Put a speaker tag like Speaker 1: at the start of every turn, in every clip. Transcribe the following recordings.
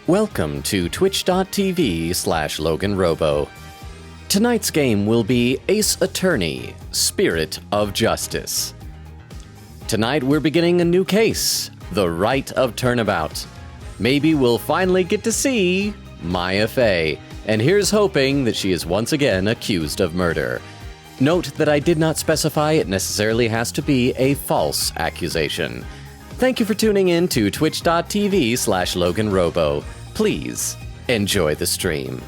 Speaker 1: Welcome to twitch.tv/LoganRobo. Tonight's game will be Ace Attorney, Spirit of Justice. Tonight we're beginning a new case, the Rite of Turnabout. Maybe we'll finally get to see Maya Fey, and here's hoping that she is once again accused of murder. Note that I did not specify it necessarily has to be a false accusation. Thank you for tuning in to twitch.tv/LoganRobo. Please enjoy the stream.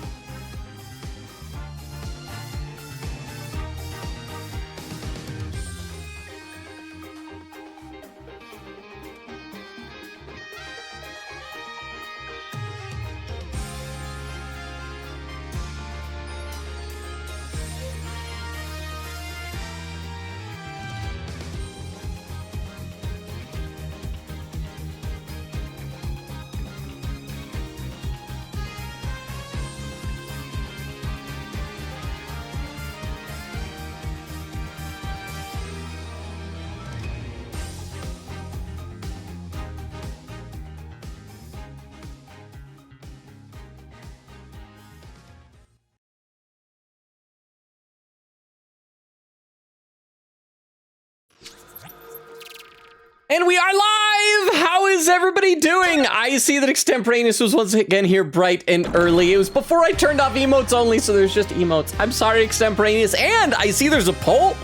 Speaker 1: And we are live! How is everybody doing? I see that Extemporaneous was once again here bright and early. It was before I turned off emotes only, so there's just emotes. I'm sorry, Extemporaneous. And I see there's a poll.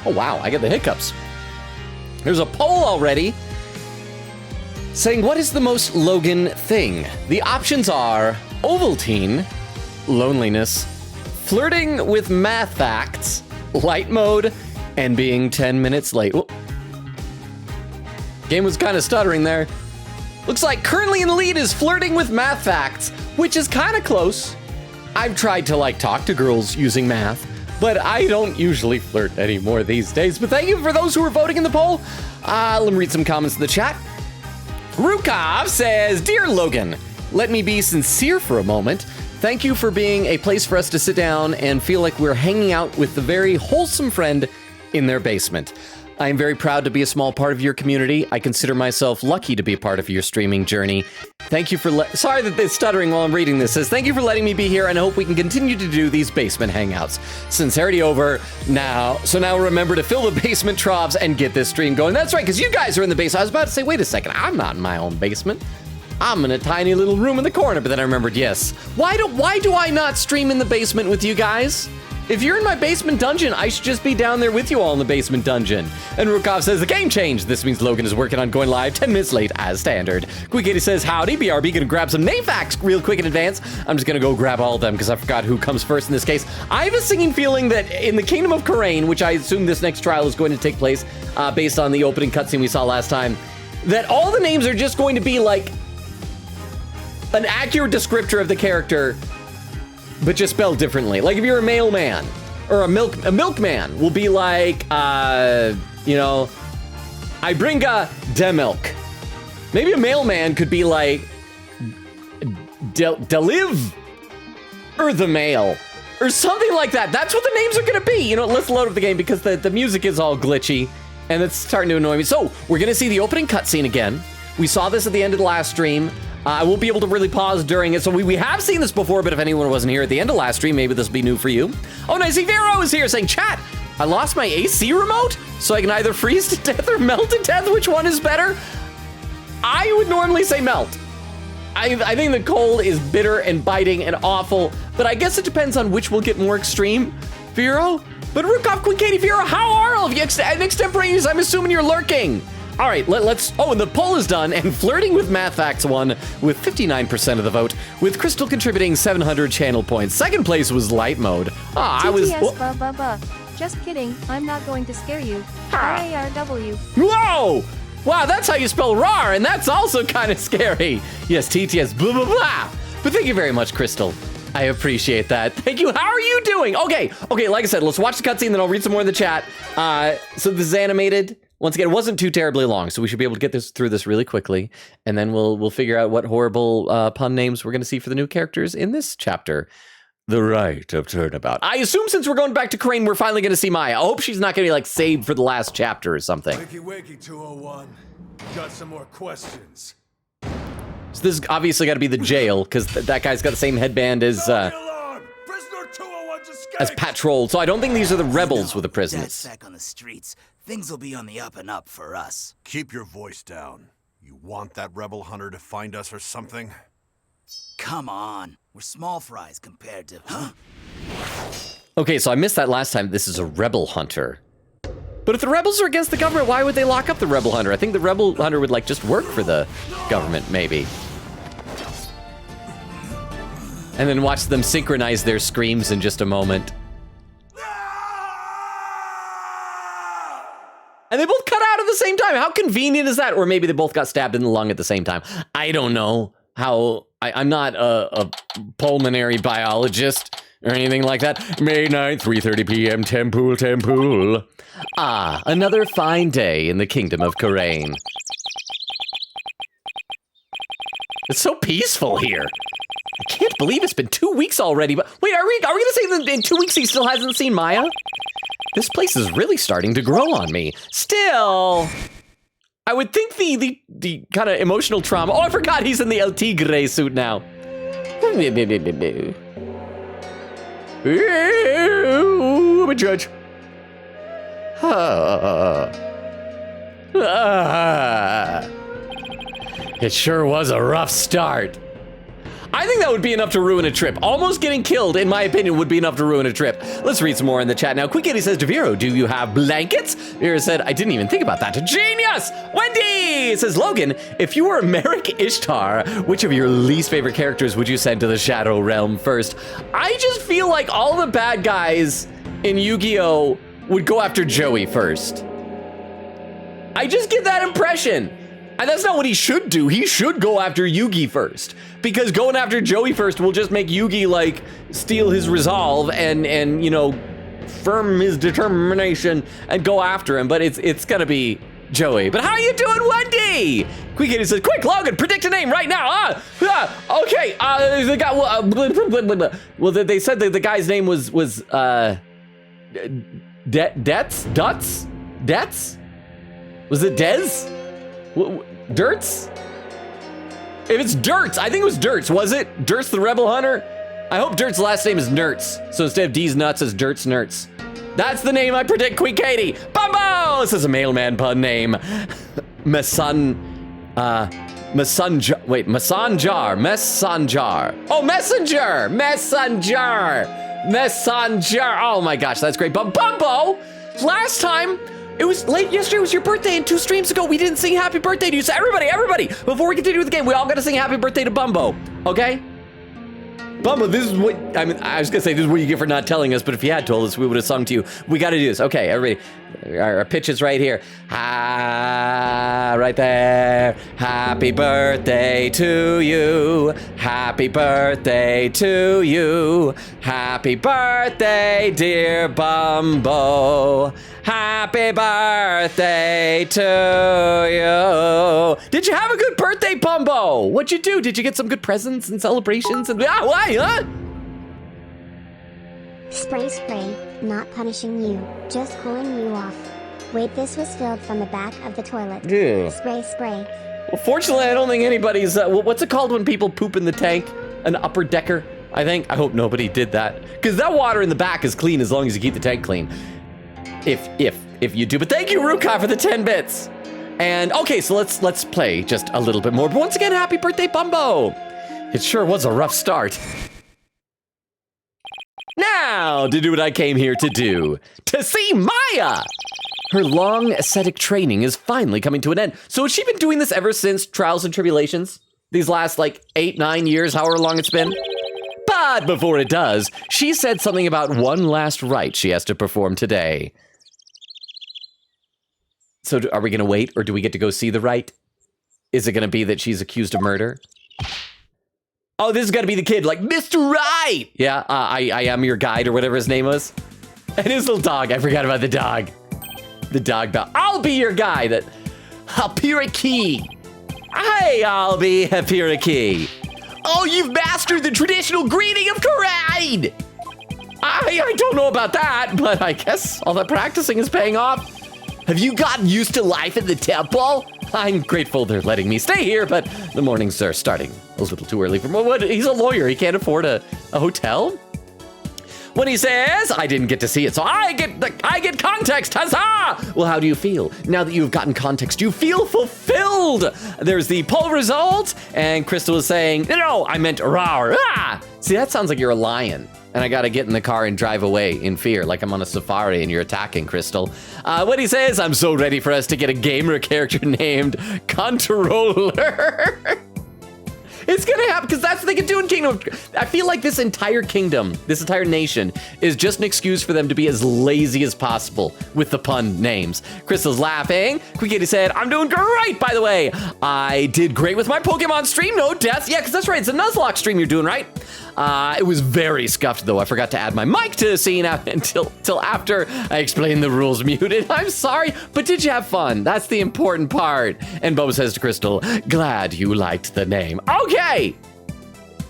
Speaker 1: Oh, wow, I get the hiccups. There's a poll already saying, what is the most Logan thing? The options are Ovaltine, loneliness, flirting with math facts, light mode, and being 10 minutes late. Whoa. Game was kind of stuttering there. Looks like currently in the lead is flirting with math facts, which is kind of close. I've tried to talk to girls using math, but I don't usually flirt anymore these days. But thank you for those who are voting in the poll. Let me read some comments in the chat. Rukov says, Dear Logan, let me be sincere for a moment. Thank you for being a place for us to sit down and feel like we're hanging out with the very wholesome friend in their basement. I am very proud to be a small part of your community. I consider myself lucky to be a part of your streaming journey. Thank you for sorry that it's stuttering while I'm reading this. Says, thank you for letting me be here, and I hope we can continue to do these basement hangouts. Sincerity over now. So now remember to fill the basement troughs and get this stream going. That's right, because you guys are in the basement. I was about to say, wait a second, I'm not in my own basement. I'm in a tiny little room in the corner, but then I remembered, yes. Why do I not stream in the basement with you guys? If you're in my basement dungeon, I should just be down there with you all in the basement dungeon. And Rukov says, the game changed. This means Logan is working on going live 10 minutes late as standard. Quickity says, howdy, BRB, gonna grab some NAFAX real quick in advance. I'm just gonna go grab all of them because I forgot who comes first in this case. I have a singing feeling that in the Kingdom of Khura'in, which I assume this next trial is going to take place based on the opening cutscene we saw last time, that all the names are just going to be like an accurate descriptor of the character, but just spelled differently. Like if you're a mailman or a milkman will be like, I bringa de milk. Maybe a mailman could be like, deliv or the mail or something like that. That's what the names are gonna be. Let's load up the game because the music is all glitchy and it's starting to annoy me. So we're gonna see the opening cutscene again. We saw this at the end of the last stream. I won't be able to really pause during it, so we have seen this before, but if anyone wasn't here at the end of last stream, maybe this will be new for you. Oh, nice, Vero is here saying, chat, I lost my AC remote, so I can either freeze to death or melt to death. Which one is better? I would normally say melt. I think the cold is bitter and biting and awful, but I guess it depends on which will get more extreme. Vero? But Rukov, Queen Katie, Vero, how are all of you? Extemporaneous, I'm assuming you're lurking. All right, let's, and the poll is done, and Flirting with Math Facts won with 59% of the vote, with Crystal contributing 700 channel points. Second place was Light Mode. I was...
Speaker 2: Just kidding, I'm not going to scare you. R-A-R-W.
Speaker 1: Whoa! Wow, that's how you spell RAR, and that's also kind of scary. Yes, TTS, blah, blah, blah. But thank you very much, Crystal. I appreciate that. Thank you. How are you doing? Okay, like I said, let's watch the cutscene, then I'll read some more in the chat. So this is animated. Once again, it wasn't too terribly long, so we should be able to get through this really quickly, and then we'll figure out what horrible pun names we're going to see for the new characters in this chapter. The Rite of Turnabout. I assume since we're going back to Crane, we're finally gonna see Maya. I hope she's not gonna be like saved for the last chapter or something.
Speaker 3: Wakey, wakey, 201. Got some more questions.
Speaker 1: So this is obviously gotta be the jail, because that guy's got the same headband as
Speaker 3: Alarm! Prisoner 201's escaped!
Speaker 1: Patrol. So I don't think these are the rebels with the
Speaker 4: Dad's
Speaker 1: prisoners.
Speaker 4: back on the streets. Things will be on the up and up for us.
Speaker 5: Keep your voice down. You want that rebel hunter to find us or something?
Speaker 4: Come on. We're small fries compared to... Huh?
Speaker 1: Okay, so I missed that last time. This is a rebel hunter. But if the rebels are against the government, why would they lock up the rebel hunter? I think the rebel hunter would like just work for the government, maybe. And then watch them synchronize their screams in just a moment. And they both cut out at the same time. How convenient is that? Or maybe they both got stabbed in the lung at the same time. I don't know how. I'm not a pulmonary biologist or anything like that. May 9th, 3:30 p.m. Temple. Ah, another fine day in the kingdom of Karain. It's so peaceful here. I can't believe it's been 2 weeks already. But wait, are we gonna say that in 2 weeks he still hasn't seen Maya? This place is really starting to grow on me. Still, I would think the kind of emotional trauma. Oh, I forgot he's in the El Tigre suit now. I'm a judge. It sure was a rough start. I think that would be enough to ruin a trip. Almost getting killed, in my opinion, would be enough to ruin a trip. Let's read some more in the chat now. Quick Eddie says, DeViro, do you have blankets? Vera said, I didn't even think about that. Genius! Wendy says, Logan, if you were Merrick Ishtar, which of your least favorite characters would you send to the Shadow Realm first? I just feel like all the bad guys in Yu-Gi-Oh! Would go after Joey first. I just get that impression. And that's not what he should do. He should go after Yugi first. Because going after Joey first will just make Yugi, like, steal his resolve and you know, firm his determination and go after him. But it's gonna be Joey. But how you doing, Wendy? Quick Kitty says, quick, Logan, predict a name right now. Okay, the guy, well, they said that the guy's name was Dets? Was it Dez? Dirts? If it's Dirts, I think it was Dirts, was it? Dirts the Rebel Hunter? I hope Dirt's last name is Nerts. So instead of D's nuts, it's Dirt's Nerts. That's the name I predict, Queen Katie. Bumbo! This is a mailman pun name. Messanjar. Oh, Messenger. Oh my gosh, that's great. But Bumbo, last time, it was late yesterday, it was your birthday, and 2 streams ago, we didn't sing happy birthday to you. So everybody, before we continue with the game, we all gotta sing happy birthday to Bumbo, okay? Bumbo, this is what, I mean, I was gonna say this is what you get for not telling us, but if you had told us, we would have sung to you. We gotta do this. Okay, everybody, our pitch is right here. Right there. Happy birthday to you. Happy birthday to you. Happy birthday, dear Bumbo. Happy birthday to you. Did you have a good birthday, Bumbo? What'd you do? Did you get some good presents and celebrations? And why, huh?
Speaker 6: Spray, not punishing you, just cooling you off. Wait, this was filled from the back of the toilet.
Speaker 1: Yeah.
Speaker 6: Spray.
Speaker 1: Well, fortunately, I don't think anybody's, what's it called when people poop in the tank? An upper decker, I think. I hope nobody did that. Because that water in the back is clean as long as you keep the tank clean. If you do. But thank you, Ruka, for the 10 bits. And okay, so let's play just a little bit more. But once again, happy birthday, Bumbo. It sure was a rough start. Now, to do what I came here to do. To see Maya! Her long ascetic training is finally coming to an end. So has she been doing this ever since Trials and Tribulations? These last, 8, 9 years, however long it's been? But before it does, she said something about one last rite she has to perform today. So are we gonna wait, or do we get to go see the rite? Is it gonna be that she's accused of murder? Oh, this is gonna be the kid, like, Mr. Right! Yeah, I am your guide, or whatever his name was. And his little dog, I forgot about the dog. The dog bell. I'll be your guide. Hapiriki. Hey, I'll be Hapiriki. Oh, you've mastered the traditional greeting of Karade! I don't know about that, but I guess all that practicing is paying off. Have you gotten used to life in the temple? I'm grateful they're letting me stay here, but the mornings are starting a little too early for me. What? He's a lawyer. He can't afford a hotel? When he says, I didn't get to see it, so I get context, huzzah! Well, how do you feel? Now that you've gotten context, you feel fulfilled. There's the poll result, and Crystal is saying, no, I meant rawr. Ah! See, that sounds like you're a lion, and I gotta get in the car and drive away in fear, like I'm on a safari and you're attacking, Crystal. When he says, I'm so ready for us to get a gamer character named Controller. It's gonna happen, because that's what they can do in Kingdom. I feel like this entire kingdom, this entire nation, is just an excuse for them to be as lazy as possible with the pun names. Crystal's laughing. Quikitty said, I'm doing great, by the way. I did great with my Pokemon stream, no deaths. Yeah, because that's right, it's a Nuzlocke stream you're doing, right? It was very scuffed, though. I forgot to add my mic to the scene until after I explained the rules muted. I'm sorry, but did you have fun? That's the important part. And Bo says to Crystal, glad you liked the name. Okay,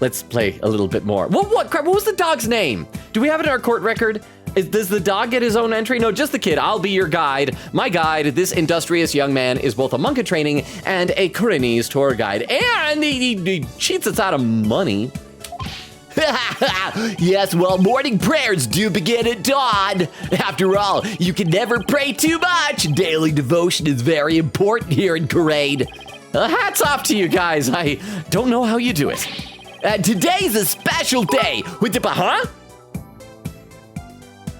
Speaker 1: let's play a little bit more. What was the dog's name? Do we have it in our court record? Does the dog get his own entry? No, just the kid. I'll be your guide. My guide, this industrious young man, is both a monk in training and a Korinese tour guide. And he cheats us out of money. Yes, well, morning prayers do begin at dawn. After all, you can never pray too much. Daily devotion is very important here in Karade. Hats off to you guys. I don't know how you do it. Today's a special day with the,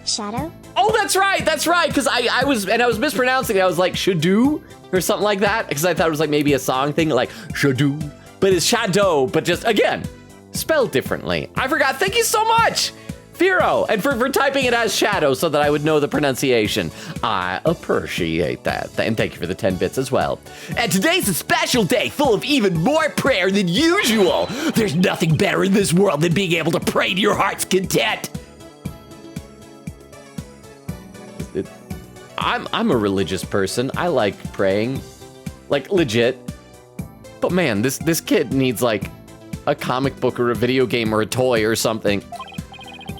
Speaker 6: Shadow?
Speaker 1: Oh, that's right, because I was mispronouncing it. I was like, Shadoo, or something like that, because I thought it was like maybe a song thing, like Shadoo, but it's Shadow, but just, again, spelled differently. I forgot. Thank you so much, Firo, and for typing it as Shadow so that I would know the pronunciation. I appreciate that. And thank you for the 10 bits as well. And today's a special day full of even more prayer than usual. There's nothing better in this world than being able to pray to your heart's content. I'm a religious person. I like praying, like legit. But man, this kid needs like a comic book or a video game or a toy or something.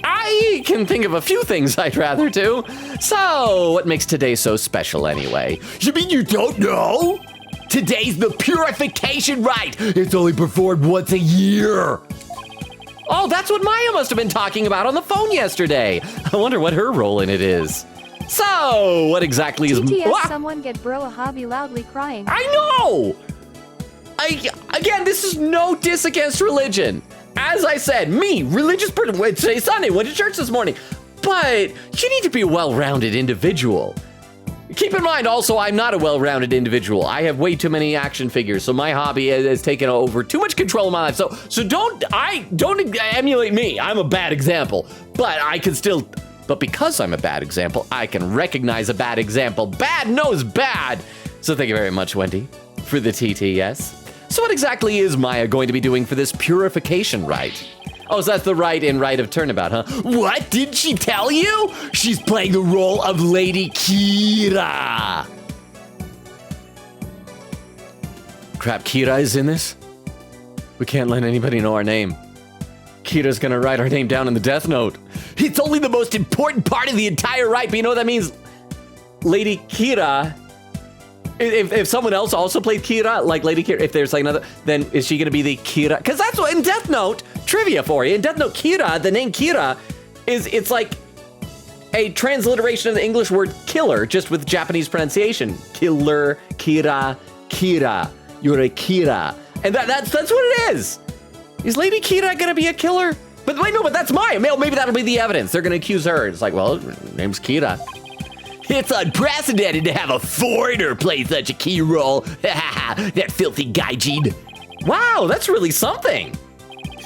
Speaker 1: I can think of a few things I'd rather do. So, what makes today so special anyway? You mean you don't know? Today's the purification rite. It's only performed once a year. Oh, that's what Maya must have been talking about on the phone yesterday. I wonder what her role in it is. So, what exactly is...
Speaker 2: TTS, someone get bro a hobby loudly crying.
Speaker 1: I know! Again, this is no diss against religion. As I said, me, religious person, today's Sunday, went to church this morning. But you need to be a well-rounded individual. Keep in mind, also, I'm not a well-rounded individual. I have way too many action figures, so my hobby has taken over too much control of my life. So don't emulate me. I'm a bad example, but I can still... But because I'm a bad example, I can recognize a bad example. Bad knows bad. So thank you very much, Wendy, for the TTS. So what exactly is Maya going to be doing for this purification rite? Oh, so that's the rite in Rite of Turnabout, huh? What? Didn't she tell you? She's playing the role of Lady Kira. Crap, Kira is in this? We can't let anybody know our name. Kira's gonna write our name down in the death note. It's only the most important part of the entire rite, but you know what that means? Lady Kira, if someone else also played Kira, like Lady Kira, if there's like another, then is she gonna be the Kira? Because that's what, in Death Note, trivia for you, in Death Note, Kira, the name Kira, it's like a transliteration of the English word killer, just with Japanese pronunciation. Killer, Kira, Kira, you're a Kira. And that's what it is. Is Lady Kira gonna be a killer? But wait, no, but that's Maya. Maybe that'll be the evidence. They're gonna accuse her. It's like, well, her name's Kira. It's unprecedented to have a foreigner play such a key role. That filthy gaijin. Wow, that's really something.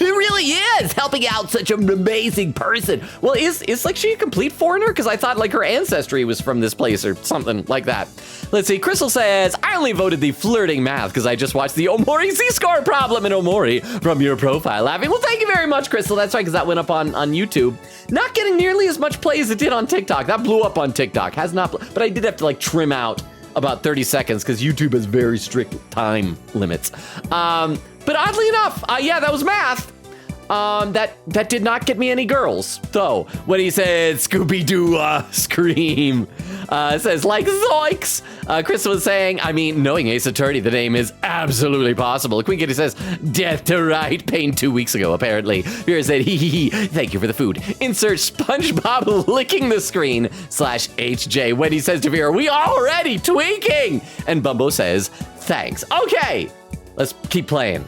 Speaker 1: It really is, helping out such an amazing person. Well, is like she a complete foreigner? Because I thought like her ancestry was from this place or something like that. Let's see, Crystal says, I only voted the flirting math because I just watched the Omori Z-score problem in Omori from your profile laughing. Well, thank you very much, Crystal. That's right, because that went up on YouTube. Not getting nearly as much play as it did on TikTok. That blew up on TikTok, has not, but I did have to like trim out about 30 seconds because YouTube has very strict time limits. But oddly enough, yeah, that was math. That did not get me any girls, though. When he said Scooby-Doo scream, it says like zoinks. Chris was saying, I mean, knowing Ace Attorney, the name is absolutely possible. Queen Kitty says, death to Rite, pain 2 weeks ago, apparently. Vera said, hee hee hee, thank you for the food. Insert SpongeBob licking the screen /HJ when he says to Vera, we already tweaking. And Bumbo says, thanks. Okay, let's keep playing.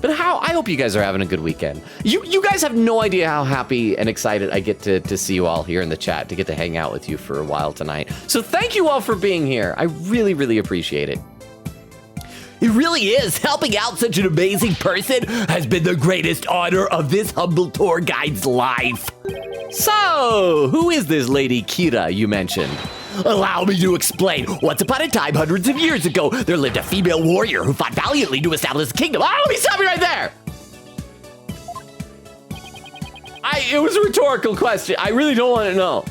Speaker 1: But I hope you guys are having a good weekend. You guys have no idea how happy and excited I get to see you all here in the chat, to get to hang out with you for a while tonight. So thank you all for being here. I really, really appreciate it.
Speaker 7: It really is. Helping out such an amazing person has been the greatest honor of this humble tour guide's life.
Speaker 1: So, who is this Lady Kira you mentioned?
Speaker 7: Allow me to explain. Once upon a time, hundreds of years ago, there lived a female warrior who fought valiantly to establish a kingdom.
Speaker 1: Oh, let me stop you right there. It was a rhetorical question. I really don't want to know.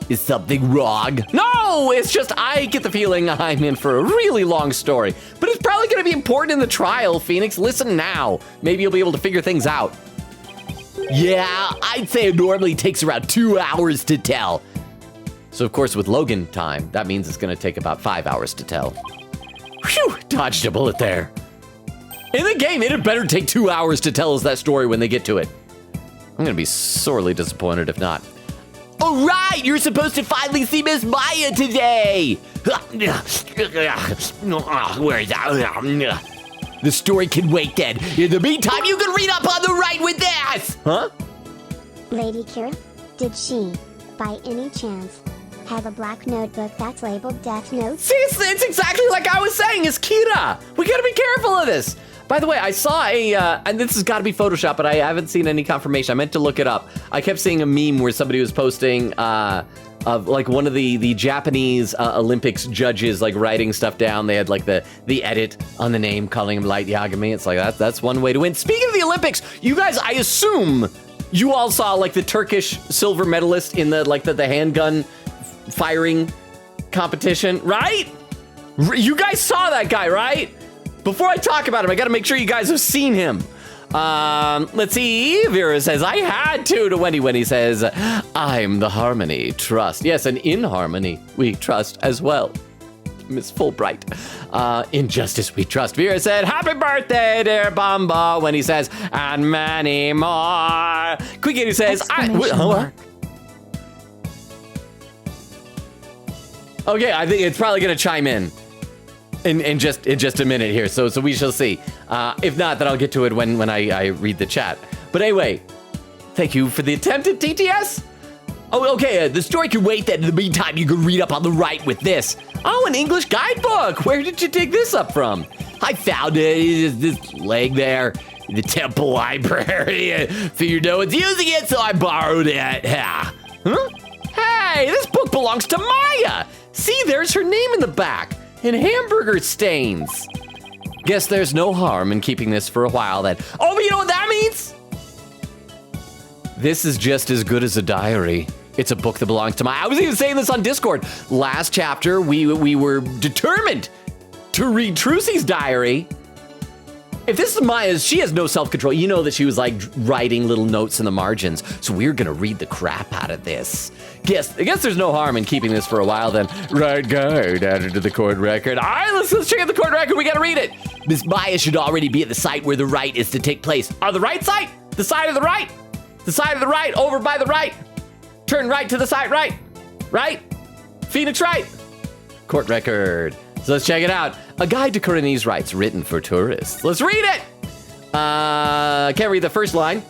Speaker 7: Is something wrong?
Speaker 1: No, it's just I get the feeling I'm in for a really long story. But it's probably going to be important in the trial, Phoenix. Listen now. Maybe you'll be able to figure things out.
Speaker 7: Yeah, I'd say it normally takes around 2 hours to tell.
Speaker 1: So, of course, with Logan time, that means it's going to take about 5 hours to tell. Phew, dodged a bullet there. In the game, it had better take 2 hours to tell us that story when they get to it. I'm going to be sorely disappointed if not.
Speaker 7: All right, you're supposed to finally see Miss Maya today. Where is that? The story can wait then. In the meantime, you can read up on the right with this.
Speaker 1: Huh?
Speaker 6: Lady Kira, did she, by any chance, have a black notebook that's labeled Death Notes?
Speaker 1: See, it's exactly like I was saying. It's Kira. We got to be careful of this. By the way, I saw and this has got to be Photoshop, but I haven't seen any confirmation. I meant to look it up. I kept seeing a meme where somebody was posting of like one of the Japanese Olympics judges like writing stuff down. They had like the edit on the name, calling him Light Yagami. It's like that's one way to win. Speaking of the Olympics, you guys, I assume you all saw like the Turkish silver medalist in the handgun firing competition, right? You guys saw that guy, right? Before I talk about him, I got to make sure you guys have seen him. Let's see. Vera says, I had to Wendy says, I'm the Harmony Trust. Yes, and in Harmony, we trust as well. Miss Fulbright. In Justice, we trust. Vera said, happy birthday, dear Bamba. Wendy says, and many more. Quick Kitty says, Okay, I think it's probably going to chime in just a minute here, so we shall see. If not, then I'll get to it when I read the chat. But anyway, thank you for the attempt at TTS.
Speaker 7: Oh, okay, the story can wait then. In the meantime, you can read up on the right with this.
Speaker 1: Oh, an English guidebook. Where did you dig this up from?
Speaker 7: I found it. This laying there in the temple library. Figured no one's using it, so I borrowed it.
Speaker 1: Huh? Hey, this book belongs to Maya. See, there's her name in the back. And hamburger stains. Guess there's no harm in keeping this for a while then. Oh, but you know what that means? This is just as good as a diary. It's a book that belongs to Maya. I was even saying this on Discord. Last chapter, we were determined to read Trucy's diary. If this is Maya's, she has no self-control. You know that she was like writing little notes in the margins. So we're gonna read the crap out of this. I guess there's no harm in keeping this for a while then. Right guide added to the court record. All right, let's check out the court record. We gotta read it.
Speaker 7: Miss Maya should already be at the site where the rite is to take place.
Speaker 1: On the right side? The side of the right? The side of the right, over by the right. Turn right to the side, right. Right? Phoenix right. Court record. So let's check it out. A guide to Kuranese rites written for tourists. Let's read it. Can't read the first line.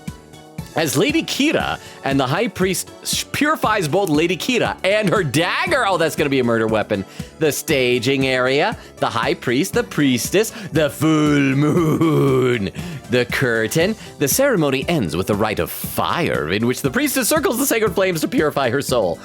Speaker 1: As Lady Kira and the High Priest purifies both Lady Kira and her dagger. Oh, that's going to be a murder weapon. The staging area, the High Priest, the Priestess, the full moon, the curtain. The ceremony ends with the rite of fire, in which the Priestess circles the sacred flames to purify her soul.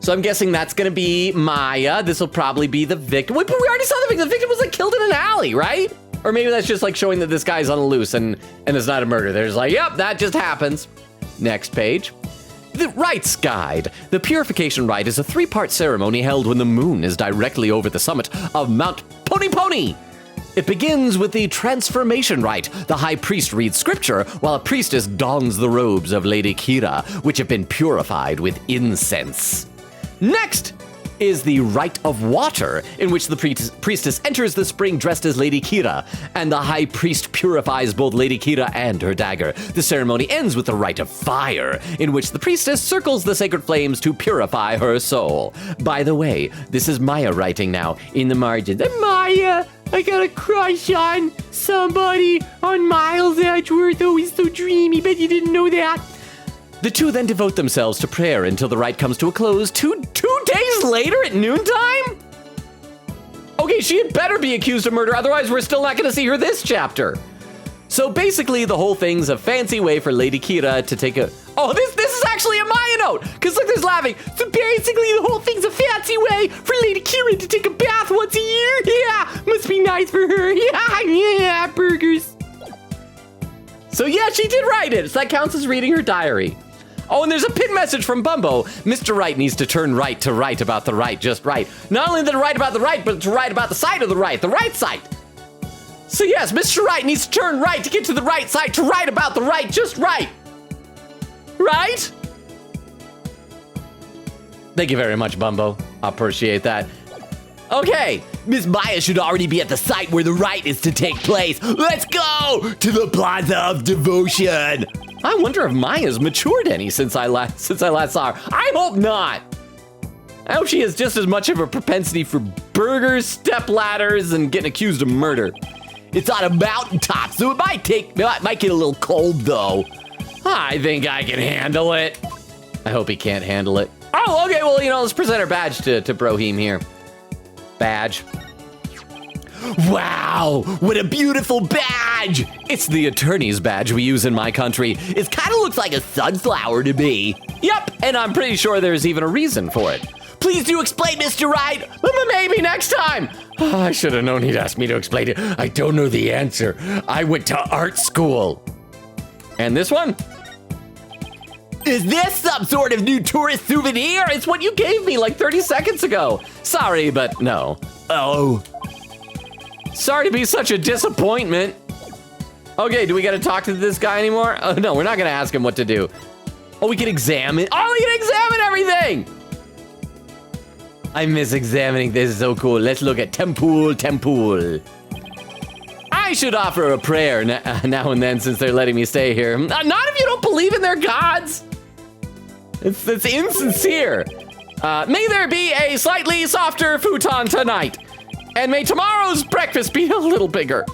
Speaker 1: So I'm guessing that's going to be Maya. This will probably be the victim. Wait, but we already saw the victim. The victim was like killed in an alley, right? Or maybe that's just like showing that this guy's on the loose and it's not a murder. They're just like, yep, that just happens. Next page. The Rites Guide. The Purification Rite is a 3-part ceremony held when the moon is directly over the summit of Mount Pony Pony. It begins with the transformation rite. The high priest reads scripture while a priestess dons the robes of Lady Kira, which have been purified with incense. Next is the rite of water, in which the priestess enters the spring dressed as Lady Kira, and the high priest purifies both Lady Kira and her dagger. The ceremony ends with the rite of fire, in which the priestess circles the sacred flames to purify her soul. By the way, this is Maya writing now in the margins. Maya, I got a crush on somebody on Miles Edgeworth. Oh, he's so dreamy, but you didn't know that. The two then devote themselves to prayer until the rite comes to a close two days later at noontime? Okay, she had better be accused of murder, otherwise we're still not going to see her this chapter. So basically, the whole thing's a fancy way for Lady Kira to take a... Oh, this is actually a Maya note, because look, there's laughing. So basically, the whole thing's a fancy way for Lady Kira to take a bath once a year. Yeah, must be nice for her. Yeah, burgers. So yeah, she did write it. So that counts as reading her diary. Oh, and there's a pin message from Bumbo. Mr. Right needs to turn right to write about the right, just right. Not only to write about the right, but to write about the side of the right side. So yes, Mr. Right needs to turn right to get to the right side to write about the right, just right. Right? Thank you very much, Bumbo. I appreciate that. Okay,
Speaker 7: Miss Maya should already be at the site where the rite is to take place. Let's go to the Plaza of Devotion.
Speaker 1: I wonder if Maya's matured any since I last saw her. I hope not. I hope she has just as much of a propensity for burgers, step ladders, and getting accused of murder.
Speaker 7: It's on a mountaintop, so it might get a little cold though.
Speaker 1: I think I can handle it. I hope he can't handle it. Oh, okay, well, let's present our badge to Brohim here. Badge.
Speaker 7: Wow, what a beautiful badge!
Speaker 1: It's the attorney's badge we use in my country.
Speaker 7: It kind of looks like a sunflower to me.
Speaker 1: Yep, and I'm pretty sure there's even a reason for it.
Speaker 7: Please do explain, Mr. Right.
Speaker 1: Maybe next time. I should have known he'd ask me to explain it. I don't know the answer. I went to art school. And this one?
Speaker 7: Is this some sort of new tourist souvenir?
Speaker 1: It's what you gave me like 30 seconds ago. Sorry, but no.
Speaker 7: Oh.
Speaker 1: Sorry to be such a disappointment. Okay, do we gotta talk to this guy anymore? Oh, no, we're not gonna ask him what to do. Oh, we can examine. Oh, we can examine everything. I miss examining. This is so cool. Let's look at temple. I should offer a prayer now and then since they're letting me stay here. Not if you don't believe in their gods. It's insincere. May there be a slightly softer futon tonight. And may tomorrow's breakfast be a little bigger.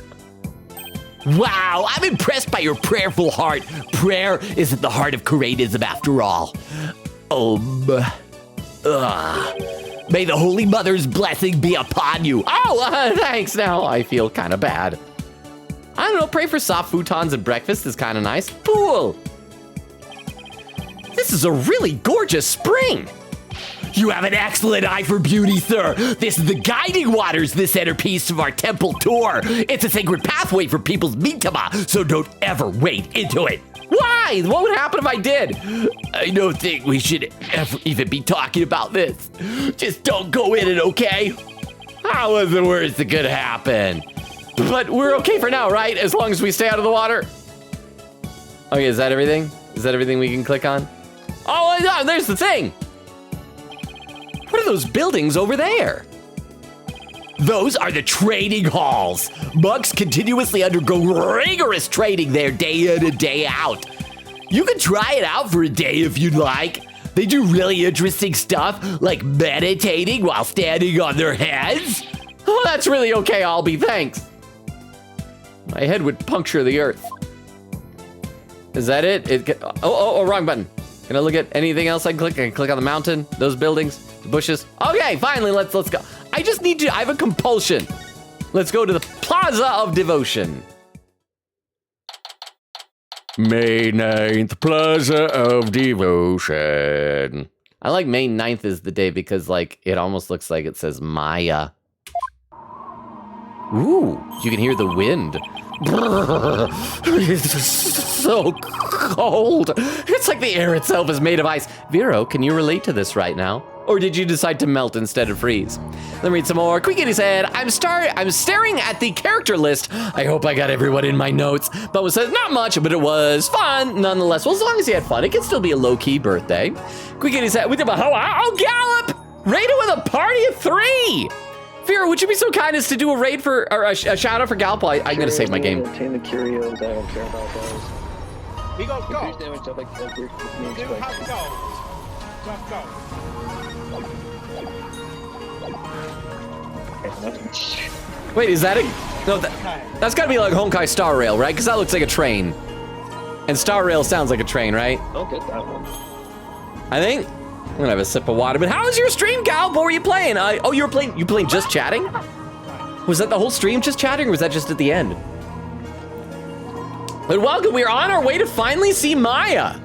Speaker 7: Wow, I'm impressed by your prayerful heart. Prayer is at the heart of Koreanism after all. May the Holy Mother's blessing be upon you.
Speaker 1: Oh, thanks. Now I feel kind of bad. I don't know, pray for soft futons and breakfast is kind of nice. Cool. This is a really gorgeous spring.
Speaker 7: You have an excellent eye for beauty, sir. This is the guiding waters, the centerpiece of our temple tour. It's a sacred pathway for people's mitama, so don't ever wade into it.
Speaker 1: Why? What would happen if I did?
Speaker 7: I don't think we should ever even be talking about this. Just don't go in it, okay?
Speaker 1: How was the worst that could happen? But we're okay for now, right? As long as we stay out of the water. Okay, is that everything? Is that everything we can click on? Oh, no, there's the thing. What are those buildings over there?
Speaker 7: Those are the trading halls. Monks continuously undergo rigorous training there day in and day out. You can try it out for a day if you'd like. They do really interesting stuff, like meditating while standing on their heads.
Speaker 1: Oh, that's really okay, Albie, thanks. My head would puncture the earth. Is that it? Oh, wrong button. Can I look at anything else I can click? I can click on the mountain, those buildings, the bushes. Okay, finally, let's go. I just need to, I have a compulsion. Let's go to the Plaza of Devotion. May 9th, Plaza of Devotion. I like May 9th is the day because like, it almost looks like it says Maya. Ooh, you can hear the wind. It's so cold. It's like the air itself is made of ice. Vero, can you relate to this right now? Or did you decide to melt instead of freeze? Let me read some more. Queekitty said, I'm staring at the character list. I hope I got everyone in my notes. Bubba says, not much, but it was fun nonetheless. Well, as long as you had fun, it can still be a low-key birthday. Queekitty said, oh, Gallop! Raided with a party of 3! Vera, would you be so kind as to do a raid for, or a shout out for Galpo? I'm gonna save my game.
Speaker 8: Obtain the curios, I don't care about those.
Speaker 3: He goes, go.
Speaker 8: Increase damage to like every
Speaker 3: Dude, how to go? Just go.
Speaker 1: Wait, is that a, no, that's gotta be like Honkai Star Rail, right? Because that looks like a train. And Star Rail sounds like a train, right?
Speaker 8: Don't get that one.
Speaker 1: I think. I'm gonna have a sip of water, but how was your stream, Gal? What were you playing? Oh, you playing just chatting? Was that the whole stream just chatting, or was that just at the end? But welcome, we're on our way to finally see Maya.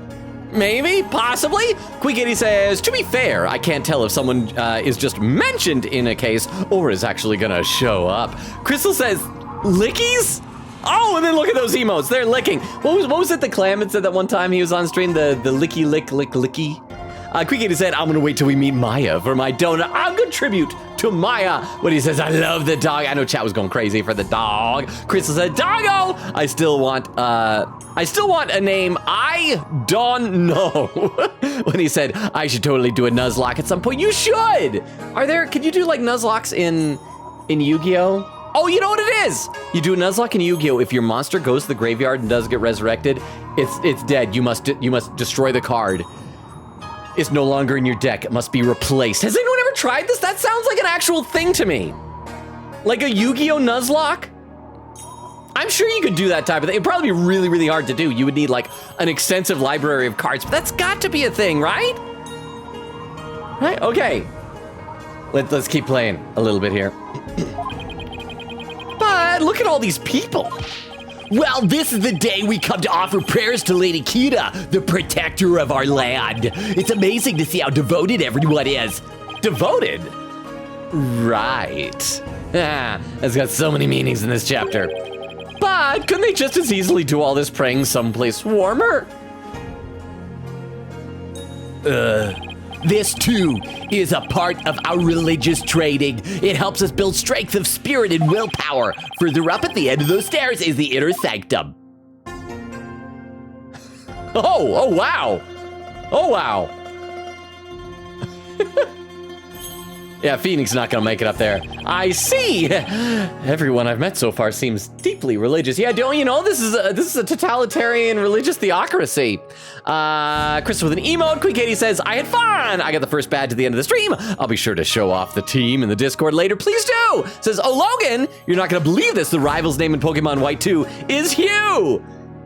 Speaker 1: Maybe, possibly. Queekitty says, to be fair, I can't tell if someone is just mentioned in a case or is actually gonna show up. Crystal says, lickies? Oh, and then look at those emotes, they're licking. What was it the Clam said that one time he was on stream? The licky lick licky? Queekitty said, I'm gonna wait till we meet Maya for my donut. I'll contribute to Maya when he says, I love the dog. I know chat was going crazy for the dog. Crystal said, doggo! I still want a name I don't know. When he said, I should totally do a Nuzlocke at some point. You should! Could you do like Nuzlocks in Yu-Gi-Oh? Oh, you know what it is? You do a Nuzlocke in Yu-Gi-Oh! If your monster goes to the graveyard and does get resurrected, it's dead. You must destroy the card. It's no longer in your deck. It must be replaced. Has anyone ever tried this? That sounds like an actual thing to me. Like a Yu-Gi-Oh! Nuzlocke? I'm sure you could do that type of thing. It'd probably be really, really hard to do. You would need like an extensive library of cards, but that's got to be a thing, right? Right, okay. Let's keep playing a little bit here. But look at all these people.
Speaker 7: Well, this is the day we come to offer prayers to Lady Kita, the protector of our land. It's amazing to see how devoted everyone is.
Speaker 1: Devoted? Right. That's got so many meanings in this chapter. But couldn't they just as easily do all this praying someplace warmer?
Speaker 7: This too is a part of our religious training. It helps us build strength of spirit and willpower. Further up at the end of those stairs is the inner sanctum.
Speaker 1: Oh wow. Oh wow. Yeah, Phoenix not gonna make it up there. I see. Everyone I've met so far seems deeply religious. Yeah, don't you know this is a totalitarian religious theocracy. Chris with an emote. Queekitty says, I had fun. I got the first badge at the end of the stream. I'll be sure to show off the team in the Discord later. Please do. Says, oh Logan, you're not gonna believe this. The rival's name in Pokemon White 2 is Hugh.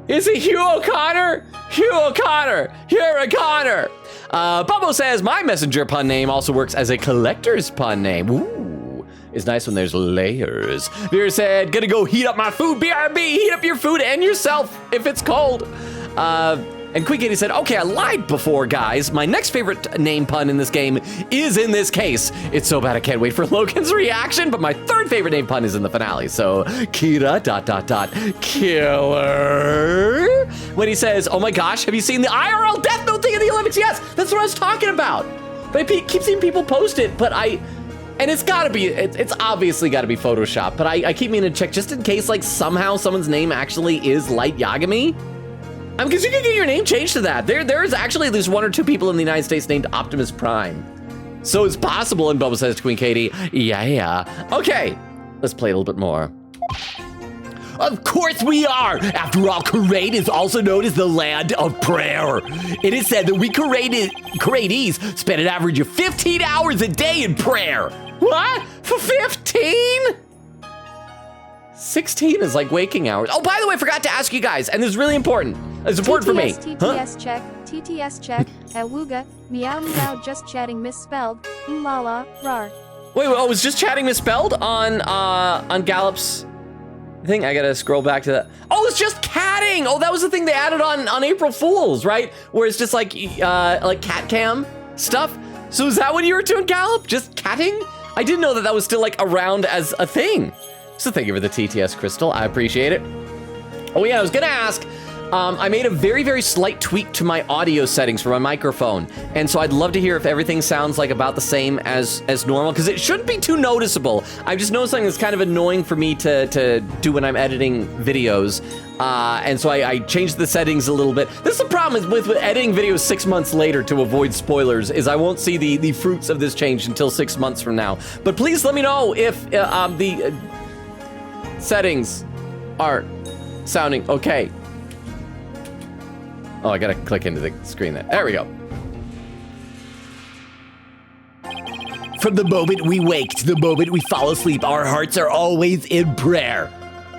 Speaker 1: Is it Hugh O'Connor? Hugh O'Connor. Hugh O'Connor. Bubbo says, my messenger pun name also works as a collector's pun name. Ooh, it's nice when there's layers. Vera said, gonna go heat up my food. BRB, heat up your food and yourself if it's cold. And Queekitty said, okay, I lied before, guys. My next favorite name pun in this game is in this case. It's so bad I can't wait for Logan's reaction, but my third favorite name pun is in the finale. So, Kira ... Killer. When he says, oh my gosh, have you seen the IRL Death Note thing in the Olympics? Yes, that's what I was talking about. But I keep seeing people post it, but and it's gotta be, it's obviously gotta be Photoshopped, but I keep meaning to check just in case like somehow someone's name actually is Light Yagami. Because you can get your name changed to that. There's actually at least 1 or 2 people in the United States named Optimus Prime. So it's possible, and Bubba says to Queen Katie, yeah. Okay, let's play a little bit more.
Speaker 7: Of course we are! After all, Kuwait is also known as the land of prayer. It is said that we Kuwaitis spend an average of 15 hours a day in prayer.
Speaker 1: What? For 15? 16 is like waking hours. Oh, by the way, I forgot to ask you guys, and this is really important. It's important for me.
Speaker 2: TTS check, TTS check, Awooga, meow meow, just chatting misspelled, lala, rar.
Speaker 1: Wait, oh, was just chatting misspelled on Gallup's thing? I gotta scroll back to that. Oh, it's just catting! Oh, that was the thing they added on April Fools, right? Where it's just like cat cam stuff. So is that what you were doing, Gallup? Just catting? I didn't know that was still like around as a thing. So thank you for the TTS Crystal, I appreciate it. Oh yeah, I was gonna ask, I made a very, very slight tweak to my audio settings for my microphone. And so I'd love to hear if everything sounds like about the same as normal, because it shouldn't be too noticeable. I've just noticed something that's kind of annoying for me to do when I'm editing videos. And so I changed the settings a little bit. This is the problem with editing videos 6 months later to avoid spoilers, is I won't see the fruits of this change until 6 months from now. But please let me know if the settings are sounding okay. Oh, I gotta click into the screen there. There we go.
Speaker 7: From the moment we wake to the moment we fall asleep, our hearts are always in prayer.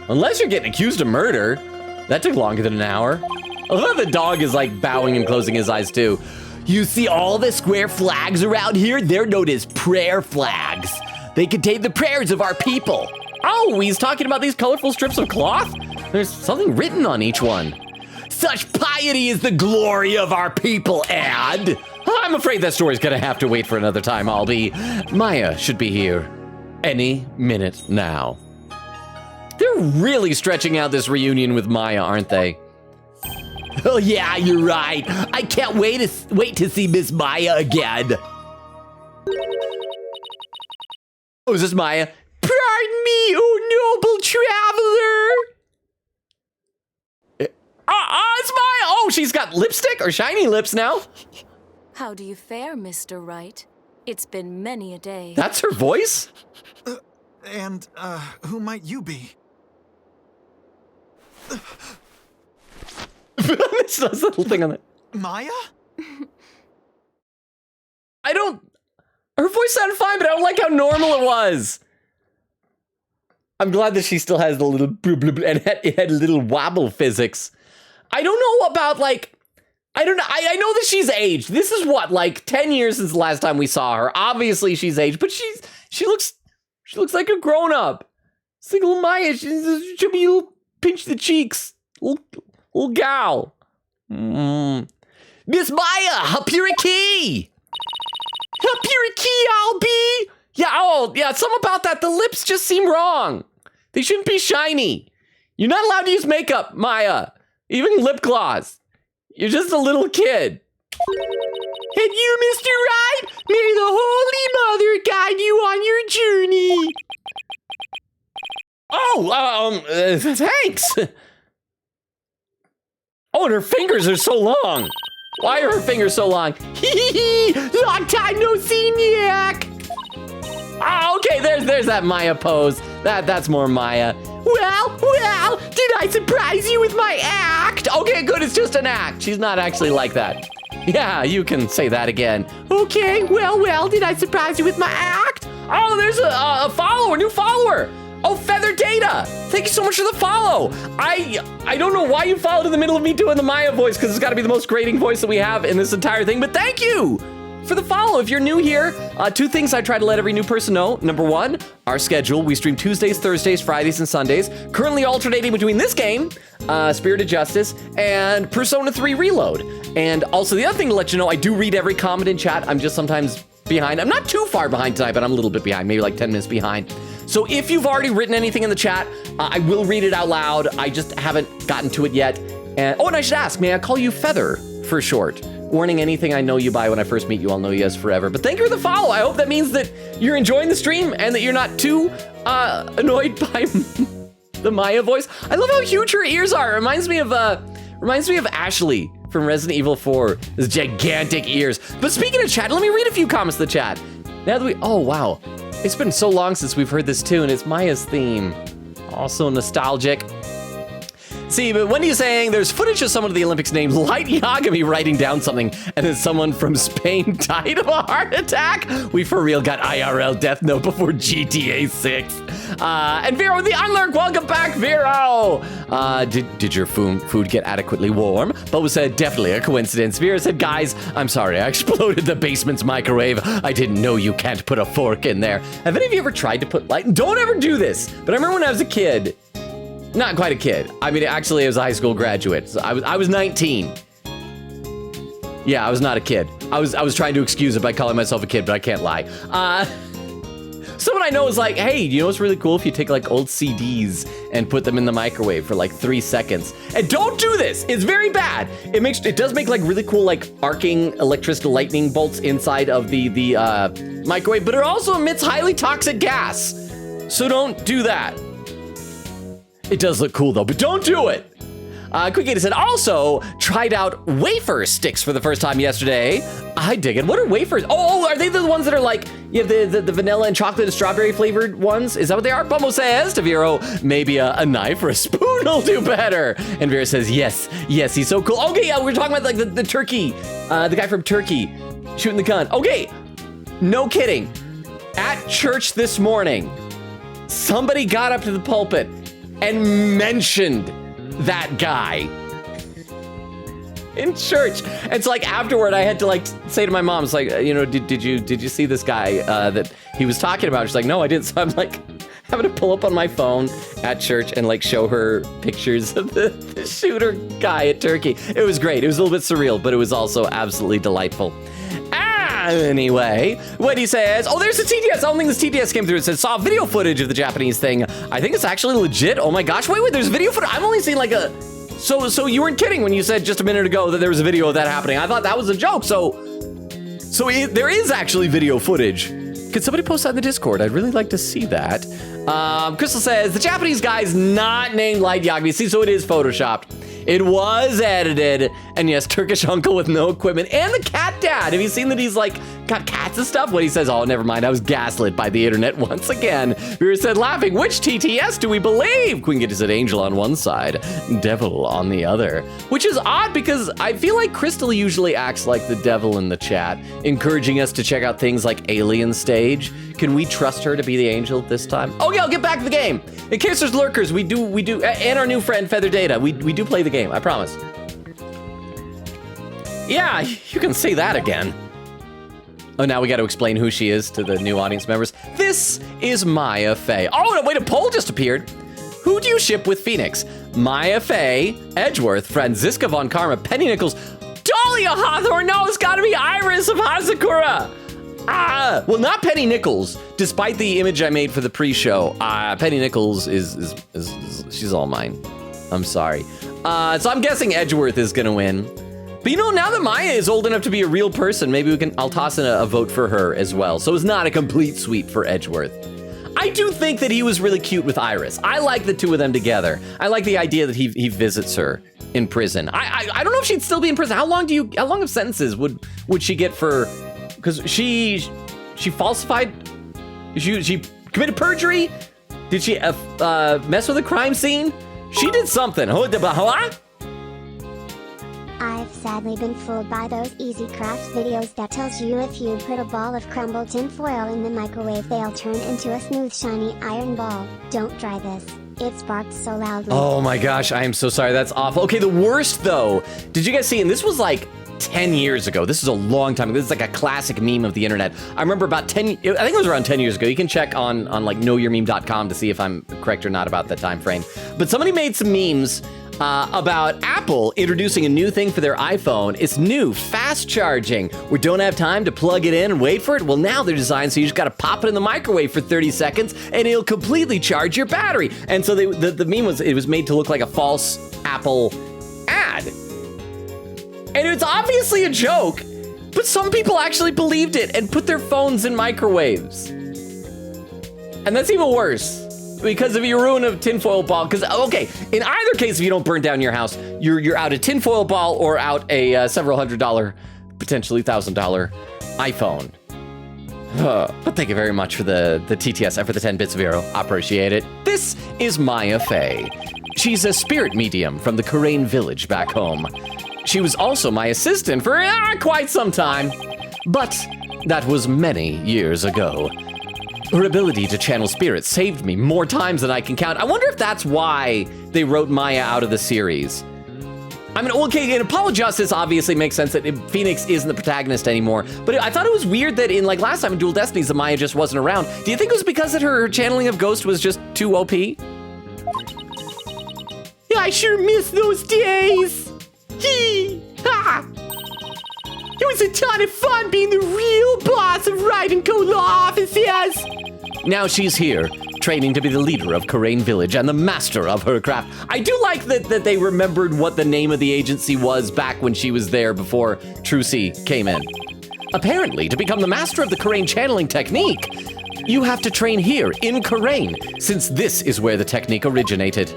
Speaker 1: Unless you're getting accused of murder. That took longer than an hour. I love how the dog is like bowing and closing his eyes too.
Speaker 7: You see all the square flags around here? They're known as prayer flags. They contain the prayers of our people.
Speaker 1: Oh, he's talking about these colorful strips of cloth? There's something written on each one.
Speaker 7: Such piety is the glory of our people, and
Speaker 1: I'm afraid that story's gonna have to wait for another time, Albie. Maya should be here any minute now. They're really stretching out this reunion with Maya, aren't they?
Speaker 7: oh yeah, you're right. I can't wait to see Miss Maya again.
Speaker 1: Oh, is this Maya?
Speaker 7: Pardon me, oh noble traveler.
Speaker 1: It's Maya! Oh, she's got lipstick or shiny lips now.
Speaker 9: How do you fare, Mr. Rite? It's been many a day.
Speaker 1: That's her voice?
Speaker 3: And, who might you be?
Speaker 1: This little thing on it.
Speaker 3: Maya?
Speaker 1: Her voice sounded fine, but I don't like how normal it was. I'm glad that she still has the little and it had little wobble physics. I don't know about I don't know. I know that she's aged. This is what, like 10 years since the last time we saw her. Obviously she's aged, but she looks like a grown up. It's like little Maya. She's chubby little pinch the cheeks. Little gal.
Speaker 7: Miss Maya, up here a key.
Speaker 1: Up here a key, Albie. Yeah, something about that. The lips just seem wrong. They shouldn't be shiny. You're not allowed to use makeup, Maya. Even lip gloss. You're just a little kid.
Speaker 7: And you, Mr. Rite, may the Holy Mother guide you on your journey.
Speaker 1: Oh, thanks. Oh, and her fingers are so long. Why are her fingers so long?
Speaker 7: Long time no see, Nick.
Speaker 1: Oh, okay, there's that Maya pose. That's more Maya.
Speaker 7: Well, did I surprise you with my act?
Speaker 1: Okay, good, it's just an act. She's not actually like that. Yeah, you can say that again.
Speaker 7: Okay, well, did I surprise you with my act?
Speaker 1: Oh, there's a follower, new follower. Oh, Feather Data. Thank you so much for the follow. I don't know why you followed in the middle of me doing the Maya voice, because it's got to be the most grating voice that we have in this entire thing, but thank you for the follow. If you're new here, two things I try to let every new person know. Number one, our schedule. We stream Tuesdays, Thursdays, Fridays, and Sundays. Currently alternating between this game, Spirit of Justice, and Persona 3 Reload. And also the other thing to let you know, I do read every comment in chat. I'm just sometimes behind. I'm not too far behind tonight, but I'm a little bit behind, maybe like 10 minutes behind. So if you've already written anything in the chat, I will read it out loud. I just haven't gotten to it yet. And I should ask, may I call you Feather for short? Warning, anything I know you by when I first meet you, I'll know you as forever. But thank you for the follow. I hope that means that you're enjoying the stream and that you're not too annoyed by the Maya voice. I love how huge her ears are. It reminds me of Ashley from Resident Evil 4. Those gigantic ears. But speaking of chat, let me read a few comments in the chat. Now that oh wow. It's been so long since we've heard this tune. It's Maya's theme. Also nostalgic. See, but Wendy's saying there's footage of someone at the Olympics named Light Yagami writing down something, and then someone from Spain died of a heart attack. We for real got IRL Death Note before GTA 6. And Vero the Unlurk, welcome back, Vero. Did your food get adequately warm? Boba said, definitely a coincidence. Vero said, guys, I'm sorry, I exploded the basement's microwave. I didn't know you can't put a fork in there. Have any of you ever tried to put light? Don't ever do this. But I remember when I was a kid, not quite a kid. I mean, actually, I was a high school graduate. So I was 19. Yeah, I was not a kid. I was trying to excuse it by calling myself a kid, but I can't lie. Someone I know is like, hey, you know what's really cool if you take like old CDs and put them in the microwave for like 3 seconds. And don't do this. It's very bad. It does make like really cool like arcing electricity lightning bolts inside of the microwave, but it also emits highly toxic gas. So don't do that. It does look cool though, but don't do it. Quick Gator said, also tried out wafer sticks for the first time yesterday. I dig it. What are wafers? Oh, are they the ones that are like, you have the vanilla and chocolate and strawberry flavored ones? Is that what they are? Bumbo says to Vero, maybe a knife or a spoon will do better. And Vera says, yes, he's so cool. Okay, yeah, we're talking about like the turkey, the guy from Turkey shooting the gun. Okay, no kidding. At church this morning, somebody got up to the pulpit and mentioned that guy in church. And so like afterward I had to like say to my mom, it's like, you know, did you see this guy that he was talking about? She's like, no, I didn't. So I'm like having to pull up on my phone at church and like show her pictures of the shooter guy at Turkey. It was great. It was a little bit surreal, but it was also absolutely delightful. Anyway, what he says, oh, there's a TTS. I don't think this TTS came through. It says, saw video footage of the Japanese thing. I think it's actually legit. Oh my gosh, wait, there's video footage. I've only seen like a, so you weren't kidding when you said just a minute ago that there was a video of that happening. I thought that was a joke. So there is actually video footage. Could somebody post that in the Discord? I'd really like to see that. Crystal says, the Japanese guy's not named Light Yagami. See, so it is photoshopped. It was edited, and yes, Turkish uncle with no equipment, and the cat dad. Have you seen that he's like got cats and stuff? What he says, oh, never mind, I was gaslit by the internet once again. Vera said, laughing, which TTS do we believe? Queen Gitta said, angel on one side, devil on the other. Which is odd because I feel like Crystal usually acts like the devil in the chat, encouraging us to check out things like Alien Stage. Can we trust her to be the angel this time? Oh yeah, I'll get back to the game. In case there's lurkers, we do, and our new friend Feather Data, we do play the game, I promise. Yeah, you can say that again. Oh, now we got to explain who she is to the new audience members. This is Maya Fey. Oh, no, wait, a poll just appeared. Who do you ship with Phoenix? Maya Fey, Edgeworth, Franziska von Karma, Penny Nichols, Dahlia Hawthorne. No, it's got to be Iris of Hazakura. Well, not Penny Nichols. Despite the image I made for the pre-show, Penny Nichols is she's all mine. I'm sorry. So I'm guessing Edgeworth is gonna win. But you know, now that Maya is old enough to be a real person, maybe I'll toss in a vote for her as well. So it's not a complete sweep for Edgeworth. I do think that he was really cute with Iris. I like the two of them together. I like the idea that he visits her in prison. I don't know if she'd still be in prison. How long of sentences would she get for? Because she falsified. She committed perjury. Did she mess with a crime scene? She did something.
Speaker 6: I've sadly been fooled by those easy craft videos that tells you if you put a ball of crumbled tin foil in the microwave they'll turn into a smooth shiny iron ball. Don't try this. It sparked so loudly.
Speaker 1: Oh my gosh, I am so sorry. That's awful. Okay, the worst though, did you guys see, and this was like 10 years ago. This is a long time ago. This is like a classic meme of the internet. I remember about 10, I think it was around 10 years ago. You can check on like knowyourmeme.com to see if I'm correct or not about that time frame. But somebody made some memes about Apple introducing a new thing for their iPhone. It's new, fast charging. We don't have time to plug it in and wait for it. Well, now they're designed so you just got to pop it in the microwave for 30 seconds and it'll completely charge your battery. And so the meme was made to look like a false Apple ad. And it's obviously a joke, but some people actually believed it and put their phones in microwaves. And that's even worse. Because if you ruin a tinfoil ball, because, okay, in either case, if you don't burn down your house, you're out a tinfoil ball or out a several $100, potentially $1,000 iPhone. But thank you very much for the TTS, for the 10 bits of Vero. I appreciate it. This is Maya Fey. She's a spirit medium from the Karain village back home. She was also my assistant for quite some time, but that was many years ago. Her ability to channel spirits saved me more times than I can count. I wonder if that's why they wrote Maya out of the series. I mean, okay, in Apollo Justice obviously makes sense that Phoenix isn't the protagonist anymore, but I thought it was weird that in like last time in Dual Destinies that Maya just wasn't around. Do you think it was because that her channeling of Ghost was just too OP? Yeah, I sure miss those days. Ha! It was a ton of fun being the real boss of Rite and Co. law offices. Now she's here, training to be the leader of Karain Village and the master of her craft. I do like that they remembered what the name of the agency was back when she was there before Trucy came in. Apparently, to become the master of the Karain channeling technique, you have to train here in Karain, since this is where the technique originated.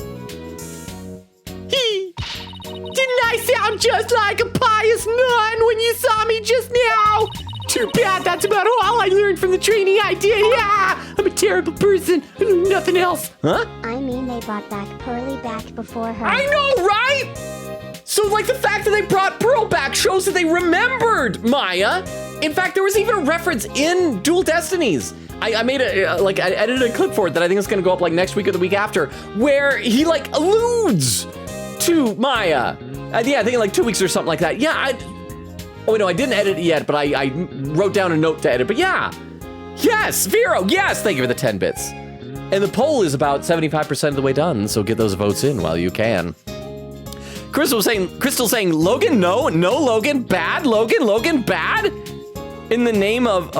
Speaker 7: Didn't I sound just like a pious nun when you saw me just now? Too bad that's about all I learned from the training I did. Yeah, I'm a terrible person. I learned nothing else.
Speaker 1: Huh?
Speaker 6: I mean, they brought back Pearly back before her.
Speaker 1: I know, right? So, like, the fact that they brought Pearl back shows that they remembered Maya. In fact, there was even a reference in Dual Destinies. I made I edited a clip for it that I think is going to go up like next week or the week after, where he like alludes to Maya. Yeah, I think in like 2 weeks or something like that. Yeah, oh no, I didn't edit it yet, but I wrote down a note to edit. But yeah, yes, Vero, yes, thank you for the 10 bits. And the poll is about 75% of the way done, so get those votes in while you can. Crystal saying, Logan, no, Logan, bad, Logan, bad? In the name of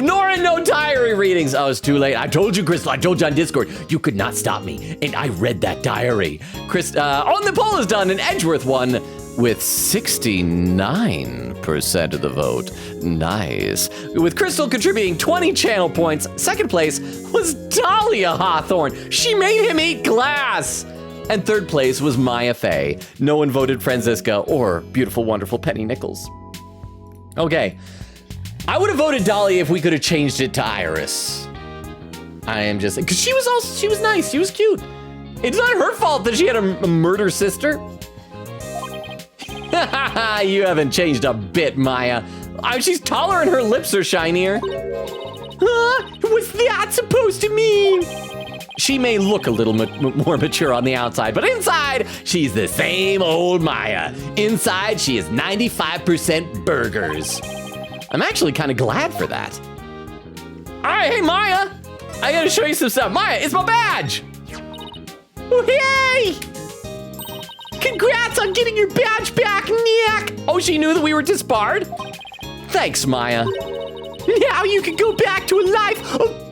Speaker 1: Nora, no diary readings. Oh, it's too late. I told you, Crystal, I told you on Discord, you could not stop me, and I read that diary. The poll is done, and Edgeworth won with 69% of the vote. Nice. With Crystal contributing 20 channel points, second place was Dahlia Hawthorne. She made him eat glass. And third place was Maya Fey. No one voted Franziska or beautiful, wonderful Penny Nichols. Okay. I would have voted Dahlia if we could have changed it to Iris. I am just, because she was nice, she was cute. It's not her fault that she had a murder sister. You haven't changed a bit, Maya. She's taller and her lips are shinier. What's that supposed to mean? She may look a little more mature on the outside, but inside, she's the same old Maya. Inside, she is 95% burgers. I'm actually kind of glad for that. All right, hey, Maya. I gotta show you some stuff. Maya, it's my badge. Oh, hey! Congrats on getting your badge back, Nick. Oh, she knew that we were disbarred? Thanks, Maya. Now you can go back to a life of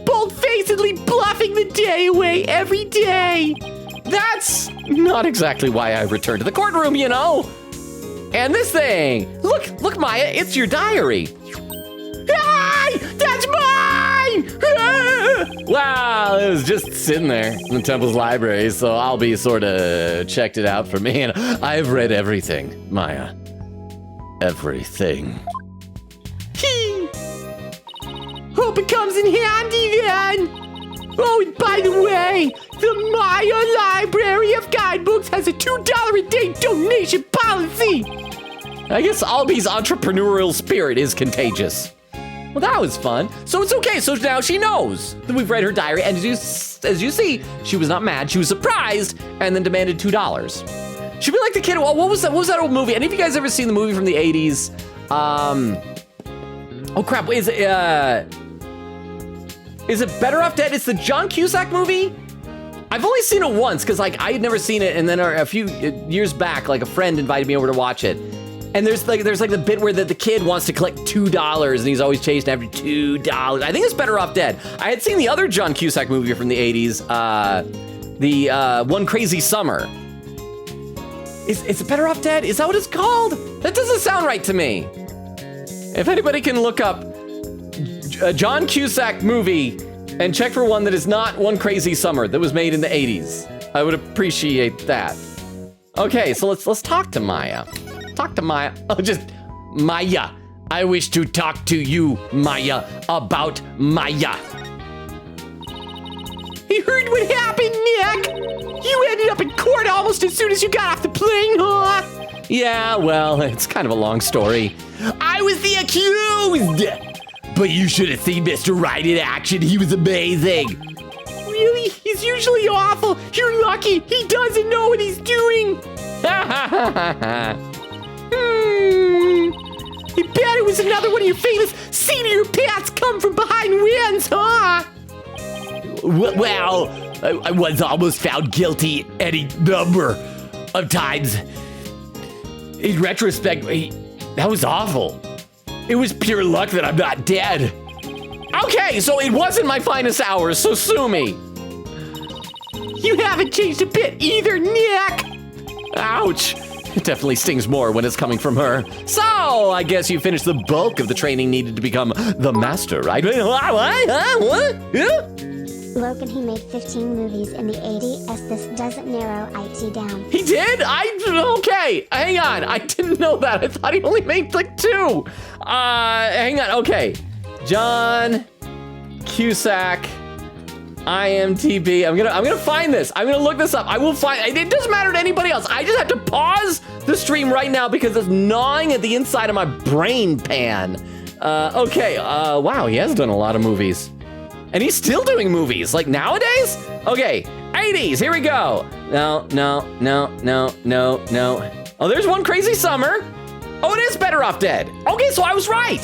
Speaker 1: bold-facedly bluffing the day away every day. That's not exactly why I returned to the courtroom, you know. And this thing, look, Maya, it's your diary. Hey, that's mine! Wow, it was just sitting there in the temple's library, so I'll be sort of checked it out for me. And I've read everything, Maya. Everything. Hope it comes in handy then. Oh, and by the way, the Maya Library of Guidebooks has a $2 a day donation policy. I guess Albi's entrepreneurial spirit is contagious. Well, that was fun. So it's okay. So now she knows that we've read her diary. And as you see, she was not mad. She was surprised and then demanded $2. She'd be like the kid. What was that old movie? Any of you guys ever seen the movie from the 80s? Oh, crap. Is it Better Off Dead? It's the John Cusack movie? I've only seen it once because like I had never seen it, and then a few years back, like a friend invited me over to watch it. And there's like the bit where the kid wants to collect $2 and he's always chasing after $2. I think it's Better Off Dead. I had seen the other John Cusack movie from the 80s, the One Crazy Summer. Is it Better Off Dead? Is that what it's called? That doesn't sound right to me. If anybody can look up a John Cusack movie and check for one that is not One Crazy Summer that was made in the 80s, I would appreciate that. Okay, so let's talk to Maya. Talk to Maya. Oh, just Maya. I wish to talk to you, Maya, about Maya. You heard what happened, Nick? You ended up in court almost as soon as you got off the plane, huh? Yeah, well, it's kind of a long story. I was the accused! But you should have seen Mr. Rite in action. He was amazing. Really? He's usually awful. You're lucky. He doesn't know what he's doing. I bet it was another one of your famous senior pants come from behind wins, huh? Well, I was almost found guilty any number of times. In retrospect, that was awful. It was pure luck that I'm not dead. Okay, Okay, so it wasn't my finest hour, so sue me.
Speaker 7: You haven't changed a bit either, Nick.
Speaker 1: Ouch. It definitely stings more when it's coming from her. So, I guess you finished the bulk of the training needed to become the master, right? What?
Speaker 6: Logan, he made 15 movies in the 80s. This doesn't narrow IT down.
Speaker 1: He did? Okay, hang on. I didn't know that. I thought he only made like 2. Hang on, okay. John Cusack, IMDb. I'm gonna find this. I'm gonna look this up. I will find, it doesn't matter to anybody else. I just have to pause the stream right now because it's gnawing at the inside of my brain pan. Okay, wow, he has done a lot of movies. And he's still doing movies, like nowadays? Okay, 80s, here we go. No. Oh, there's One Crazy Summer. Oh, it is Better Off Dead. Okay, so I was right.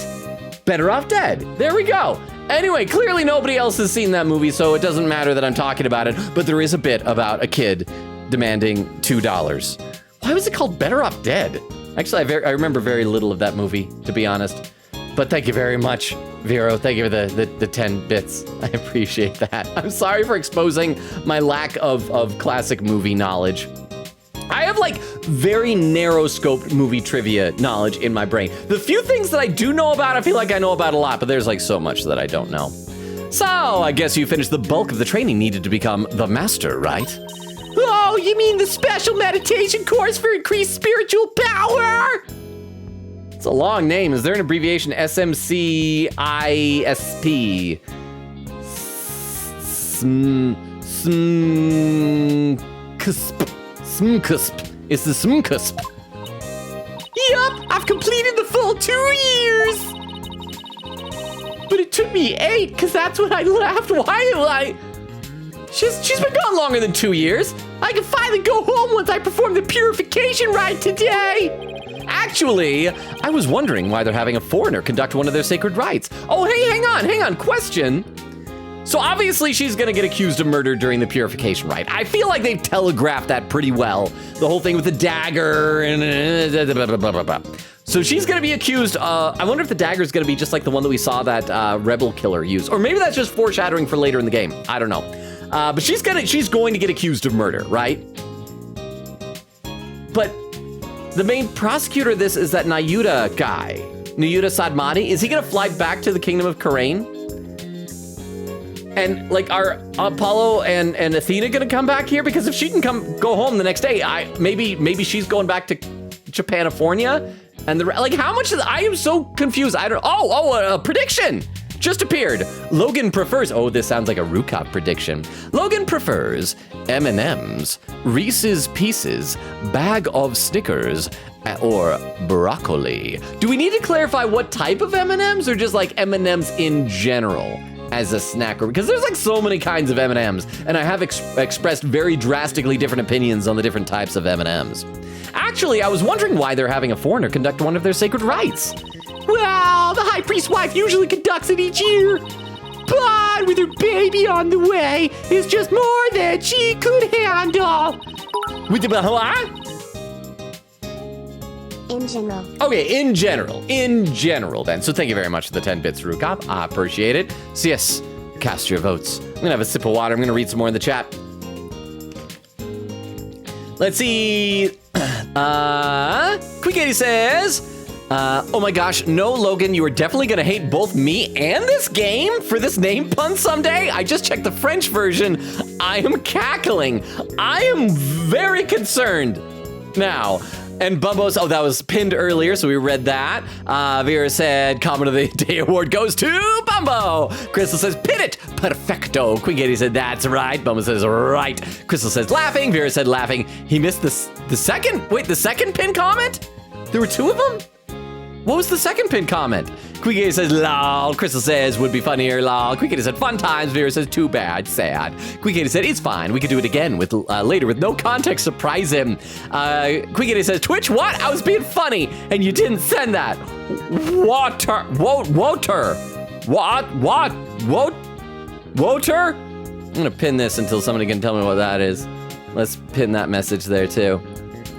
Speaker 1: Better Off Dead, there we go. Anyway, clearly nobody else has seen that movie, so it doesn't matter that I'm talking about it, but there is a bit about a kid demanding $2. Why was it called Better Off Dead? Actually, I remember very little of that movie, to be honest. But thank you very much, Vero. Thank you for the 10 bits. I appreciate that. I'm sorry for exposing my lack of classic movie knowledge. I have like very narrow scoped movie trivia knowledge in my brain. The few things that I do know about, I feel like I know about a lot, but there's like so much that I don't know. So I guess you finished the bulk of the training needed to become the master, right?
Speaker 7: Oh, you mean the special meditation course for increased spiritual power?
Speaker 1: It's a long name. Is there an abbreviation? SMCISP. Smcusp. It's the Smcusp.
Speaker 7: Yup, I've completed the full 2 years. But it took me 8, because that's when I left. Why?
Speaker 1: She's been gone longer than 2 years.
Speaker 7: I can finally go home once I perform the purification rite today.
Speaker 1: Actually, I was wondering why they're having a foreigner conduct one of their sacred rites. Oh, hey, hang on, question. So obviously she's gonna get accused of murder during the purification rite. I feel like they've telegraphed that pretty well. The whole thing with the dagger and blah, blah, blah, blah, blah. So she's gonna be accused, I wonder if the dagger is gonna be just like the one that we saw that rebel killer use. Or maybe that's just foreshadowing for later in the game, I don't know. But she's going to get accused of murder, right? But the main prosecutor of this is that Nayuta guy, Nayuta Sadmati. Is he going to fly back to the kingdom of Karain? And like, are Apollo and Athena going to come back here? Because if she can go home the next day, maybe she's going back to Japanifornia. And like, how much is, I am so confused. I don't, a prediction just appeared. Logan prefers, oh, this sounds like a Rukop prediction. Logan prefers M&Ms, Reese's Pieces, bag of Snickers, or broccoli. Do we need to clarify what type of M&Ms or just like M&Ms in general as a snacker? Because there's like so many kinds of M&Ms, and I have expressed very drastically different opinions on the different types of M&Ms. Actually, I was wondering why they're having a foreigner conduct one of their sacred rites.
Speaker 7: Well, the high priest's wife usually conducts it each year. But with her baby on the way, it's just more than she could handle.
Speaker 1: With the what?
Speaker 6: In general.
Speaker 1: Okay, in general then. So thank you very much for the 10 bits, Rukop. I appreciate it. So yes, cast your votes. I'm gonna have a sip of water. I'm gonna read some more in the chat. Let's see. Quick80 says, oh my gosh, no, Logan, you are definitely gonna hate both me and this game for this name pun someday. I just checked the French version. I am cackling. I am very concerned now. And Bumbo's, oh, that was pinned earlier, so we read that. Vera said, comment of the day award goes to Bumbo. Crystal says, pin it, perfecto. Queen80 said, that's right. Bumbo says, right. Crystal says, laughing. Vera said, laughing. He missed the second pin comment? There were 2 of them? What was the second pin comment? Queen80 says, lol. Crystal says, would be funnier, lol. Queen80 said, fun times. Vera says, too bad, sad. Queen80 said, it's fine. We could do it again with later with no context. Surprise him. Queen80 says, Twitch, what? I was being funny, and you didn't send that. Water. I'm gonna pin this until somebody can tell me what that is. Let's pin that message there too.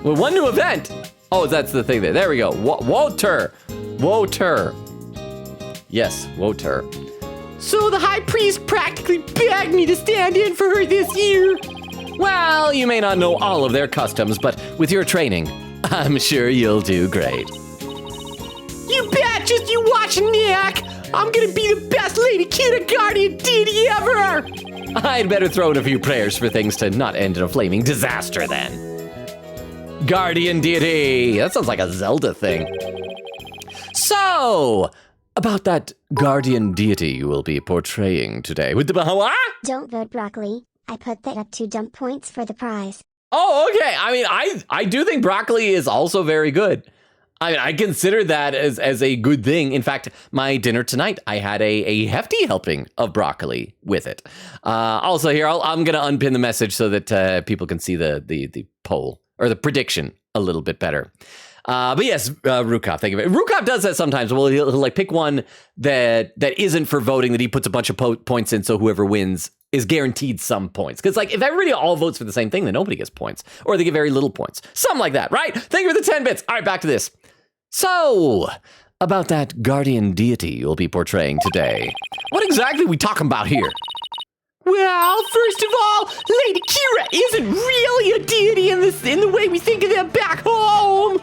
Speaker 1: Well, one new event. Oh, that's the thing there. There we go. Woter. Yes, Woter.
Speaker 7: So the High Priest practically begged me to stand in for her this year.
Speaker 1: Well, you may not know all of their customs, but with your training, I'm sure you'll do great.
Speaker 7: You bet, just you watch, Nick. I'm gonna be the best Lady Kira Guardian deity ever.
Speaker 1: I'd better throw in a few prayers for things to not end in a flaming disaster then. Guardian deity. That sounds like a Zelda thing. So, about that guardian deity you will be portraying today with the Bahawa?
Speaker 6: Don't vote broccoli. I put that up to dump points for the prize.
Speaker 1: Oh, okay. I mean, I do think broccoli is also very good. I mean, I consider that as a good thing. In fact, my dinner tonight, I had a hefty helping of broccoli with it. Also here, I'm going to unpin the message so that people can see the poll or the prediction a little bit better. But yes, Rukov, thank you. Rukov does that sometimes. Well, he'll like pick one that isn't for voting, that he puts a bunch of points in, so whoever wins is guaranteed some points. Because like if everybody all votes for the same thing, then nobody gets points, or they get very little points, something like that, right? Thank you for the 10 bits. All right, back to this. So, about that guardian deity you'll be portraying today, what exactly are we talking about here?
Speaker 7: Well, first of all, Lady Kira isn't really a deity in the way we think of them back home.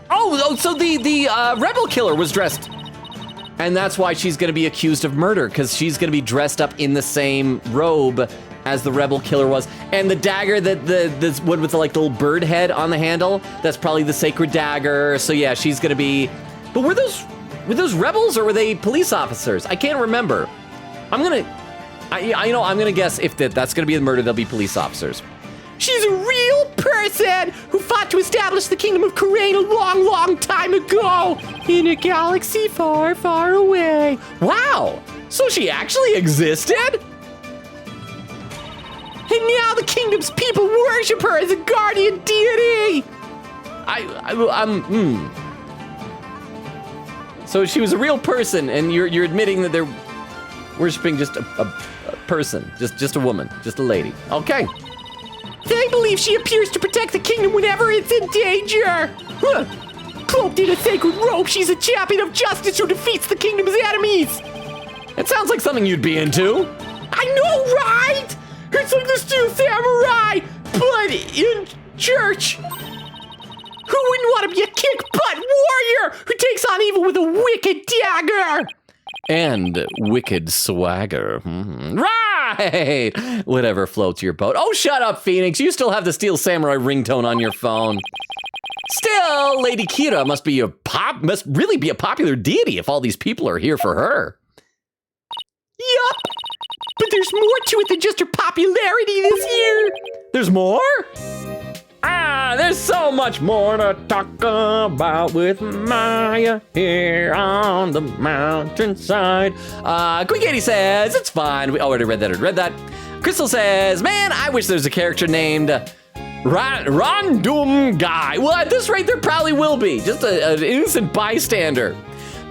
Speaker 1: Oh, so the rebel killer was dressed. And that's why she's going to be accused of murder, because she's going to be dressed up in the same robe as the rebel killer was. And the dagger, this one with the like little bird head on the handle, that's probably the sacred dagger. So yeah, she's going to be... But were those rebels or were they police officers? I can't remember. I'm going to guess if that's going to be the murder, they'll be police officers.
Speaker 7: She's a real person who fought to establish the kingdom of Khura'in a long, long time ago in a galaxy far, far away.
Speaker 1: Wow, so she actually existed?
Speaker 7: And now the kingdom's people worship her as a guardian deity.
Speaker 1: So she was a real person, and you're admitting that they're worshiping just a person, just a woman, just a lady. Okay.
Speaker 7: They believe she appears to protect the kingdom whenever it's in danger. Huh. Cloaked in a sacred robe, she's a champion of justice who defeats the kingdom's enemies.
Speaker 1: It sounds like something you'd be into.
Speaker 7: I know, right? It's like the Steel Samurai, but in church. Who wouldn't want to be a kick-butt warrior who takes on evil with a wicked dagger?
Speaker 1: And wicked swagger. Right! Whatever floats your boat. Oh, shut up, Phoenix. You still have the Steel Samurai ringtone on your phone. Still, Lady Kira must really be a popular deity if all these people are here for her.
Speaker 7: Yup. But there's more to it than just her popularity this year.
Speaker 1: There's more? There's so much more to talk about with Maya here on the mountainside. Quick 80 says, it's fine. We already read that. Crystal says, man, I wish there's a character named Random Guy. Well, at this rate, there probably will be. Just an innocent bystander.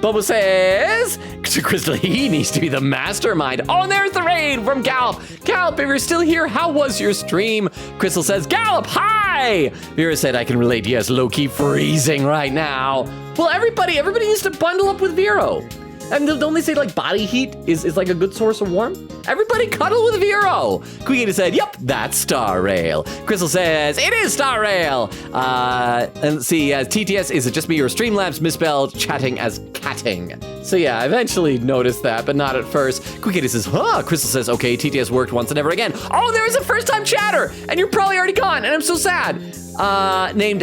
Speaker 1: Bubba says, to Crystal, he needs to be the mastermind. Oh, and there's the raid from Gallop. Gallop, if you're still here, how was your stream? Crystal says, Gallop, hi! Vera said, I can relate. Yes, low-key freezing right now. Well, everybody needs to bundle up with Vero. And don't they say like body heat is like a good source of warmth? Everybody cuddle with Vero. Queegita said, yep, that's Star Rail. Crystal says, it is Star Rail. And see, TTS, is it just me or Streamlabs misspelled chatting as catting? So yeah, I eventually noticed that, but not at first. Queegita says, huh? Crystal says, okay, TTS worked once and never again. Oh, there is a first-time chatter, and you're probably already gone, and I'm so sad. Named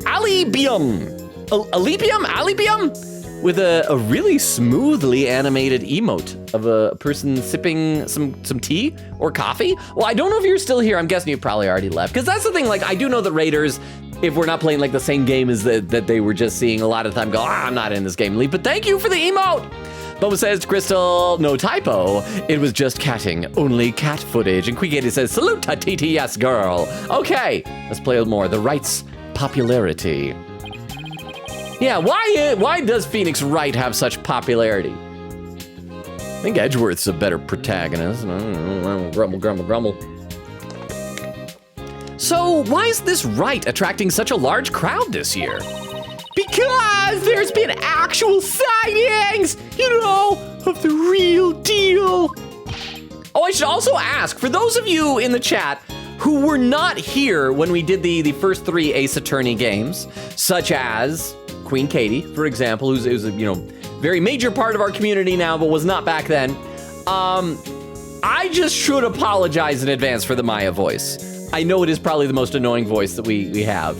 Speaker 1: Alibium. Alibium? With a really smoothly animated emote of a person sipping some tea or coffee. Well, I don't know if you're still here. I'm guessing you probably already left. Because that's the thing, like, I do know that Raiders, if we're not playing like the same game as that they were just seeing a lot of the time, go, I'm not in this game, leave. But thank you for the emote. Bubba says to Crystal, no typo. It was just catting, only cat footage. And Queegate says, salute to TTS girl. Okay, let's play a little more. The Rite's popularity. Yeah, why does Phoenix Wright have such popularity? I think Edgeworth's a better protagonist. Grumble. So why is this Rite attracting such a large crowd this year?
Speaker 7: Because there's been actual sightings, of the real deal.
Speaker 1: Oh, I should also ask, for those of you in the chat who were not here when we did the first 3 Ace Attorney games, such as Queen Katie, for example, who's a very major part of our community now, but was not back then. I just should apologize in advance for the Maya voice. I know it is probably the most annoying voice that we have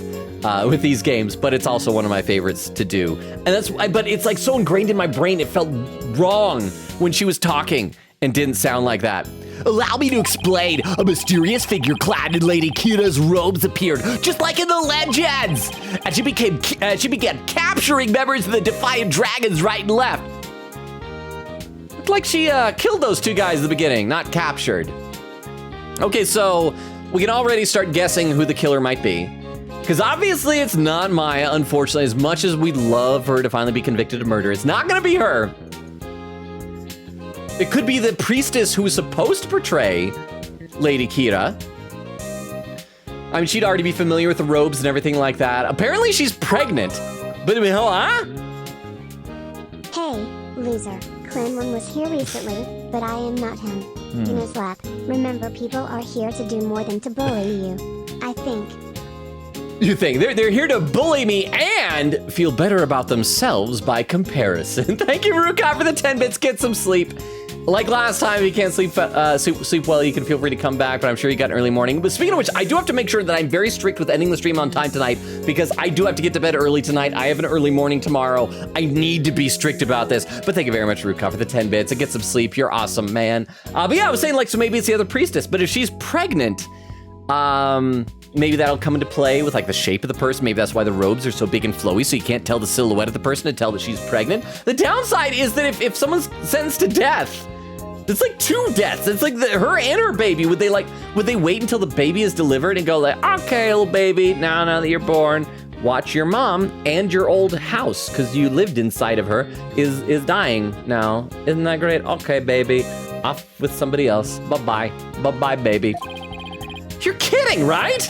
Speaker 1: with these games, but it's also one of my favorites to do. And but it's like so ingrained in my brain, it felt wrong when she was talking and didn't sound like that.
Speaker 7: Allow me to explain. A mysterious figure clad in Lady Kira's robes appeared, just like in the legends. And she began capturing members of the Defiant Dragons right and left.
Speaker 1: Looked like she killed those 2 guys at the beginning, not captured. Okay, so we can already start guessing who the killer might be. Because obviously it's not Maya, unfortunately, as much as we'd love her to finally be convicted of murder. It's not gonna be her. It could be the priestess who was supposed to portray Lady Kira. I mean, she'd already be familiar with the robes and everything like that. Apparently she's pregnant. But I mean, huh?
Speaker 6: Hey, loser. Clan1 was here recently, but I am not him. In his lap. Remember, people are here to do more than to bully you. I think.
Speaker 1: You think they're here to bully me and feel better about themselves by comparison. Thank you, Ruka, for the 10 bits. Get some sleep. Like last time, if you can't sleep well, you can feel free to come back, but I'm sure you got an early morning. But speaking of which, I do have to make sure that I'm very strict with ending the stream on time tonight, because I do have to get to bed early tonight. I have an early morning tomorrow. I need to be strict about this. But thank you very much, Ruka, for the 10 bits and get some sleep. You're awesome, man. But yeah, I was saying, like, so maybe it's the other priestess, but if she's pregnant, maybe that'll come into play with like the shape of the person. Maybe that's why the robes are so big and flowy, so you can't tell the silhouette of the person to tell that she's pregnant. The downside is that if someone's sentenced to death, it's like 2 deaths. It's like her and her baby. Would they wait until the baby is delivered and go like, okay, little baby, now that you're born, watch your mom and your old house, because you lived inside of her, is dying now. Isn't that great? Okay, baby, off with somebody else. Bye-bye. Bye-bye, baby. You're kidding, right?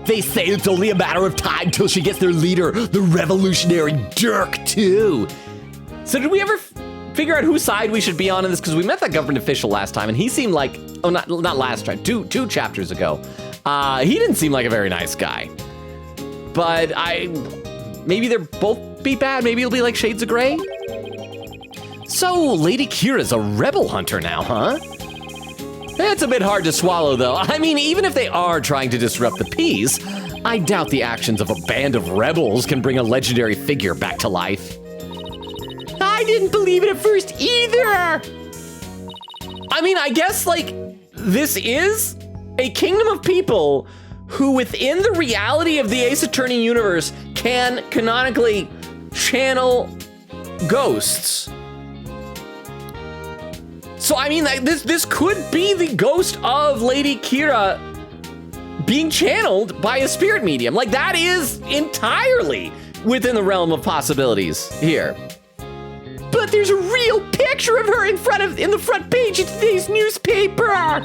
Speaker 7: They say it's only a matter of time till she gets their leader, the revolutionary Dirk, too.
Speaker 1: So did we ever figure out whose side we should be on in this? Because we met that government official last time, and he seemed like, oh, not last time, two chapters ago. He didn't seem like a very nice guy. But maybe they're both be bad. Maybe it'll be like Shades of Grey. So Lady Kira's a rebel hunter now, huh? It's a bit hard to swallow, though. I mean, even if they are trying to disrupt the peace, I doubt the actions of a band of rebels can bring a legendary figure back to life.
Speaker 7: I didn't believe it at first either!
Speaker 1: I mean, I guess, like, this is a kingdom of people who, within the reality of the Ace Attorney universe, can canonically channel ghosts. So, I mean, like, this could be the ghost of Lady Kira being channeled by a spirit medium. Like, that is entirely within the realm of possibilities here.
Speaker 7: But there's a real picture of her in the front page of today's newspaper.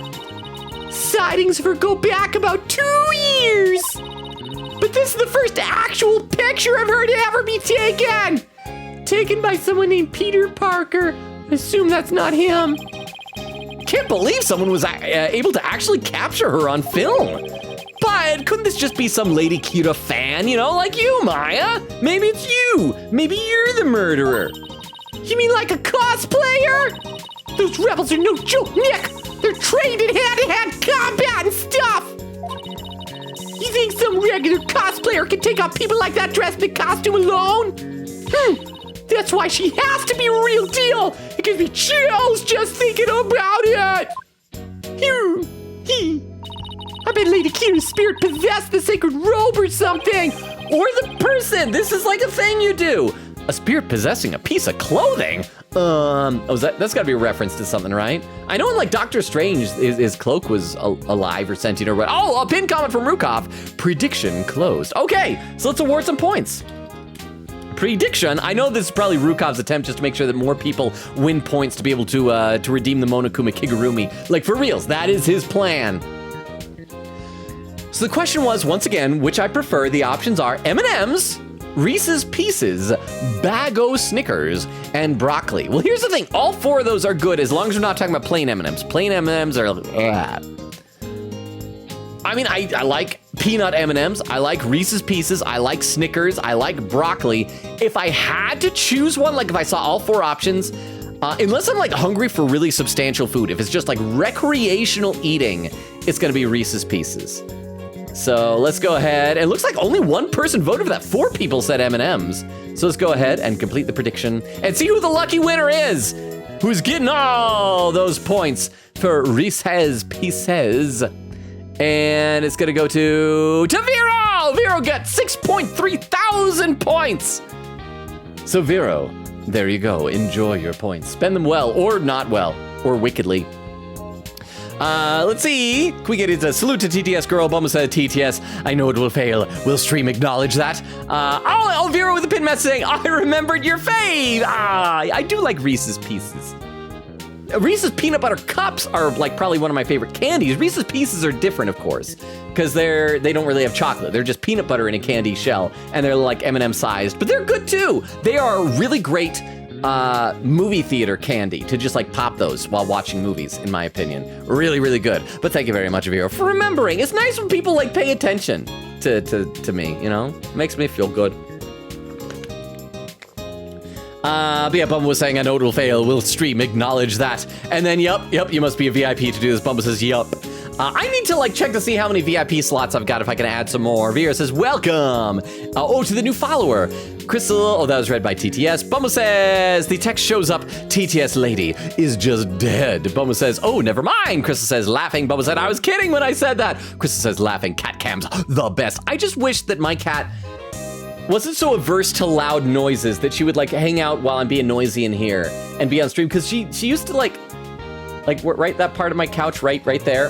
Speaker 7: Sightings of her go back about 2 years. But this is the first actual picture of her to ever be taken. Taken by someone named Peter Parker. Assume that's not him.
Speaker 1: Can't believe someone was able to actually capture her on film. But couldn't this just be some Lady Kira fan, like you, Maya? Maybe it's you. Maybe you're the murderer.
Speaker 7: You mean like a cosplayer? Those rebels are no joke, Nick. They're trained in hand-to-hand combat and stuff. You think some regular cosplayer can take on people like that dressed in costume alone? That's why she has to be a real deal. It gives me chills just thinking about it. I bet Lady Kira's spirit possessed the sacred robe or something.
Speaker 1: Or the person. This is like a thing you do. A spirit possessing a piece of clothing? That's gotta be a reference to something, right? I know in like Doctor Strange, his cloak was alive or sentient or what. Oh, a pin comment from Rukov. Prediction closed. Okay, so let's award some points. Prediction, I know this is probably Rukov's attempt just to make sure that more people win points to be able to redeem the Monokuma Kigurumi. Like, for reals, that is his plan. So the question was, once again, which I prefer. The options are M&M's, Reese's Pieces, Bag-O Snickers, and broccoli. Well, here's the thing. All 4 of those are good as long as we're not talking about plain M&Ms. Plain M&Ms are... I mean, I like peanut M&Ms. I like Reese's Pieces. I like Snickers. I like broccoli. If I had to choose one, like if I saw all 4 options, unless I'm like hungry for really substantial food, if it's just like recreational eating, it's gonna be Reese's Pieces. So let's go ahead. It looks like only 1 person voted for that. 4 people said M&Ms. So let's go ahead and complete the prediction and see who the lucky winner is. Who's getting all those points for Reese's Pieces. And it's gonna go to Vero! Vero got 6.3 thousand points. So Vero, there you go. Enjoy your points. Spend them well or not well or wickedly. Let's see. Can we get it? Salute to TTS girl. Bumba said TTS. I know it will fail. Will stream acknowledge that? Vero with a pin message saying, I remembered your fave. I do like Reese's Pieces. Reese's peanut butter cups are like probably one of my favorite candies. Reese's Pieces are different, of course, because they don't really have chocolate. They're just peanut butter in a candy shell, and they're like M&M sized, but they're good too. They are really great movie theater candy to just like pop those while watching movies, in my opinion. Really, really good. But thank you very much, Vero, for remembering. It's nice when people like pay attention to me, you know? It makes me feel good. But yeah, Bumba was saying, I know it will fail. Will stream acknowledge that? And then, yup, you must be a VIP to do this. Bumba says, yup. I need to like check to see how many VIP slots I've got if I can add some more. Vera says, welcome. To the new follower. Crystal, that was read by TTS. Bumba says, the text shows up, TTS lady is just dead. Bumba says, oh, never mind. Crystal says, laughing. Bumba said, I was kidding when I said that. Crystal says, laughing. Cat cams, the best. I just wish that my cat wasn't so averse to loud noises, that she would like hang out while I'm being noisy in here and be on stream, because she used to like right that part of my couch right there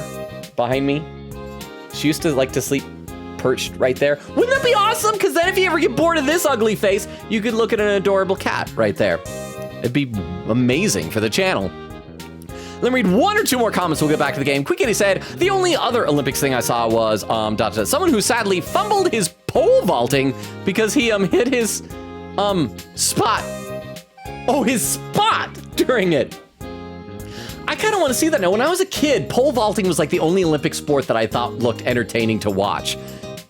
Speaker 1: behind me. She used to like to sleep perched right there. Wouldn't that be awesome? Because then if you ever get bored of this ugly face, you could look at an adorable cat right there. It'd be amazing for the channel. Let me read 1 or 2 more comments. We'll get back to the game. Quick Kitty said, the only other Olympics thing I saw was someone who sadly fumbled his pole vaulting because he hit his spot. Oh, his spot during it. I kind of want to see that now. When I was a kid, pole vaulting was like the only Olympic sport that I thought looked entertaining to watch.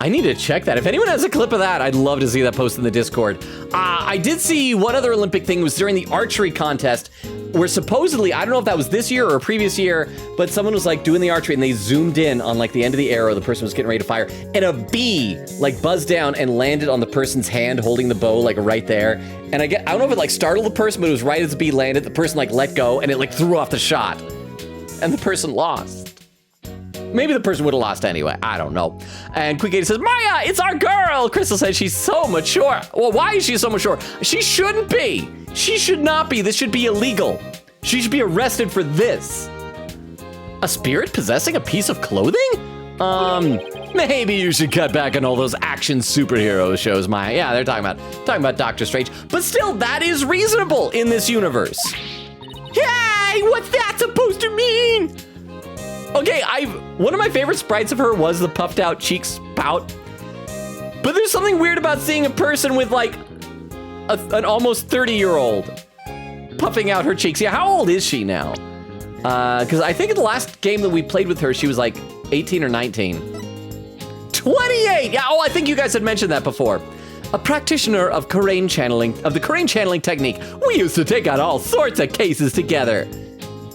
Speaker 1: I need to check that. If anyone has a clip of that, I'd love to see that posted in the Discord. I did see one other Olympic thing was during the archery contest, where supposedly, I don't know if that was this year or a previous year, but someone was like doing the archery and they zoomed in on like the end of the arrow, the person was getting ready to fire, and a bee like buzzed down and landed on the person's hand holding the bow like right there. And I don't know if it like startled the person, but it was right as the bee landed, the person like let go and it like threw off the shot. And the person lost. Maybe the person would have lost anyway. I don't know. And Quick 80 says, Maya, it's our girl. Crystal says she's so mature. Well, why is she so mature? She shouldn't be. She should not be. This should be illegal. She should be arrested for this. A spirit possessing a piece of clothing? Maybe you should cut back on all those action superhero shows, Maya. Yeah, they're talking about Doctor Strange. But still, that is reasonable in this universe. Hey, what's that supposed to mean? Okay, one of my favorite sprites of her was the puffed out cheeks pout. But there's something weird about seeing a person with like an almost 30-year-old puffing out her cheeks. Yeah, how old is she now? Because I think in the last game that we played with her, she was like 18 or 19. 28! Yeah, I think you guys had mentioned that before. A practitioner of the Karain channeling technique. We used to take out all sorts of cases together.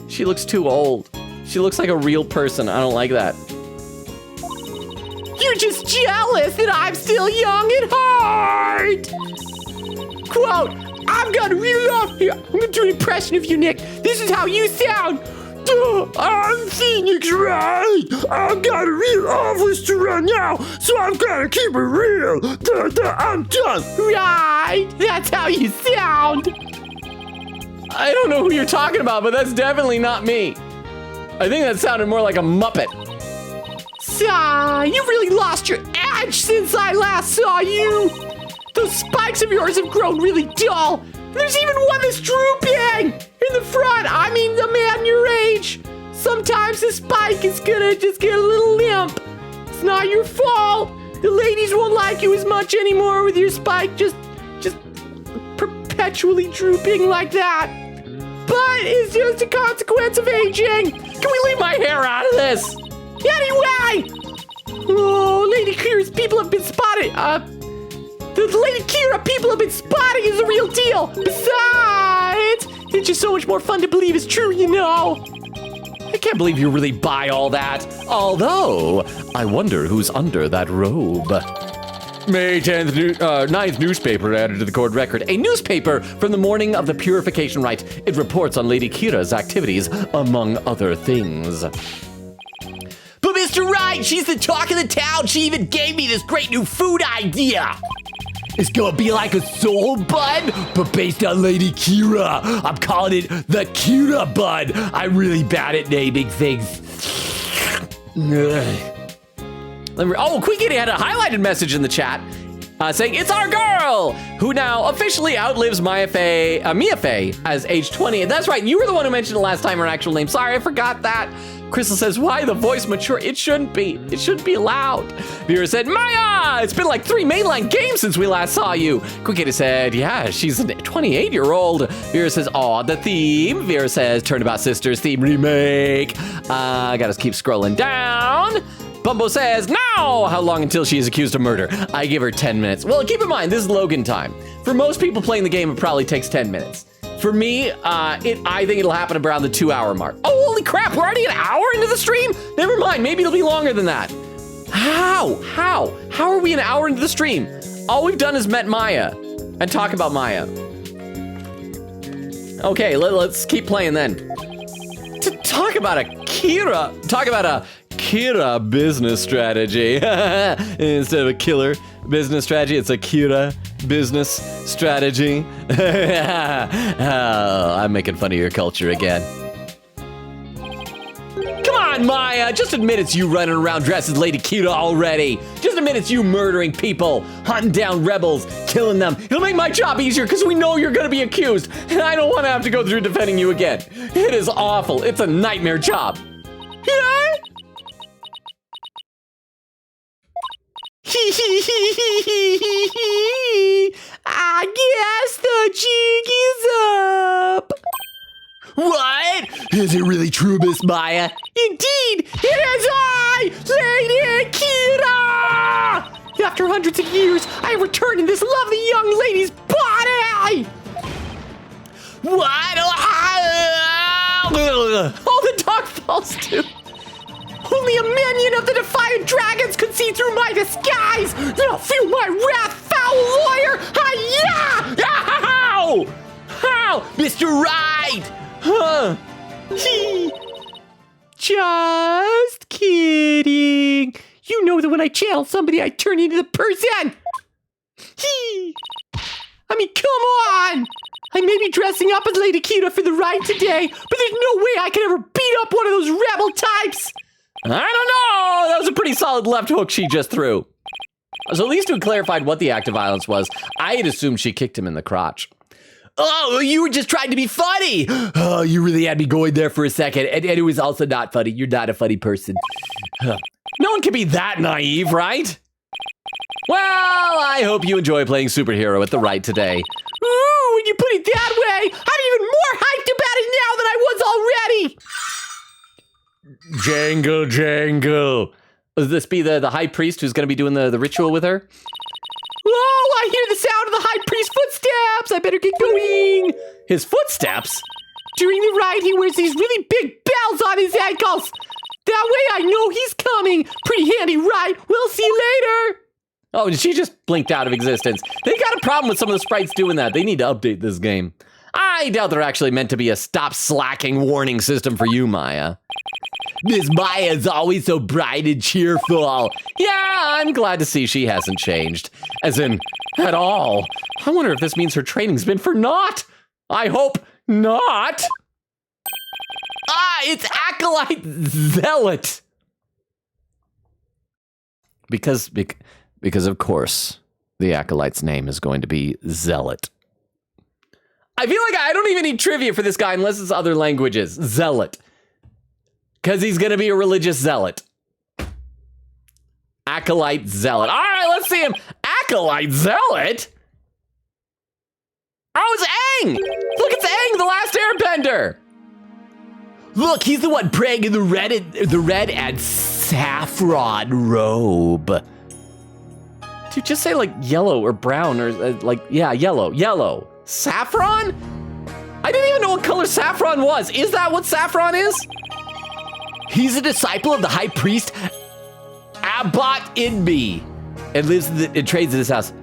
Speaker 1: She looks too old. She looks like a real person. I don't like that. You're just jealous that I'm still young at heart. Quote, I've got a real off here. I'm gonna do an impression of you, Nick. This is how you sound. I'm Phoenix Wright. I've got a real office to run now, so I've got to keep it real. I'm done. Right, that's how you sound. I don't know who you're talking about, but that's definitely not me. I think that sounded more like a Muppet. You really lost your edge since I last saw you. Those spikes of yours have grown really dull. There's even one that's drooping in the front. I mean, the man your age. Sometimes the spike is gonna just get a little limp. It's not your fault.
Speaker 7: The ladies won't like you as much anymore with your spike just perpetually drooping like that. But it's just a consequence of aging. Can we leave my hair out of this? Anyway! Oh, Lady Kira's people have been spotted. The Lady Kira people have been spotting is the real deal. Besides, it's just so much more fun to believe it's true, you know. I can't believe you really buy all that. Although, I wonder who's under that robe. May 10th, 9th newspaper added to the court record. A newspaper from the morning of the purification rite. It reports on Lady Kira's activities, among other things. But Mr. Rite, she's the talk of the town. She even gave me this great new food idea. It's gonna be like a soul bun, but based on Lady Kira. I'm calling it the Kira bun. I'm really bad at naming things. Oh, Queen Kitty had a highlighted message in the chat saying, it's our girl, who now officially outlives Mia Fey as age 20. And that's right, you were the one who mentioned it last time, her actual name. Sorry, I forgot that. Crystal says, why the voice mature? It shouldn't be. It shouldn't be loud. Vera said, Maya, it's been like 3 mainline games since we last saw you. Quickita said, yeah, she's a 28-year-old. Vera says, aw, the theme. Vera says, Turnabout Sisters theme remake. Gotta keep scrolling down. Bumbo says, now, how long until she is accused of murder? I give her 10 minutes. Well, keep in mind, this is Logan time. For most people playing the game, it probably takes 10 minutes. For me, I think it'll happen around the 2-hour mark. Oh, holy crap, we're already an hour into the stream? Never mind, maybe it'll be longer than that. How are we an hour into the stream? All we've done is met Maya and talk about Maya. Okay, let's keep playing then. To talk about a Kira business strategy. Instead of a killer business strategy, it's a Kira business strategy. Oh, I'm making fun of your culture again. Come on, Maya, just admit it's you running around dressed as Lady Kira already. Just admit it's you murdering people, hunting down rebels, killing them. It'll make my job easier because we know you're gonna be accused, and I don't want to have to go through defending you again. It is awful. It's a nightmare job. Yeah? I guess the jig is up. What? Is it really true, Miss Maya? Indeed, it is I, Lady Kira! After hundreds of years, I returned in this lovely young lady's body! What? Oh, the dog falls too. Only a minion of the Defiant Dragons could see through my disguise! Now feel my wrath, foul lawyer! Hi-ya! Ow! How? Mr. Rite! Huh? Just kidding. You know that when I channel somebody, I turn into the person! I mean, come on! I may be dressing up as Lady Kira for the ride today, but there's no way I could ever beat up one of those rebel types! I don't know! That was a pretty solid left hook she just threw. So at least we clarified what the act of violence was. I had assumed she kicked him in the crotch. Oh, you were just trying to be funny! Oh, you really had me going there for a second, and it was also not funny. You're not a funny person. No one can be that naive, right? Well, I hope you enjoy playing superhero at the Rite today. Ooh, when you put it that way, I'm even more hyped about it now than I was already! Jangle. Will this be the high priest who's going to be doing the ritual with her? Oh, I hear the sound of the high priest's footsteps. I better get going. His footsteps? During the ride, he wears these really big bells on his ankles. That way I know he's coming. Pretty handy, right? We'll see you later. Oh, she just blinked out of existence. They got a problem with some of the sprites doing that. They need to update this game. I doubt they're actually meant to be a stop slacking warning system for you, Maya. Miss Maya's always so bright and cheerful. Yeah, I'm glad to see she hasn't changed. As in, at all. I wonder if this means her training's been for naught. I hope not. It's Acolyte Zealot. Because of course, the Acolyte's name is going to be Zealot. I feel like I don't even need trivia for this guy unless it's other languages. Zealot. Because he's going to be a religious zealot.
Speaker 1: Acolyte Zealot. All right, let's see him. Acolyte Zealot? Oh, it's Aang! Look, it's Aang, the last airbender!
Speaker 7: Look, he's the one praying in the red and saffron robe.
Speaker 1: Dude, just say like yellow or brown or yellow. Saffron? I didn't even know what color saffron was. Is that what saffron is?
Speaker 7: He's a disciple of the high priest Abbot Inmi and lives and trades in his house.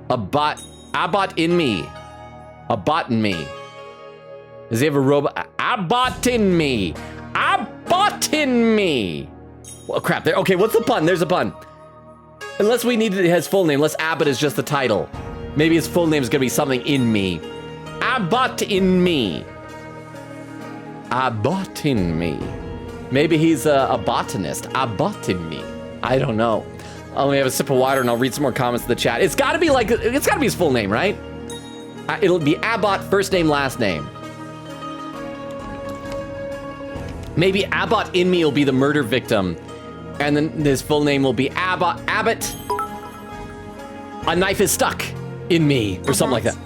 Speaker 1: Abbot Inmi. Abbot in me. Does he have a robot? Abbot in me. Abbot in me. Well, crap. There. Okay, what's the pun? There's a pun. Unless we need his full name. Unless Abbot is just the title. Maybe his full name is gonna be something in me. Abbot in me. Abbot in me. Maybe he's a botanist. Abbot in me. I don't know. I'll only have a sip of water and I'll read some more comments in the chat. It's gotta be his full name, right? It'll be Abbot, first name, last name. Maybe Abbot in me will be the murder victim. And then his full name will be Abbot. A knife is stuck in me, or something like that.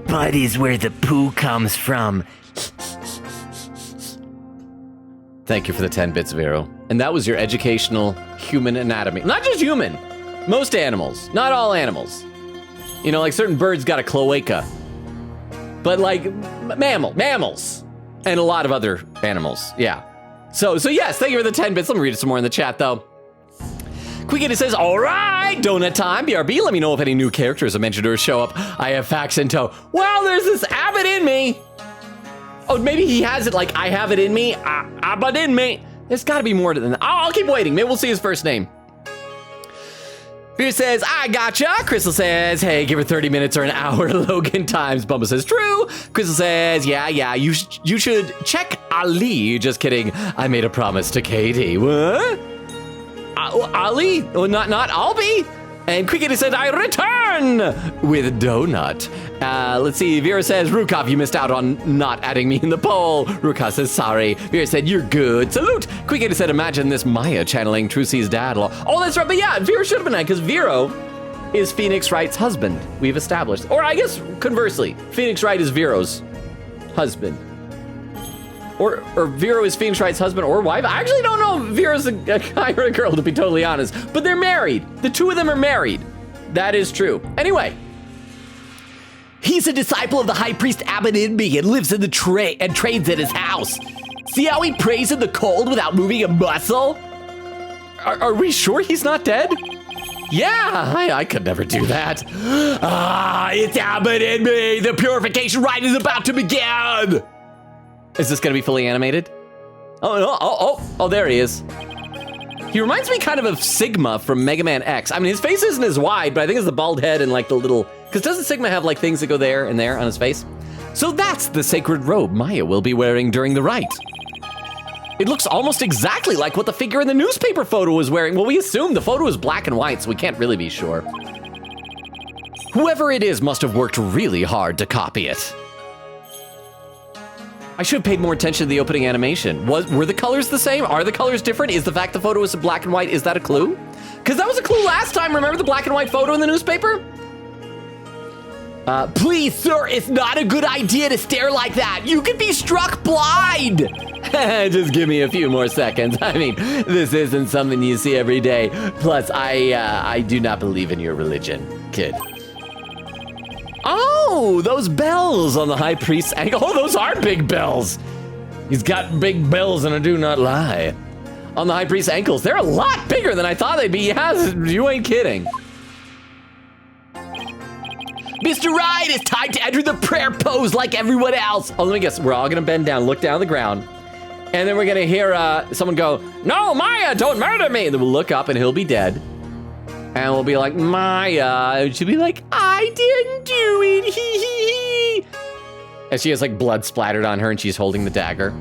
Speaker 7: Butt is where the poo comes from.
Speaker 1: Thank you for the 10 bits, Vero. And that was your educational human anatomy. Not just human. Most animals, not all animals. You know, like certain birds got a cloaca. But like mammals. And a lot of other animals, yeah. So yes, thank you for the 10 bits. Let me read some more in the chat though. Quickity says, all right, donut time. BRB, let me know if any new characters are mentioned or show up. I have facts in tow. Well, there's this Abbot in me. Oh, maybe he has it like I have it in me. Abbot in me. There's gotta be more than that. I'll keep waiting. Maybe we'll see his first name. Fear says, I gotcha. Crystal says, hey, give her 30 minutes or an hour. Logan times. Bumba says, true. Crystal says, yeah, you should check Ali. Just kidding. I made a promise to Katie. What? Ali? Oh, not Albie? And Quickity says, I return with donut. Let's see. Vera says, Rukov, you missed out on not adding me in the poll. Rukov says, sorry. Vera said, you're good. Salute. Quickity said, imagine this Maya channeling Trucy's dad. Oh, that's right. But yeah, Vera should have been that because Vero is Phoenix Wright's husband. We've established. Or I guess conversely, Phoenix Wright is Vero's husband. Or Vero is Phoenix Wright's husband or wife. I actually don't know if Vero's a guy or a girl, to be totally honest. But they're married. The two of them are married. That is true. Anyway.
Speaker 7: He's a disciple of the high priest Abbot Inmi and lives in the and trades at his house. See how he prays in the cold without moving a muscle?
Speaker 1: Are we sure he's not dead? Yeah, I could never do that.
Speaker 7: It's Abbot Inmi. The purification rite is about to begin.
Speaker 1: Is this gonna be fully animated? Oh, there he is. He reminds me kind of Sigma from Mega Man X. I mean, his face isn't as wide, but I think it's the bald head and like the little, because doesn't Sigma have like things that go there and there on his face? So that's the sacred robe Maya will be wearing during the rite. It looks almost exactly like what the figure in the newspaper photo was wearing. Well, we assume the photo is black and white, so we can't really be sure. Whoever it is must have worked really hard to copy it. I should have paid more attention to the opening animation. Were the colors the same? Are the colors different? Is the fact the photo was black and white, is that a clue? Because that was a clue last time. Remember the black and white photo in the newspaper?
Speaker 7: Please, sir, it's not a good idea to stare like that. You could be struck blind.
Speaker 1: Just give me a few more seconds. I mean, this isn't something you see every day. Plus, I do not believe in your religion, kid. Oh, those bells on the high priest's ankle. Oh, those are big bells. He's got big bells, and I do not lie. On the high priest's ankles, they're a lot bigger than I thought they'd be. Yes, you ain't kidding.
Speaker 7: Mr. Rite, it's time to enter the prayer pose like everyone else.
Speaker 1: Oh, let me guess. We're all gonna bend down, look down the ground, and then we're gonna hear someone go, "No, Maya, don't murder me!" And then we'll look up, and he'll be dead. And we'll be like, Maya. And she'll be like, I didn't do it. Hee hee hee. And she has like blood splattered on her and she's holding the dagger.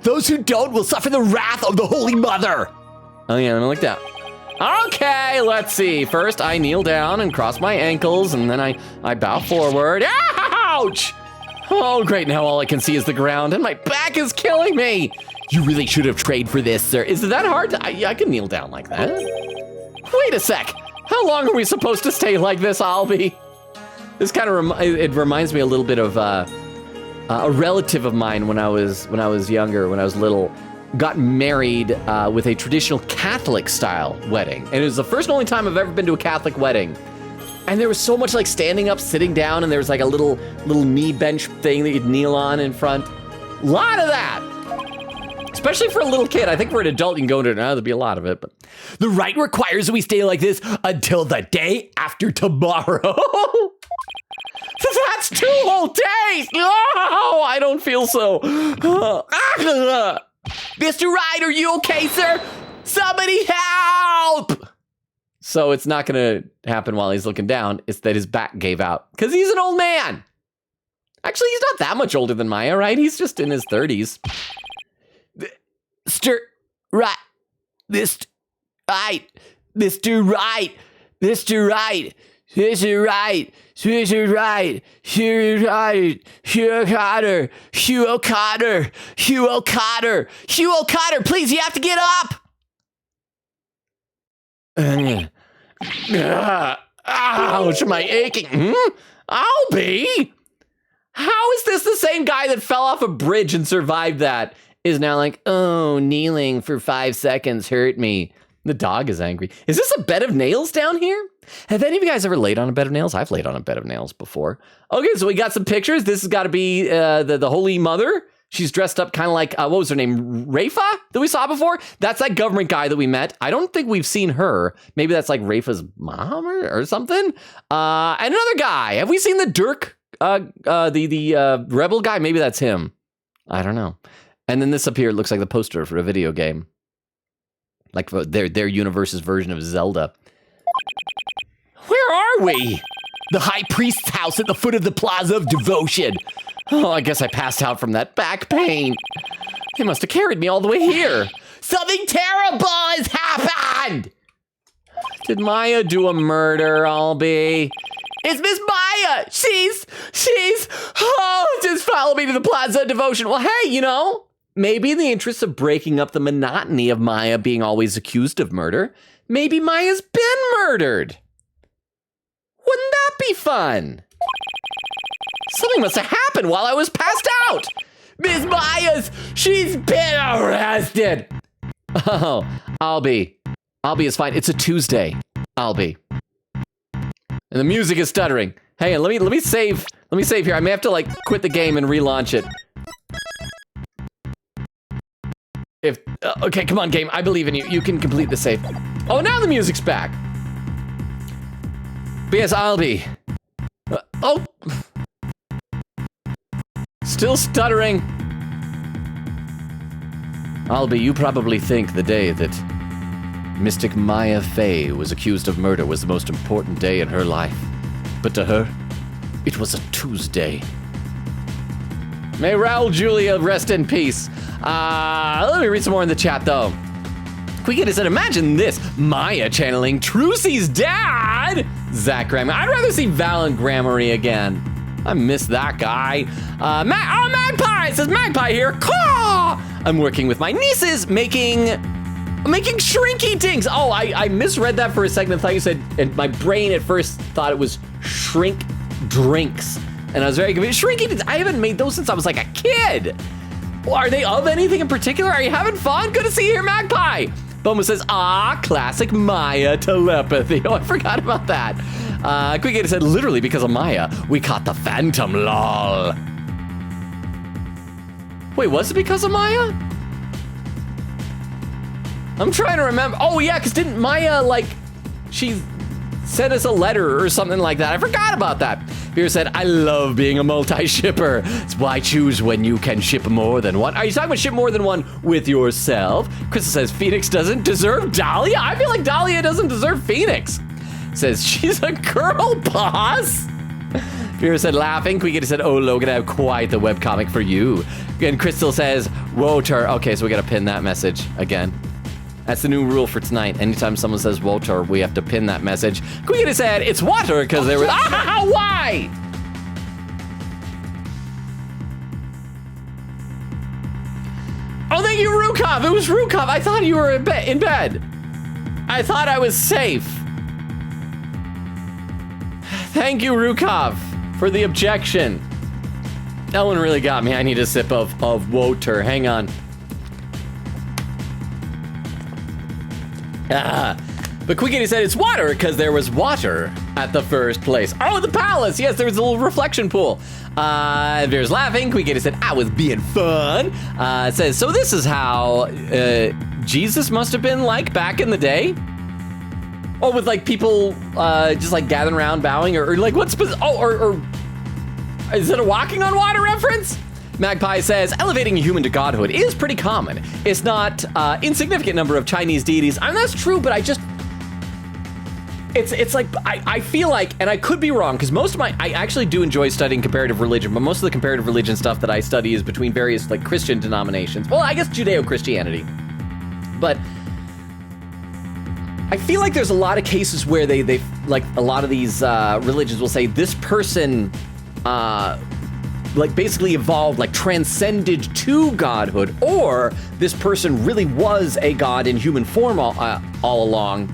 Speaker 7: Those who don't will suffer the wrath of the Holy Mother.
Speaker 1: Oh yeah, let me look down. Okay, let's see. First, I kneel down and cross my ankles and then I bow forward. Ouch! Oh, great, now all I can see is the ground, and my back is killing me.
Speaker 7: You really should have traded for this, sir.
Speaker 1: Is it that hard? I can kneel down like that. Wait a sec. How long are we supposed to stay like this, Albie? This kind of it reminds me a little bit of a relative of mine when I was younger, when I was little, got married with a traditional Catholic style wedding. And it was the first and only time I've ever been to a Catholic wedding. And there was so much like standing up, sitting down, and there was like a little knee bench thing that you'd kneel on in front. A lot of that. Especially for a little kid. I think for an adult, you can go into it now, there'd be a lot of it, but.
Speaker 7: The rite requires we stay like this until the day after tomorrow.
Speaker 1: That's 2 whole days! Oh, I don't feel so.
Speaker 7: Mr. Rite, are you okay, sir? Somebody help!
Speaker 1: So it's not gonna happen while he's looking down. It's that his back gave out. Because he's an old man. Actually, he's not that much older than Maya, right? He's just in his 30s.
Speaker 7: Mr. Rite. Mr. Rite. Mr. Rite. Mr. Rite. Mr. Rite. Mr. Rite. Hugh O'Connor. Hugh O'Connor. Hugh O'Connor. Hugh O'Connor. Hugh O'Connor, please, you have to get up.
Speaker 1: Ouch, am I aching? Albie? How is this the same guy that fell off a bridge and survived that? Is now like, oh, kneeling for 5 seconds hurt me. The dog is angry. Is this a bed of nails down here? Have any of you guys ever laid on a bed of nails? I've laid on a bed of nails before. Okay, so we got some pictures. This has got to be the Holy Mother. She's dressed up kind of like, what was her name? Rafa that we saw before? That's that government guy that we met. I don't think we've seen her. Maybe that's like Rafa's mom or something. And another guy. Have we seen the Dirk, the rebel guy? Maybe that's him. I don't know. And then this up here looks like the poster for a video game. Like their universe's version of Zelda. Where are we?
Speaker 7: The high priest's house at the foot of the Plaza of Devotion.
Speaker 1: Oh, I guess I passed out from that back pain. They must have carried me all the way here.
Speaker 7: Something terrible has happened!
Speaker 1: Did Maya do a murder, Albie?
Speaker 7: It's Miss Maya! She's, just follow me to the Plaza of Devotion.
Speaker 1: Well, hey, you know, maybe in the interest of breaking up the monotony of Maya being always accused of murder, maybe Maya's been murdered. Wouldn't that be fun? Something must have happened while I was passed out.
Speaker 7: Miss Maya's, she's been arrested.
Speaker 1: Oh, Albie is fine. It's a Tuesday, Albie. And the music is stuttering. Hey, let me save here. I may have to like quit the game and relaunch it. Okay, come on, game. I believe in you. You can complete the save. Oh, now the music's back. But yes, Albie. Still stuttering. Albie, you probably think the day that Mystic Maya Fey was accused of murder was the most important day in her life. But to her, it was a Tuesday. May Raul Julia rest in peace. Let me read some more in the chat, though. Quickly said, imagine this. Maya channeling Trucy's dad. Zach Graham. I'd rather see Val and Gramarye again. I miss that guy. Magpie! It says Magpie here. Caw! I'm working with my nieces making shrinky dinks. Oh, I misread that for a second. I thought you said, and my brain at first thought it was shrink drinks. And I was very confused. Shrinky dinks, I haven't made those since I was like a kid. Well, are they of anything in particular? Are you having fun? Good to see you here, Magpie. Boma says, classic Maya telepathy. Oh, I forgot about that. Quick said, literally because of Maya, we caught the Phantom, lol. Wait, was it because of Maya? I'm trying to remember. Oh, yeah, because didn't Maya, like, she sent us a letter or something like that. I forgot about that. Beer said, I love being a multi-shipper. It's why choose when you can ship more than one. Are you talking about ship more than one with yourself? Crystal says, Phoenix doesn't deserve Dahlia? I feel like Dahlia doesn't deserve Phoenix. Says, she's a girl boss. Beer said, laughing. Quick said, oh, Logan, I have quite the webcomic for you. And Crystal says, Wotar. Okay, so we got to pin that message again. That's the new rule for tonight. Anytime someone says water, we have to pin that message. Quickly said, it's water, because they were, why? Oh, thank you, Rukov. It was Rukov. I thought you were in bed. I thought I was safe. Thank you, Rukov, for the objection. That one really got me. I need a sip of water. Hang on. But Quickity said it's water because there was water at the first place. Oh, the palace. Yes, there was a little reflection pool. Veer's laughing. Quickity said, I was being fun. It says, so this is how Jesus must have been like back in the day? Oh, with like people just like gathering around bowing or like what's, or is it a walking on water reference? Magpie says, elevating a human to godhood is pretty common. It's not insignificant number of Chinese deities. I mean, that's true, but I just, it's like, I feel like, and I could be wrong, because I actually do enjoy studying comparative religion, but most of the comparative religion stuff that I study is between various like Christian denominations. Well, I guess Judeo-Christianity. But I feel like there's a lot of cases where they like a lot of these religions will say this person like basically evolved, like transcended to godhood, or this person really was a god in human form all along.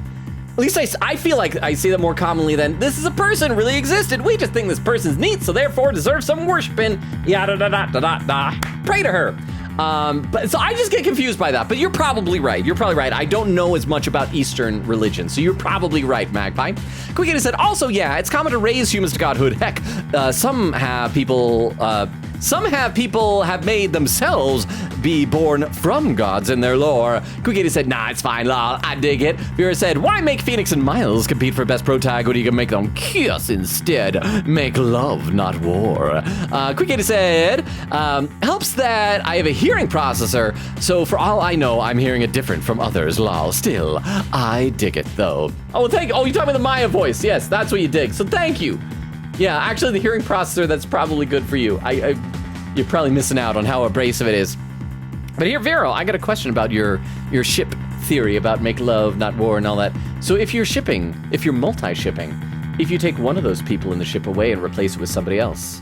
Speaker 1: At least I feel like I see that more commonly than this is a person really existed. We just think this person's neat, so therefore deserves some worshiping. Yada da da da da da. Pray to her. But so I just get confused by that. But you're probably right. You're probably right. I don't know as much about Eastern religion, so you're probably right, Magpie. Quickity said, also, yeah, it's common to raise humans to godhood. Heck, some people have made themselves be born from gods in their lore. Quickity said, nah, it's fine, lol, I dig it. Vera said, why make Phoenix and Miles compete for best protag when you can make them kiss instead? Make love, not war. Quickity said, helps that I have a hearing processor, so for all I know, I'm hearing it different from others, lol. Still, I dig it, though. Oh, you're talking about the Maya voice. Yes, that's what you dig, so thank you. Yeah, actually, the hearing processor, that's probably good for you. You're probably missing out on how abrasive it is. But here, Vero, I got a question about your ship theory about make love, not war, and all that. So if you're multi-shipping, if you take one of those people in the ship away and replace it with somebody else,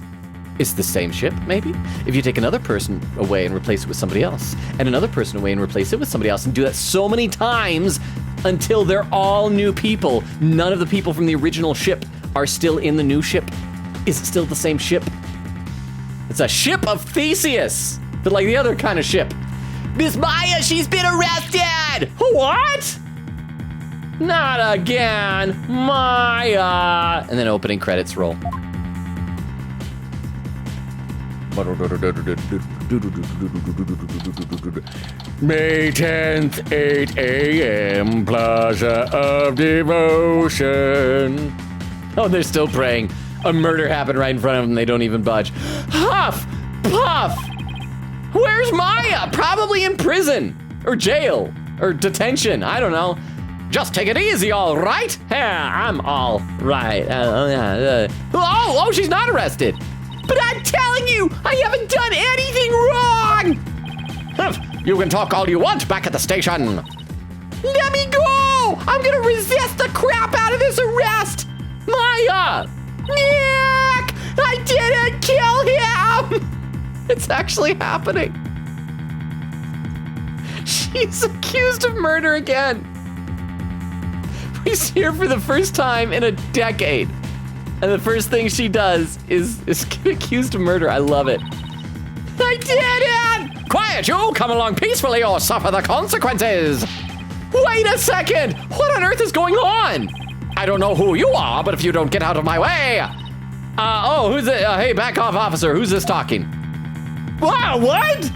Speaker 1: it's the same ship, maybe? If you take another person away and replace it with somebody else, and another person away and replace it with somebody else, and do that so many times until they're all new people, none of the people from the original ship are still in the new ship. Is it still the same ship? It's a ship of Theseus, but like the other kind of ship. Miss Maya, she's been arrested! What? Not again, Maya. And then opening credits roll. May 10th, 8 a.m., Plaza of Devotion. Oh, they're still praying. A murder happened right in front of them. They don't even budge. Huff! Puff! Where's Maya? Probably in prison. Or jail. Or detention. I don't know. Just take it easy, all right? Yeah, I'm all right. Oh, she's not arrested. But I'm telling you, I haven't done anything wrong! Huff, you can talk all you want back at the station. Let me go! I'm gonna resist the crap out of this arrest! Maya! Nick! I didn't kill him! It's actually happening. She's accused of murder again. We see her for the first time in a decade. And the first thing she does is get accused of murder. I love it. I did it! Quiet, you! Come along peacefully or suffer the consequences! Wait a second! What on earth is going on? I don't know who you are, but if you don't get out of my way... who's it? Hey, back off, officer. Who's this talking? Wow, what?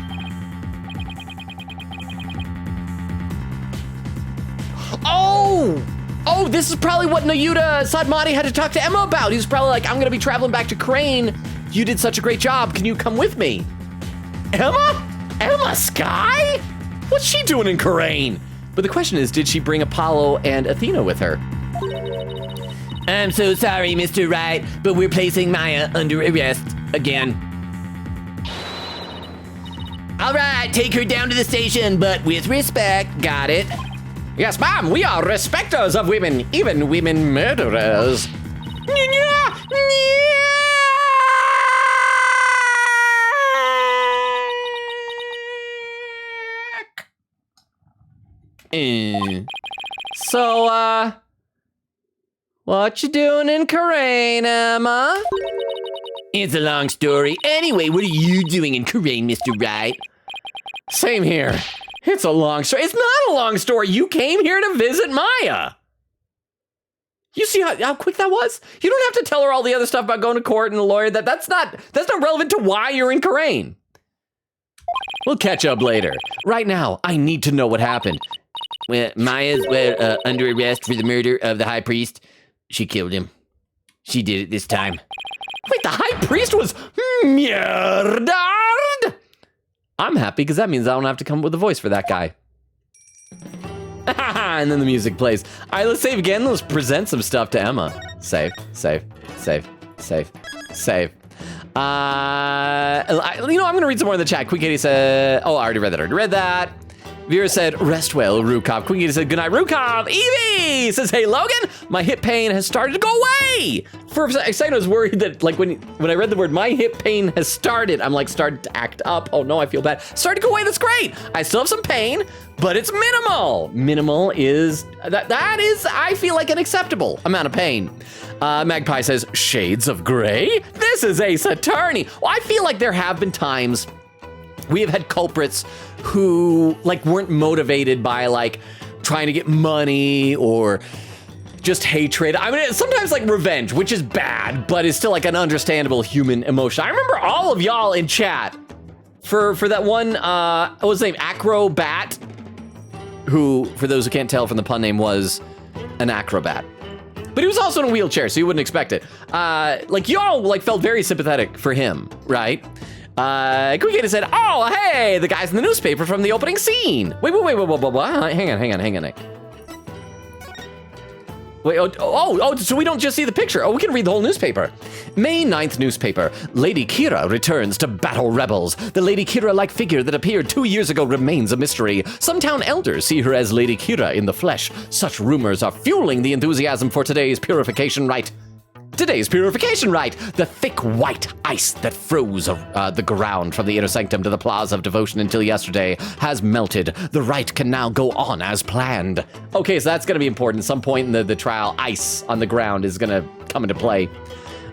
Speaker 1: Oh, this is probably what Nayuta Sadmati had to talk to Emma about. He was probably like, I'm gonna be traveling back to Crane. You did such a great job. Can you come with me? Emma? Emma Sky? What's she doing in Crane? But the question is, did she bring Apollo and Athena with her? I'm so sorry, Mr. Wright, but we're placing Maya under arrest again. All right, take her down to the station, but with respect. Got it? Yes, ma'am, we are respecters of women, even women murderers. So, what you doing in Karain, Emma?
Speaker 7: It's a long story. Anyway, what are you doing in Karain, Mr. Wright?
Speaker 1: Same here. It's a long story. It's not a long story. You came here to visit Maya. You see how quick that was? You don't have to tell her all the other stuff about going to court and a lawyer. That's not relevant to why you're in Karain. We'll catch up later. Right now, I need to know what happened.
Speaker 7: Well, Maya's under arrest for the murder of the high priest. She killed him. She did it this time.
Speaker 1: Wait, the high priest was murdered? I'm happy because that means I don't have to come up with a voice for that guy. And then the music plays. All right, let's save again. Let's present some stuff to Emma. Save. I'm gonna read some more in the chat. Queen Katie said, oh, I already read that. Vera said, rest well, Rukov. Queen Katie said, good night, Rukov. Evie says, hey, Logan, my hip pain has started to go away. For a second, I was worried that, like, when I read the word, my hip pain has started, I'm like, started to act up. Oh, no, I feel bad. Started to go away, that's great. I still have some pain, but it's minimal. Minimal is, that is, I feel like, an acceptable amount of pain. Magpie says, shades of gray? This is Ace Attorney. Well, I feel like there have been times we have had culprits who, like, weren't motivated by, like, trying to get money or just hatred. I mean, sometimes, like, revenge, which is bad, but is still, like, an understandable human emotion. I remember all of y'all in chat for that one, what was his name? Acrobat, who, for those who can't tell from the pun name, was an acrobat. But he was also in a wheelchair, so you wouldn't expect it. Like, y'all, like, felt very sympathetic for him, right? Quick said, oh, hey, the guys in the newspaper from the opening scene. Wait, hang on. Wait, so we don't just see the picture. Oh, we can read the whole newspaper. May 9th newspaper. Lady Kira returns to battle rebels. The Lady Kira-like figure that appeared 2 years ago remains a mystery. Some town elders see her as Lady Kira in the flesh. Such rumors are fueling the enthusiasm for today's purification rite. Today's purification rite, the thick white ice that froze the ground from the inner sanctum to the plaza of devotion until yesterday has melted. The rite can now go on as planned. Okay, so that's going to be important. At some point in the trial, ice on the ground is going to come into play.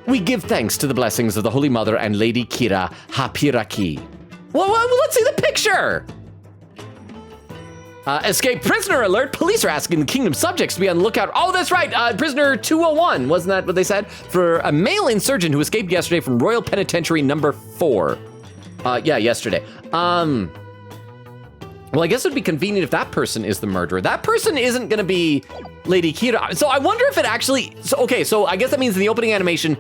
Speaker 1: We give thanks to the blessings of the Holy Mother and Lady Kira Hapiraki. Well, let's see the picture. Escape prisoner alert. Police are asking the kingdom subjects to be on the lookout. Oh, that's right. Prisoner 201. Wasn't that what they said? For a male insurgent who escaped yesterday from Royal Penitentiary number 4. Yeah, yesterday. Well, I guess it'd be convenient if that person is the murderer. That person isn't going to be Lady Kira. So I wonder if it actually... So I guess that means in the opening animation,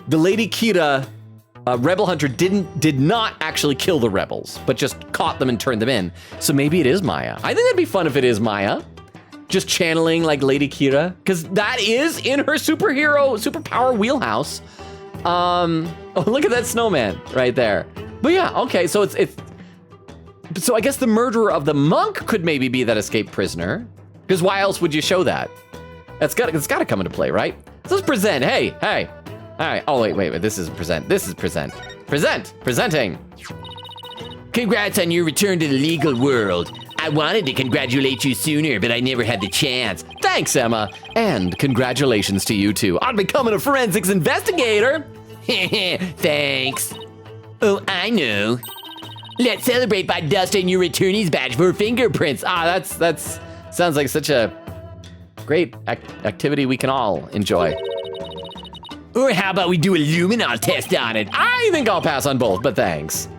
Speaker 1: the Lady Kira... Rebel Hunter did not actually kill the rebels, but just caught them and turned them in. So maybe it is Maya. I think that'd be fun if it is Maya. Just channeling like Lady Kira, because that is in her superpower wheelhouse. Oh, look at that snowman right there. But yeah, okay, so so I guess the murderer of the monk could maybe be that escaped prisoner, because why else would you show that? It's got to come into play, right? So let's present. Hey. All right. Oh, wait. This is present. Presenting.
Speaker 7: Congrats on your return to the legal world. I wanted to congratulate you sooner, but I never had the chance.
Speaker 1: Thanks, Emma. And congratulations to you, too, on becoming a forensics investigator.
Speaker 7: Thanks. Oh, I know. Let's celebrate by dusting your attorney's badge for fingerprints.
Speaker 1: That's sounds like such a great activity we can all enjoy.
Speaker 7: Or how about we do a luminol test on it?
Speaker 1: I think I'll pass on both, but thanks.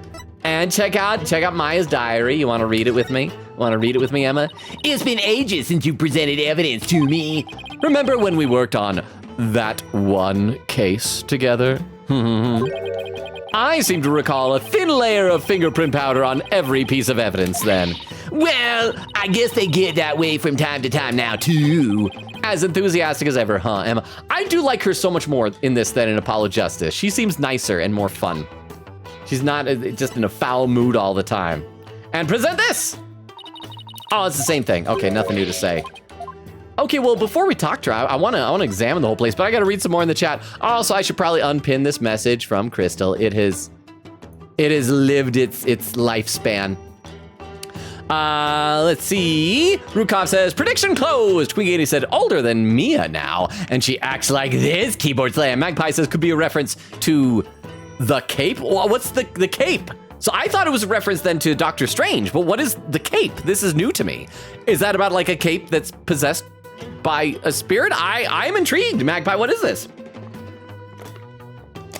Speaker 1: And check out Maya's diary. You want to read it with me? Emma?
Speaker 7: It's been ages since you presented evidence to me.
Speaker 1: Remember when we worked on that one case together? I seem to recall a thin layer of fingerprint powder on every piece of evidence then.
Speaker 7: Well, I guess they get that way from time to time now, too.
Speaker 1: As enthusiastic as ever, huh, Emma? I do like her so much more in this than in Apollo Justice. She seems nicer and more fun. She's not just in a foul mood all the time. And present this! Oh, it's the same thing. Okay, nothing new to say. Okay, well, before we talk to her, I want to examine the whole place, but I got to read some more in the chat. Also, I should probably unpin this message from Crystal. It has lived its lifespan. Let's see. Rukov says, prediction closed. Queen Katie said, older than Mia now, and she acts like this, Keyboard Slam. Magpie says, could be a reference to the cape? Well, what's the cape? So I thought it was a reference then to Doctor Strange, but what is the cape? This is new to me. Is that about like a cape that's possessed by a spirit? I'm intrigued. Magpie, what is this?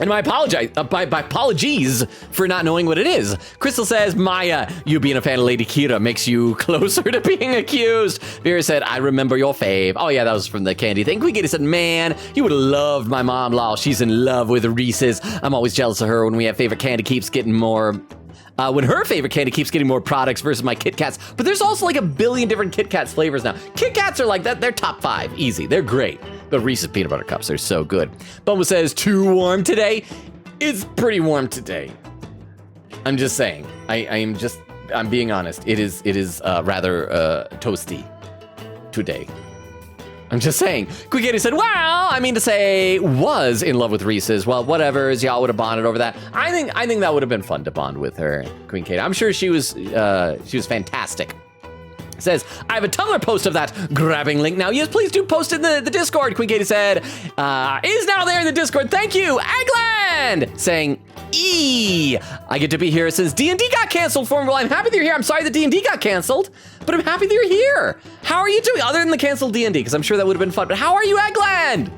Speaker 1: And my apologies for not knowing what it is. Crystal says, Maya, you being a fan of Lady Kira makes you closer to being accused. Vera said, I remember your fave. Oh yeah, that was from the candy thing. Queen Katie said, man, you would have loved my mom-in-law. She's in love with Reese's. I'm always jealous of her when we have favorite candy keeps getting more... when her favorite candy keeps getting more products versus my Kit Kats. But there's also like a billion different Kit Kats flavors now. Kit Kats are like that. They're top 5. Easy. They're great. But Reese's Peanut Butter Cups are so good. Bumble says, too warm today? It's pretty warm today. I'm just saying. I'm being honest. It is rather toasty today. I'm just saying. Quick Katie said, well, I mean to say, was in love with Reese's. Well, whatever, y'all would have bonded over that. I think that would have been fun to bond with her, Queen Katie. I'm sure she was fantastic. Says, I have a Tumblr post of that grabbing link now. Yes, please do post in the Discord. Queen Katie said, is now there in the Discord. Thank you, Eggland! Saying, I get to be here since D&D got canceled for me. Well, I'm happy that you're here. I'm sorry that D&D got canceled, but I'm happy that you're here. How are you doing? Other than the canceled D&D, because I'm sure that would have been fun. But how are you, Eggland?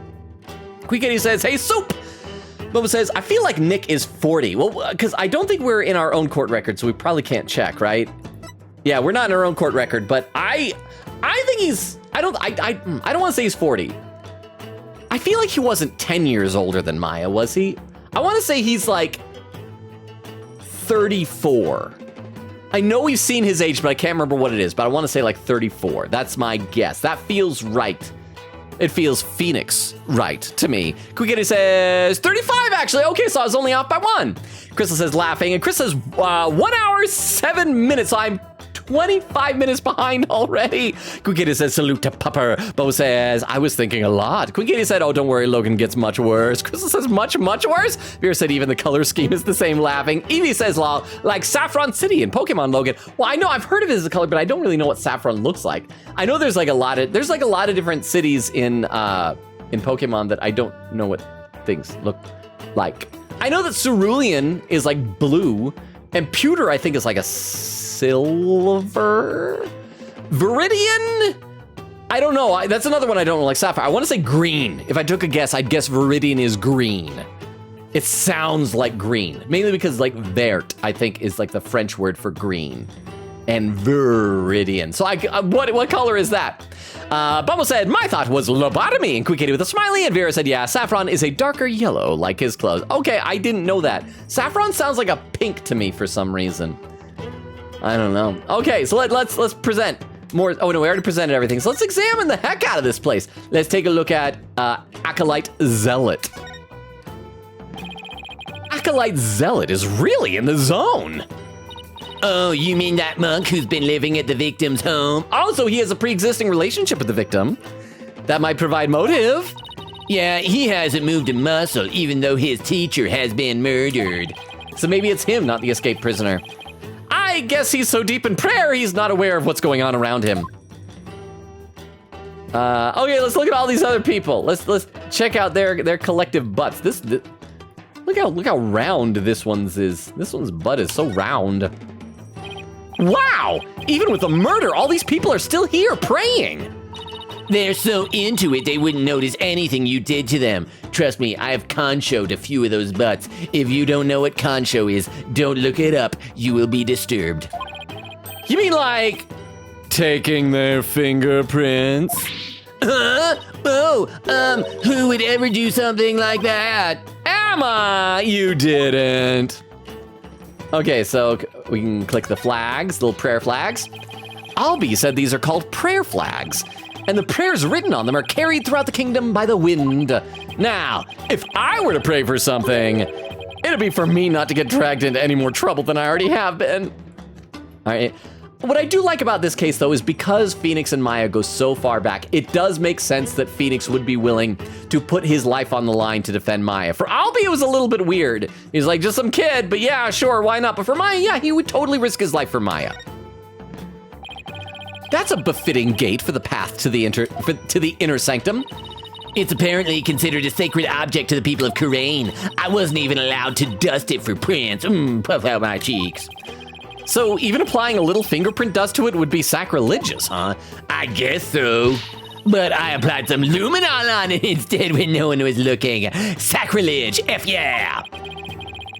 Speaker 1: Queen Katie says, hey, Soup. Boba says, I feel like Nick is 40. Well, because I don't think we're in our own court record, so we probably can't check, right? Yeah, we're not in our own court record, but I think he's, I don't want to say he's 40. I feel like he wasn't 10 years older than Maya, was he? I want to say he's like 34. I know we've seen his age, but I can't remember what it is, but I want to say like 34. That's my guess. That feels right. It feels Phoenix right to me. Quickity says 35 actually. Okay, so I was only off by 1. Crystal says laughing, and Chris says 1 hour 7 minutes. So I'm 25 minutes behind already. Quickity says salute to Pupper. Bo says I was thinking a lot. Quickity said, oh, don't worry, Logan gets much worse. Crystal says much worse. Vera said even the color scheme is the same, laughing. Evie says lol, like Saffron City in Pokemon, Logan. Well, I know I've heard of it as a color, but I don't really know what saffron looks like. I know there's like a lot of different cities in Pokemon that I don't know what things look like. I know that Cerulean is like blue, and Pewter I think is like a silver. Viridian? I don't know. That's another one I don't know, like Sapphire. I want to say green. If I took a guess, I'd guess Viridian is green. It sounds like green, mainly because like vert, I think, is like the French word for green. And Viridian. So what color is that? Bumble said, my thought was lobotomy, and Quickity with a smiley, and Vera said, yeah, Saffron is a darker yellow like his clothes. Okay, I didn't know that. Saffron sounds like a pink to me for some reason. I don't know. Okay, so let's present more. Oh no, we already presented everything. So let's examine the heck out of this place. Let's take a look at Acolyte Zealot. Acolyte Zealot is really in the zone. Oh, you mean that monk who's been living at the victim's home? Also, he has a pre-existing relationship with the victim. That might provide motive. Yeah, he hasn't moved a muscle, even though his teacher has been murdered. So maybe it's him, not the escaped prisoner. I guess he's so deep in prayer, he's not aware of what's going on around him. Okay, let's look at all these other people. Let's check out their collective butts. Look how round this one's is. This one's butt is so round. Wow! Even with the murder, all these people are still here praying. They're so into it, they wouldn't notice anything you did to them. Trust me, I've conchoed a few of those butts. If you don't know what concho is, don't look it up. You will be disturbed. You mean like taking their fingerprints? Who would ever do something like that? Emma, you didn't. Okay, so we can click the flags, little prayer flags. Albie said these are called prayer flags, and the prayers written on them are carried throughout the kingdom by the wind. Now, if I were to pray for something, it'd be for me not to get dragged into any more trouble than I already have been. All right. What I do like about this case, though, is because Phoenix and Maya go so far back, it does make sense that Phoenix would be willing to put his life on the line to defend Maya. For Albie, it was a little bit weird. He's like, just some kid, but yeah, sure, why not? But for Maya, yeah, he would totally risk his life for Maya. That's a befitting gate for the path to the inner sanctum.
Speaker 7: It's apparently considered a sacred object to the people of Kurain. I wasn't even allowed to dust it for prints. Puff out my cheeks.
Speaker 1: So even applying a little fingerprint dust to it would be sacrilegious, huh?
Speaker 7: I guess so. But I applied some luminol on it instead when no one was looking. Sacrilege, F yeah!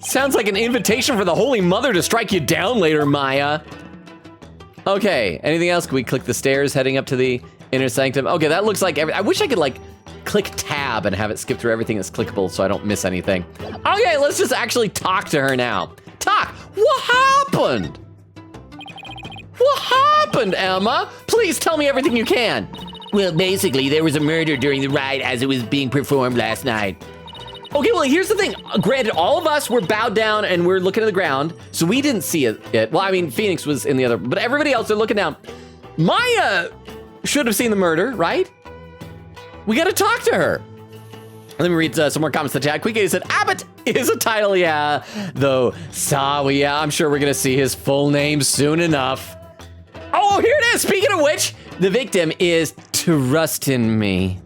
Speaker 1: Sounds like an invitation for the Holy Mother to strike you down later, Maya. Okay, anything else? Can we click the stairs heading up to the inner sanctum? Okay, that looks like I wish I could like click tab and have it skip through everything that's clickable so I don't miss anything. Okay, let's just actually talk to her now. Talk! What happened? What happened, Emma? Please tell me everything you can.
Speaker 7: Well, basically, there was a murder during the rite as it was being performed last night.
Speaker 1: Okay, well, here's the thing. Granted, all of us were bowed down and we're looking at the ground, so we didn't see it. Well, I mean, Phoenix was in the other, but everybody else, they're looking down. Maya should have seen the murder, right? We gotta talk to her. Let me read some more comments in the chat. Quick said, Abbott is a title, yeah. Though, Sawi, yeah, I'm sure we're gonna see his full name soon enough. Oh, here it is. Speaking of which, the victim is Trust in Me.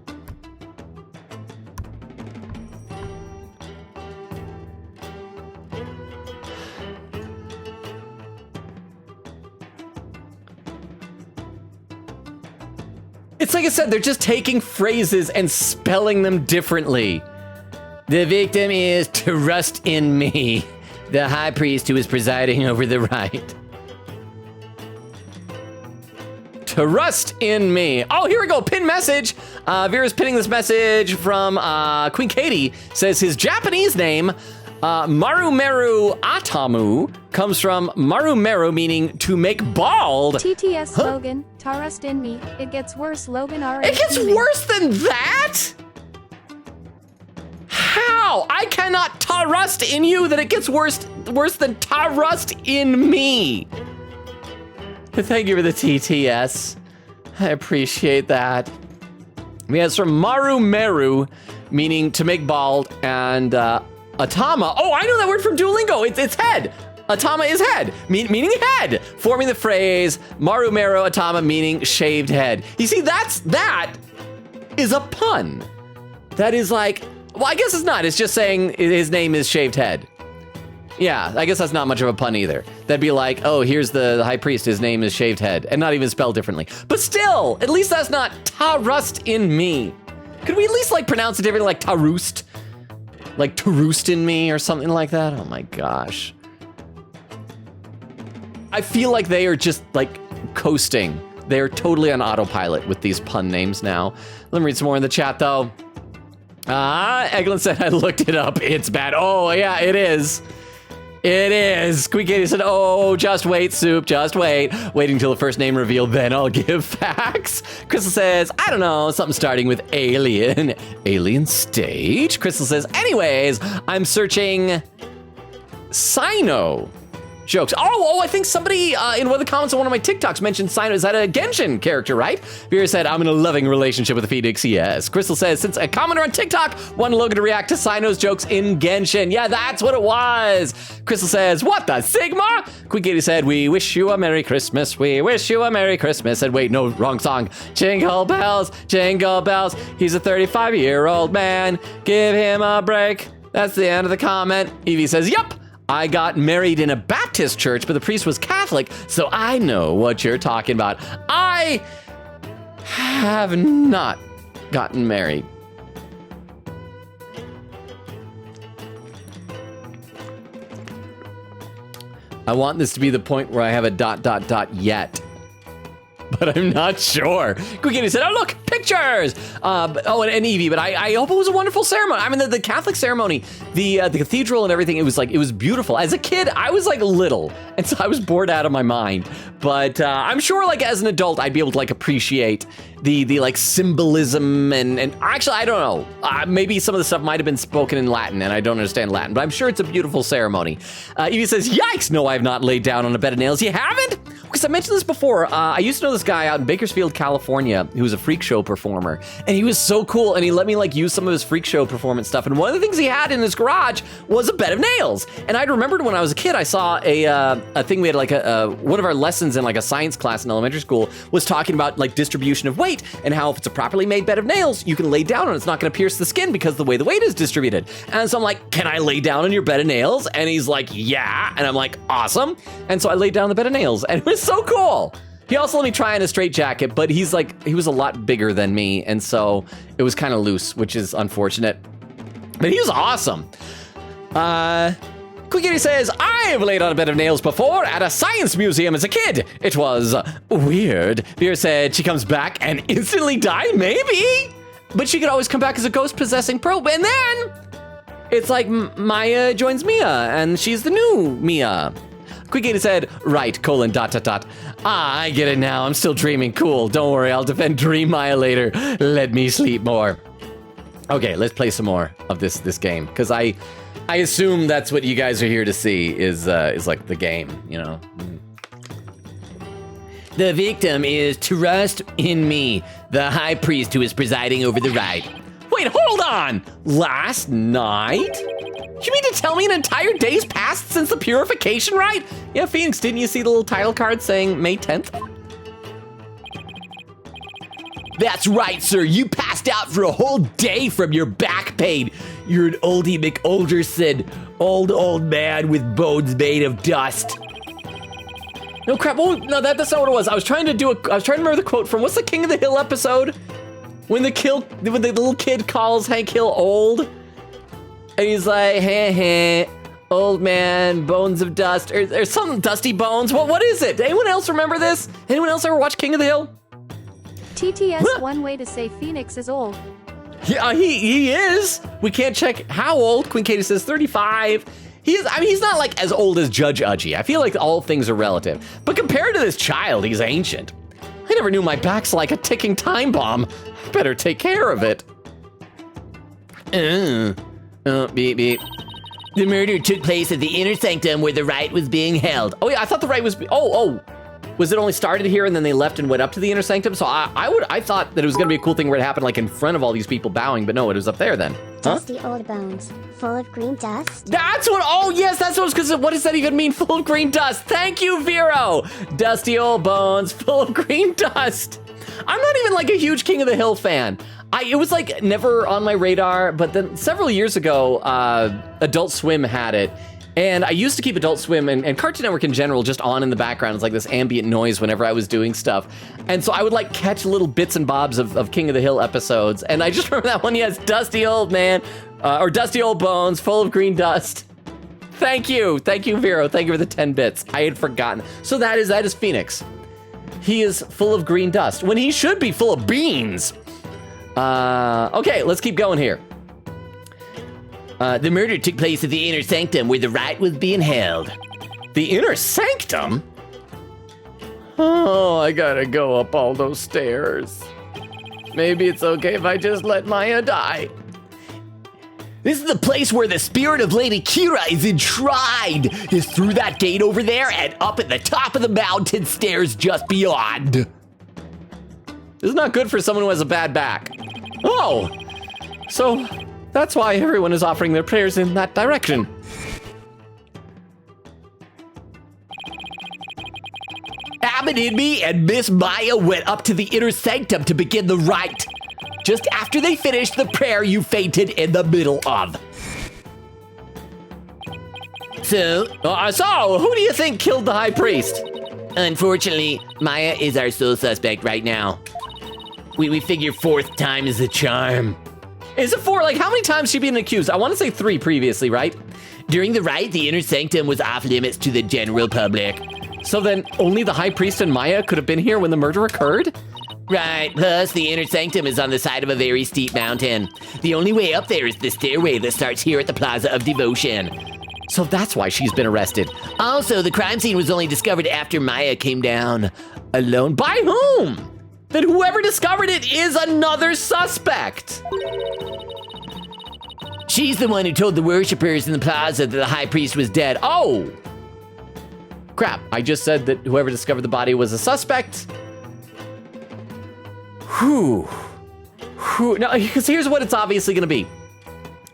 Speaker 1: It's like I said, they're just taking phrases and spelling them differently. The victim is Trust in Me, the high priest who is presiding over the rite. Trust in Me. Oh, here we go. Pin message. Vera's pinning this message from Queen Katie. Says his Japanese name, Marumeru Atamu, comes from Marumeru, meaning to make bald.
Speaker 2: TTS Logan, Trust in Me. It gets worse, Logan.
Speaker 1: It gets worse than that? How? I cannot trust in you that it gets worse than trust in me. Thank you for the TTS. I appreciate that. Yeah, it's from Marumeru, meaning to make bald, and Atama. Oh, I know that word from Duolingo. It's head. Atama is head, meaning head, forming the phrase Marumeru Atama, meaning shaved head. You see, that is a pun. That is like, well, I guess it's not. It's just saying his name is shaved head. Yeah, I guess that's not much of a pun either. That'd be like, oh, here's the high priest, his name is shaved head, and not even spelled differently. But still, at least that's not Trust in Me. Could we at least like pronounce it differently, like Tarust? Like Tarust in Me or something like that? Oh my gosh. I feel like they are just like coasting. They're totally on autopilot with these pun names now. Let me read some more in the chat though. Eglin said, I looked it up. It's bad. Oh yeah, it is. It is. Squeak Katie said, oh, just wait, Soup, just wait. Waiting until the first name reveal, then I'll give facts. Crystal says, I don't know, something starting with alien. Alien stage? Crystal says, anyways, I'm searching Sino jokes. Oh, I think somebody in one of the comments on one of my TikToks mentioned Sino. Is that a Genshin character, right? Vera said, I'm in a loving relationship with the Phoenix. Yes. Crystal says, since a commenter on TikTok wanted Logan to react to Sino's jokes in Genshin. Yeah, that's what it was. Crystal says, what the Sigma? Queen Katie said, we wish you a Merry Christmas. We wish you a Merry Christmas. And wait, no, wrong song. Jingle bells, jingle bells. He's a 35-year-old man. Give him a break. That's the end of the comment. Evie says, yup. I got married in a Baptist church, but the priest was Catholic, so I know what you're talking about. I have not gotten married. I want this to be the point where I have a ... yet. But I'm not sure. Quickity said, oh, look, pictures. And Evie, but I hope it was a wonderful ceremony. I mean, the Catholic ceremony, the cathedral and everything, it was beautiful. As a kid, I was like little, and so I was bored out of my mind. But I'm sure like as an adult, I'd be able to like appreciate the like symbolism and actually, I don't know. Maybe some of the stuff might have been spoken in Latin and I don't understand Latin, but I'm sure it's a beautiful ceremony. Evie says, yikes, no, I've not laid down on a bed of nails. You haven't? Because I mentioned this before. I used to know this guy out in Bakersfield, California, who was a freak show performer. And he was so cool. And he let me like use some of his freak show performance stuff. And one of the things he had in his garage was a bed of nails. And I remembered when I was a kid, I saw a thing we had like one of our lessons in like a science class in elementary school was talking about like distribution of weight and how if it's a properly made bed of nails, you can lay down on it. It's not going to pierce the skin because the way the weight is distributed. And so I'm like, can I lay down on your bed of nails? And he's like, yeah. And I'm like, awesome. And so I laid down on the bed of nails and it was so cool. He also let me try on a straight jacket, but he was a lot bigger than me. And so it was kind of loose, which is unfortunate. But he was awesome. Quick Kitty says, I've laid on a bed of nails before at a science museum as a kid. It was weird. Vera said she comes back and instantly died, maybe. But she could always come back as a ghost possessing probe. And then it's like Maya joins Mia and she's the new Mia. Quick Kitty said, right, : ... I get it now. I'm still dreaming. Cool. Don't worry. I'll defend Dream Maya later. Let me sleep more. Okay, let's play some more of this game. Because I assume that's what you guys are here to see is like the game, you know?
Speaker 7: The victim is Trust in Me, the high priest who is presiding over the rite.
Speaker 1: Wait, hold on! Last night? You mean to tell me an entire day's passed since the purification rite? Yeah, Phoenix, didn't you see the little title card saying May 10th?
Speaker 7: That's right, sir. You passed out for a whole day from your back pain. You're an oldie McOlderson, old man with bones made of dust.
Speaker 1: No crap. Oh, no, that's not what it was. I was trying to remember the quote from what's the King of the Hill episode? When the little kid calls Hank Hill old, and he's like, hey, old man, bones of dust, or some dusty bones. What is it? Anyone else remember this? Anyone else ever watch King of the Hill?
Speaker 2: TTS, one way to say Phoenix is old.
Speaker 1: Yeah, he is. We can't check how old. Queen Katie says 35. He's not like as old as Judge Udgy. I feel like all things are relative. But compared to this child, he's ancient. I never knew my back's like a ticking time bomb. Better take care of it.
Speaker 7: Beep, beep. The murder took place at the inner sanctum where the rite was being held.
Speaker 1: Oh yeah, I thought the rite was. Was it only started here and then they left and went up to the inner sanctum? So I thought that it was gonna be a cool thing where it happened like in front of all these people bowing, but no, it was up there then. Huh?
Speaker 6: Dusty old bones, full of green dust.
Speaker 1: That's what. Oh yes, that's what. Because what does that even mean? Full of green dust. Thank you, Vero. Dusty old bones, full of green dust. I'm not even like a huge King of the Hill fan. It was like never on my radar, but then several years ago, Adult Swim had it. And I used to keep Adult Swim and Cartoon Network in general just on in the background. It's like this ambient noise whenever I was doing stuff. And so I would like catch little bits and bobs of King of the Hill episodes. And I just remember that one, yes, Dusty Old Man, or Dusty Old Bones, full of green dust. Thank you, Vero. Thank you for the 10 bits. I had forgotten. So that is Phoenix. He is full of green dust when he should be full of beans. Okay, let's keep going here.
Speaker 7: The murder took place at the inner sanctum where the rite was being held.
Speaker 1: The inner sanctum? Oh, I gotta go up all those stairs. Maybe it's okay if I just let Maya die.
Speaker 7: This is the place where the spirit of Lady Kira is enshrined. It's through that gate over there and up at the top of the mountain stairs just beyond.
Speaker 1: This is not good for someone who has a bad back. Oh, so that's why everyone is offering their prayers in that direction.
Speaker 7: Abinimi and Miss Maya went up to the inner sanctum to begin the rite. Just after they finished the prayer you fainted in the middle of. So
Speaker 1: who do you think killed the high priest?
Speaker 7: Unfortunately, Maya is our sole suspect right now. We figure 4th time is the charm.
Speaker 1: Is it 4? Like, how many times has she been accused? I want to say 3 previously, right?
Speaker 7: During the rite, the inner sanctum was off limits to the general public.
Speaker 1: So then only the high priest and Maya could have been here when the murder occurred?
Speaker 7: Right, plus the inner sanctum is on the side of a very steep mountain. The only way up there is the stairway that starts here at the Plaza of Devotion.
Speaker 1: So that's why she's been arrested.
Speaker 7: Also, the crime scene was only discovered after Maya came down alone.
Speaker 1: By whom? Then whoever discovered it is another suspect.
Speaker 7: She's the one who told the worshippers in the plaza that the high priest was dead.
Speaker 1: Oh! Crap, I just said that whoever discovered the body was a suspect. Whew. Now, because here's what it's obviously gonna be.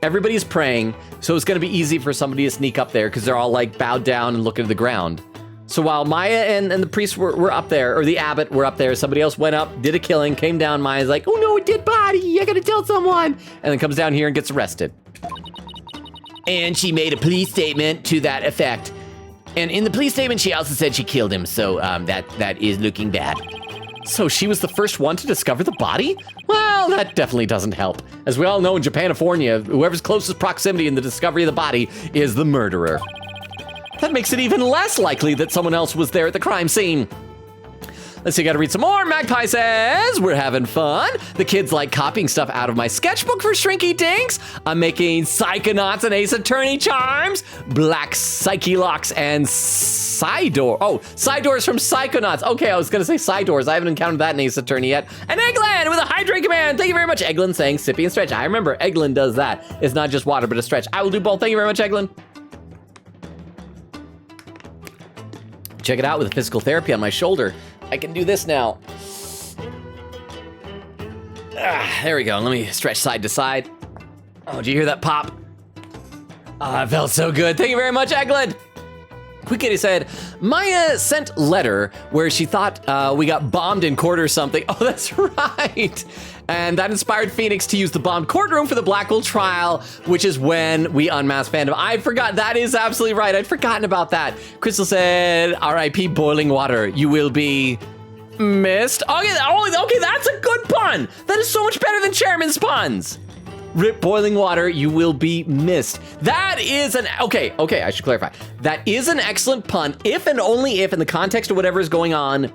Speaker 1: Everybody's praying, so it's gonna be easy for somebody to sneak up there because they're all like bowed down and looking at the ground. So while Maya and the priest were up there, or the abbot were up there, somebody else went up, did a killing, came down. Maya's like, oh no, a dead body. I gotta tell someone. And then comes down here and gets arrested.
Speaker 7: And she made a police statement to that effect. And in the police statement, she also said she killed him. So that is looking bad.
Speaker 1: So she was the first one to discover the body? Well, that definitely doesn't help. As we all know in Japanifornia, whoever's closest proximity in the discovery of the body is the murderer. That makes it even less likely that someone else was there at the crime scene. Let's see, gotta read some more. Magpie says, we're having fun. The kids like copying stuff out of my sketchbook for Shrinky Dinks. I'm making Psychonauts and Ace Attorney charms, Black Psyche Locks, and Sidor. Oh, Sidor's from Psychonauts. Okay, I was gonna say Sidors. I haven't encountered that in Ace Attorney yet. And Eggland with a hydrate command. Thank you very much. Eggland saying sippy and stretch. I remember Eggland does that. It's not just water, but a stretch. I will do both. Thank you very much, Eggland. Check it out with physical therapy on my shoulder. I can do this now. There we go. Let me stretch side to side. Oh, did you hear that pop? Oh, it felt so good. Thank you very much, Eggland. Quick Kitty said, Maya sent letter where she thought we got bombed in court or something. Oh, that's right. And that inspired Phoenix to use the bombed courtroom for the Blackwell trial, which is when we unmasked Phantom. I forgot. That is absolutely right. I'd forgotten about that. Crystal said, R.I.P. boiling water. You will be missed. Okay, that's a good pun. That is so much better than Chairman's puns. Rip boiling water, you will be missed. That is okay, I should clarify. That is an excellent pun, if and only if, in the context of whatever is going on,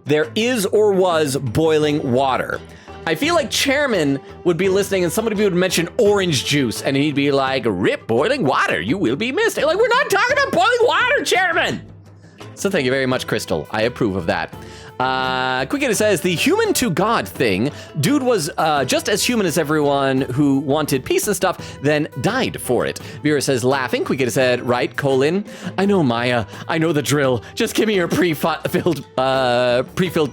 Speaker 1: there is or was boiling water. I feel like Chairman would be listening and somebody would mention orange juice and he'd be like, rip boiling water, you will be missed. Like, we're not talking about boiling water, Chairman. So thank you very much, Crystal. I approve of that. Quick says, the human to God thing, dude was just as human as everyone who wanted peace and stuff, then died for it. Vera says, laughing. Quick said, right, colon. I know, Maya. I know the drill. Just give me your pre-filled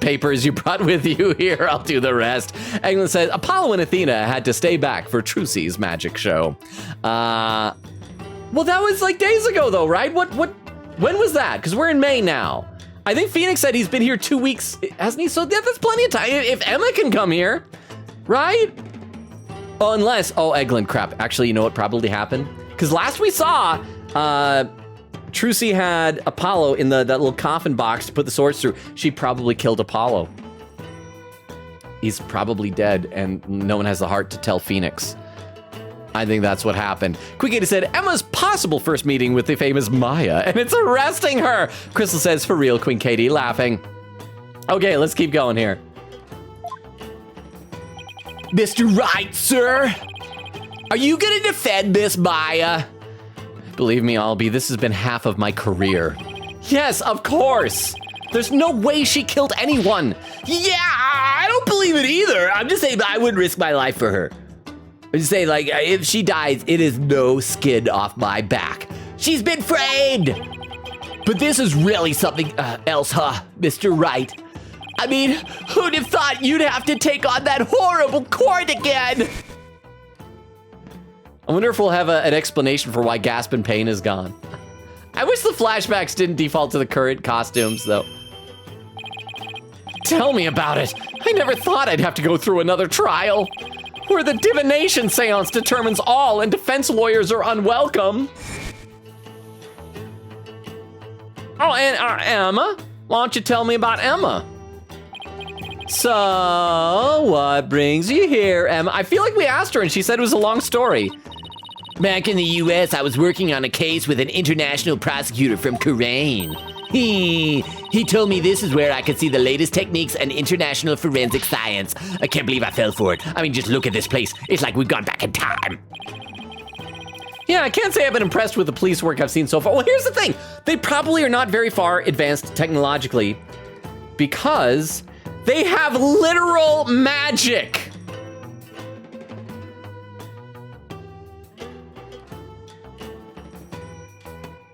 Speaker 1: papers you brought with you here. I'll do the rest. England says, Apollo and Athena had to stay back for Trucy's magic show. Well, that was like days ago, though, right? When was that? Because we're in May now. I think Phoenix said he's been here 2 weeks, hasn't he? So that's plenty of time. If Emma can come here, right? Oh, unless, Eggland, crap. Actually, you know what probably happened? Because last we saw, Trucy had Apollo in that little coffin box to put the swords through. She probably killed Apollo. He's probably dead, and no one has the heart to tell Phoenix. I think that's what happened. Quick said, Emma's possible first meeting with the famous Maya, and it's arresting her. Crystal says, for real, Queen Katie, laughing. Okay, let's keep going here.
Speaker 7: Mr. Right, sir? Are you gonna defend Miss Maya?
Speaker 1: Believe me, Albie, this has been half of my career. Yes, of course. There's no way she killed anyone.
Speaker 7: Yeah, I don't believe it either. I'm just saying I wouldn't risk my life for her. I just say, like, if she dies, it is no skin off my back. She's been framed! But this is really something else, huh, Mr. Right? I mean, who'd have thought you'd have to take on that horrible court again?
Speaker 1: I wonder if we'll have an explanation for why Gasp and Pain is gone. I wish the flashbacks didn't default to the current costumes, though. Tell me about it. I never thought I'd have to go through another trial. Where the divination seance determines all and defense lawyers are unwelcome. Oh, and Emma? Why don't you tell me about Emma? So, what brings you here, Emma? I feel like we asked her and she said it was a long story.
Speaker 7: Back in the US, I was working on a case with an international prosecutor from Bahrain. He told me this is where I could see the latest techniques and international forensic science. I can't believe I fell for it. I mean, just look at this place. It's like we've gone back in time.
Speaker 1: Yeah, I can't say I've been impressed with the police work I've seen so far. Well, here's the thing. They probably are not very far advanced technologically because they have literal magic.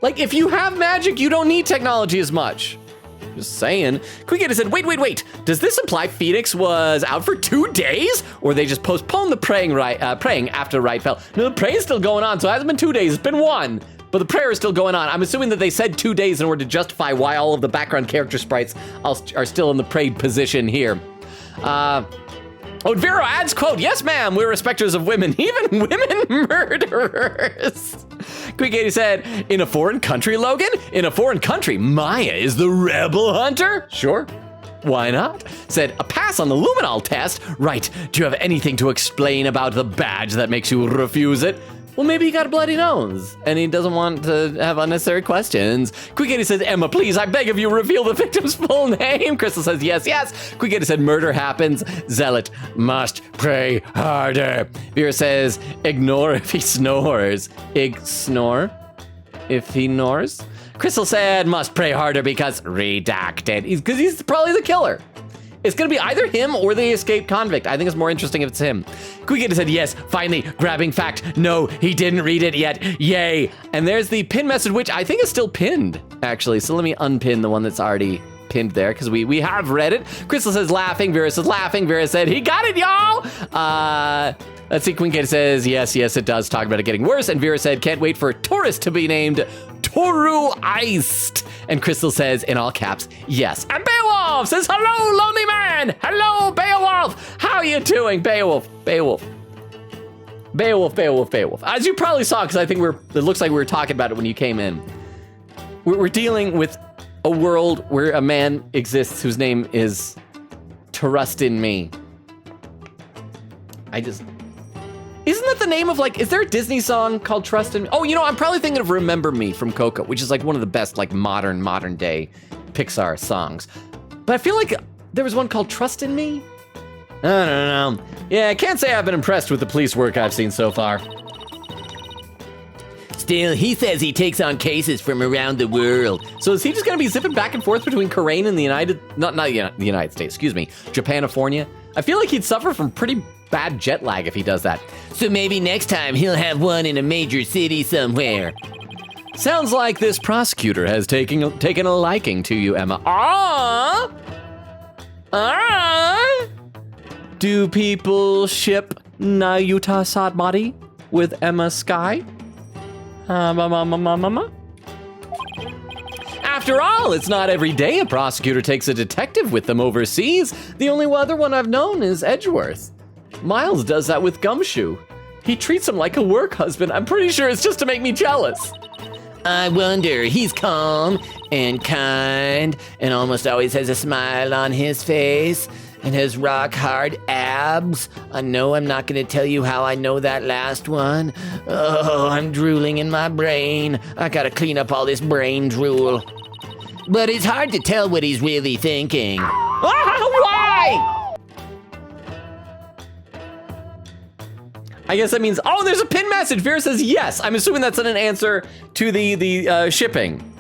Speaker 1: Like, if you have magic, you don't need technology as much. Just saying. Quick said, wait. Does this imply Phoenix was out for 2 days? Or they just postponed the praying after Rite fell? No, the praying's still going on, so it hasn't been 2 days, it's been 1. But the prayer is still going on. I'm assuming that they said 2 days in order to justify why all of the background character sprites are still in the prayed position here. Vero adds, quote, yes, ma'am, we're respecters of women, even women murderers. Quick 80 said, in a foreign country, Logan? In a foreign country, Maya is the rebel hunter? Sure. Why not? Said, a pass on the luminol test? Right, do you have anything to explain about the badge that makes you refuse it? Well, maybe he got a bloody nose, and he doesn't want to have unnecessary questions. Quick 80 says, Emma, please, I beg of you, reveal the victim's full name. Crystal says, yes, yes. Quick 80 said, murder happens. Zealot must pray harder. Vera says, ignore if he snores. Snore? If he snores? Crystal said, must pray harder because redacted. Because he's probably the killer. It's gonna be either him or the escaped convict. I think it's more interesting if it's him. Quick said, yes, finally, grabbing fact. No, he didn't read it yet. Yay. And there's the pin message, which I think is still pinned, actually. So let me unpin the one that's already pinned there, because we have read it. Crystal says laughing. Vera says laughing. Vera said, he got it, y'all. Let's see, Queen Kate says, yes, it does. Talk about it getting worse. And Vera said, can't wait for tourist to be named Toru Iced. And Crystal says, in all caps, yes. And Beowulf says, hello, lonely man. Hello, Beowulf. How you doing, Beowulf? Beowulf. As you probably saw, because I think it looks like we were talking about it when you came in. We're dealing with a world where a man exists whose name is Trust in Me. Isn't that the name of, like, is there a Disney song called Trust in Me? Oh, I'm probably thinking of Remember Me from Coco, which is like one of the best, like, modern day Pixar songs. But I feel like there was one called Trust in Me? I don't know. Yeah, I can't say I've been impressed with the police work I've seen so far.
Speaker 7: Still, he says he takes on cases from around the world.
Speaker 1: So is he just gonna be zipping back and forth between Korean and the United States, excuse me, Japanifornia? I feel like he'd suffer from pretty bad jet lag if he does that.
Speaker 7: So maybe next time he'll have one in a major city somewhere.
Speaker 1: Sounds like this prosecutor has taken a liking to you, Emma. Do people ship Nayuta Sadmati with Emma Sky? After all, it's not every day a prosecutor takes a detective with them overseas. The only other one I've known is Edgeworth. Miles does that with Gumshoe. He treats him like a work husband. I'm pretty sure it's just to make me jealous.
Speaker 7: I wonder, he's calm and kind and almost always has a smile on his face and has rock hard abs. I know I'm not going to tell you how I know that last one. Oh, I'm drooling in my brain. I got to clean up all this brain drool. But it's hard to tell what he's really thinking. Why?
Speaker 1: I guess that means, there's a pin message. Vera says yes. I'm assuming that's an answer to the shipping.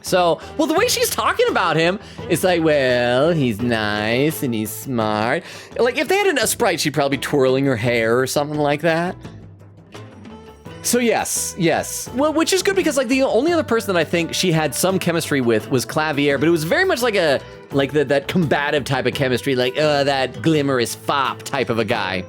Speaker 1: So, well, the way she's talking about him, it's like, well, he's nice and he's smart. Like, if they had a sprite, she'd probably be twirling her hair or something like that. So yes. Well, which is good because, like, the only other person that I think she had some chemistry with was Clavier, but it was very much like that combative type of chemistry, like, that glimmerous fop type of a guy.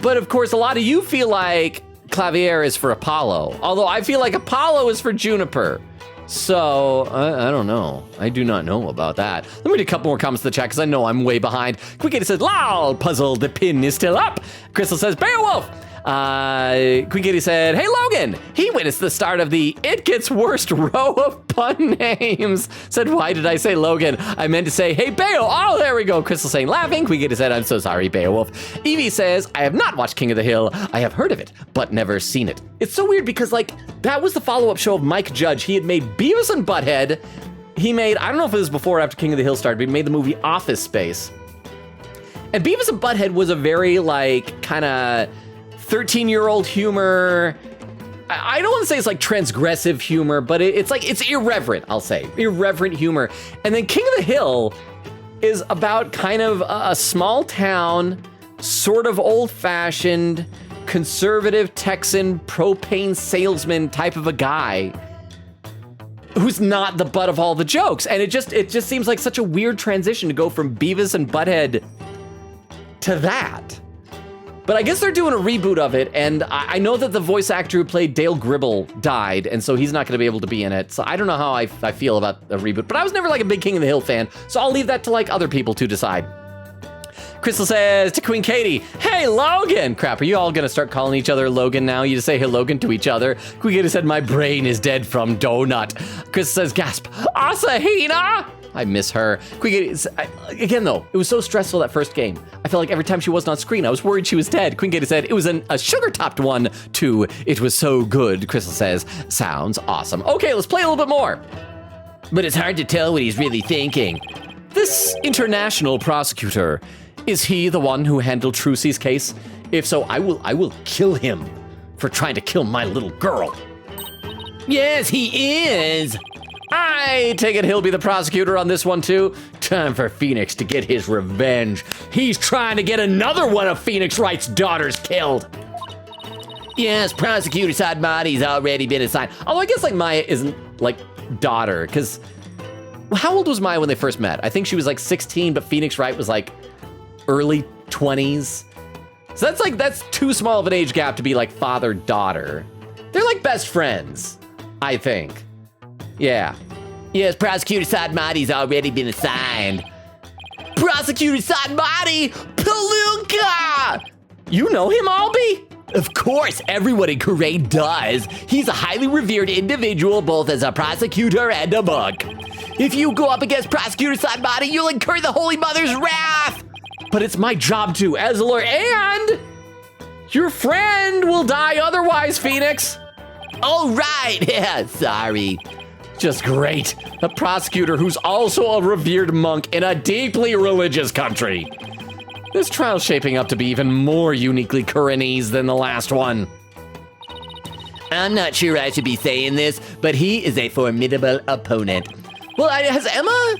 Speaker 1: But of course, a lot of you feel like Clavier is for Apollo, although I feel like Apollo is for Juniper. So, I don't know. I do not know about that. Let me read a couple more comments to the chat because I know I'm way behind. Quick says, lol, puzzle, the pin is still up. Crystal says, Beowulf. Queen Kitty said, hey, Logan, he witnessed the start of the It Gets Worst row of pun names. Said, why did I say Logan? I meant to say, hey, Beo. Oh, there we go. Crystal saying, laughing. Queen Kitty said, I'm so sorry, Beowulf. Evie says, I have not watched King of the Hill. I have heard of it, but never seen it. It's so weird because, like, that was the follow-up show of Mike Judge. He had made Beavis and Butthead. He made, I don't know if it was before or after King of the Hill started, but he made the movie Office Space. And Beavis and Butthead was a very, like, kind of 13-year-old humor. I don't want to say it's like transgressive humor, but it's irreverent, I'll say. Irreverent humor. And then King of the Hill is about kind of a small town, sort of old-fashioned, conservative Texan propane salesman type of a guy who's not the butt of all the jokes. And it just seems like such a weird transition to go from Beavis and Butthead to that. But I guess they're doing a reboot of it, and I know that the voice actor who played Dale Gribble died, and so he's not going to be able to be in it. So I don't know how I feel about a reboot, but I was never like a big King of the Hill fan, so I'll leave that to like other people to decide. Crystal says to Queen Katie, hey, Logan! Crap, are you all going to start calling each other Logan now? You just say hey, Logan to each other. Queen Katie said, my brain is dead from donut. Crystal says, gasp, Asahina! I miss her. Queen Katie, again though, it was so stressful that first game. I felt like every time she wasn't on screen, I was worried she was dead. Queen Katie said, it was a sugar-topped one, too. It was so good, Crystal says. Sounds awesome. Okay, let's play a little bit more. But it's hard to tell what he's really thinking. This international prosecutor, is he the one who handled Trucy's case? If so, I will kill him for trying to kill my little girl. Yes, he is. I take it he'll be the prosecutor on this one too. Time for Phoenix to get his revenge. He's trying to get another one of Phoenix Wright's daughters killed. Yes, Prosecutor Sadmati's already been assigned. Although I guess like Maya isn't like daughter, because how old was Maya when they first met? I think she was like 16, but Phoenix Wright was like early 20s. So that's too small of an age gap to be like father-daughter. They're like best friends, I think. Yeah. Yes, Prosecutor Sadmati's already been assigned. Prosecutor Sadmati! Palooka! You know him, Albie? Of course, everyone in Korea does. He's a highly revered individual, both as a prosecutor and a monk. If you go up against Prosecutor Sadmati, you'll incur the Holy Mother's wrath! But it's my job to, as a lawyer, and your friend will die otherwise, Phoenix. Oh, right. Yeah, sorry. Just great. A prosecutor who's also a revered monk in a deeply religious country. This trial's shaping up to be even more uniquely Koreanese than the last one. I'm not sure I should be saying this, but he is a formidable opponent. Well, has Emma?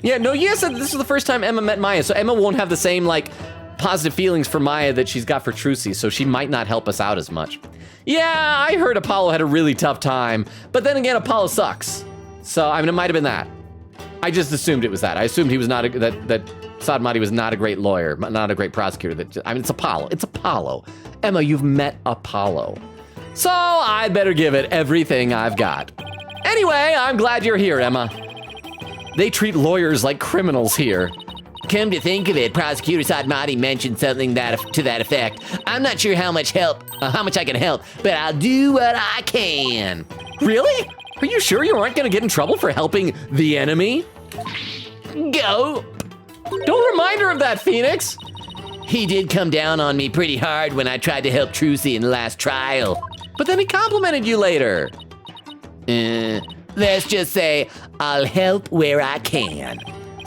Speaker 1: Yeah, no, you said this is the first time Emma met Maya, so Emma won't have the same, like, positive feelings for Maya that she's got for Trucy, so she might not help us out as much. Yeah, I heard Apollo had a really tough time, but then again, Apollo sucks. So, I mean, it might have been that. I just assumed it was that. I assumed he was not, that Sadmati was not a great lawyer, not a great prosecutor. I mean, it's Apollo. It's Apollo. Emma, you've met Apollo. So, I'd better give it everything I've got. Anyway, I'm glad you're here, Emma. They treat lawyers like criminals here. Come to think of it, Prosecutor Sadmati mentioned something to that effect. I'm not sure how much I can help, but I'll do what I can. Really? Are you sure you aren't gonna get in trouble for helping the enemy? Go. Don't remind her of that, Phoenix. He did come down on me pretty hard when I tried to help Trucy in the last trial. But then he complimented you later. Let's just say I'll help where I can.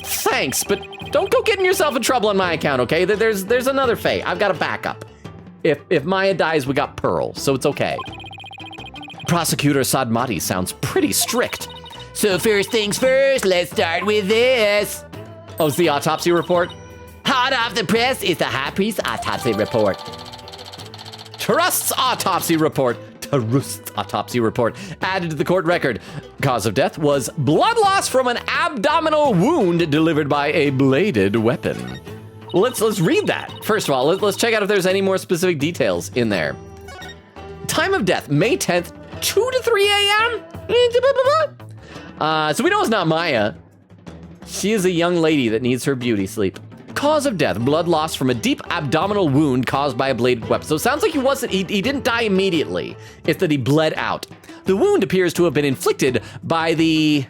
Speaker 1: Thanks, but don't go getting yourself in trouble on my account, okay? There's another Faye. I've got a backup. If Maya dies, we got Pearl, so it's okay. Prosecutor Sadmati sounds pretty strict. So first things first, let's start with this. Oh, it's the autopsy report? Hot off the press is the High Priest's autopsy report. Trust's autopsy report. Tarust's autopsy report added to the court record. Cause of death was blood loss from an abdominal wound delivered by a bladed weapon. Well, let's read that. First of all, let's check out if there's any more specific details in there. Time of death, May 10th, 2 to 3 a.m.? So we know it's not Maya. She is a young lady that needs her beauty sleep. Cause of death, blood loss from a deep abdominal wound caused by a bladed weapon. So it sounds like he didn't die immediately. It's that he bled out. The wound appears to have been inflicted by the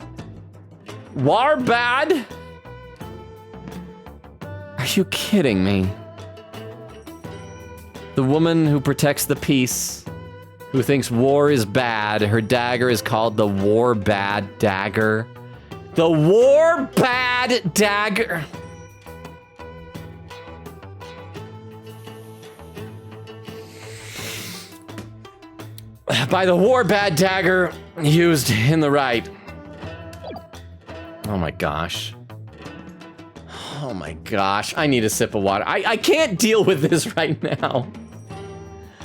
Speaker 1: Warbad. Are you kidding me? The woman who protects the peace, who thinks war is bad. Her dagger is called the Warbad dagger. The Warbad dagger. By the Warbad dagger used in the Rite. Oh my gosh. Oh my gosh. I need a sip of water. I can't deal with this right now.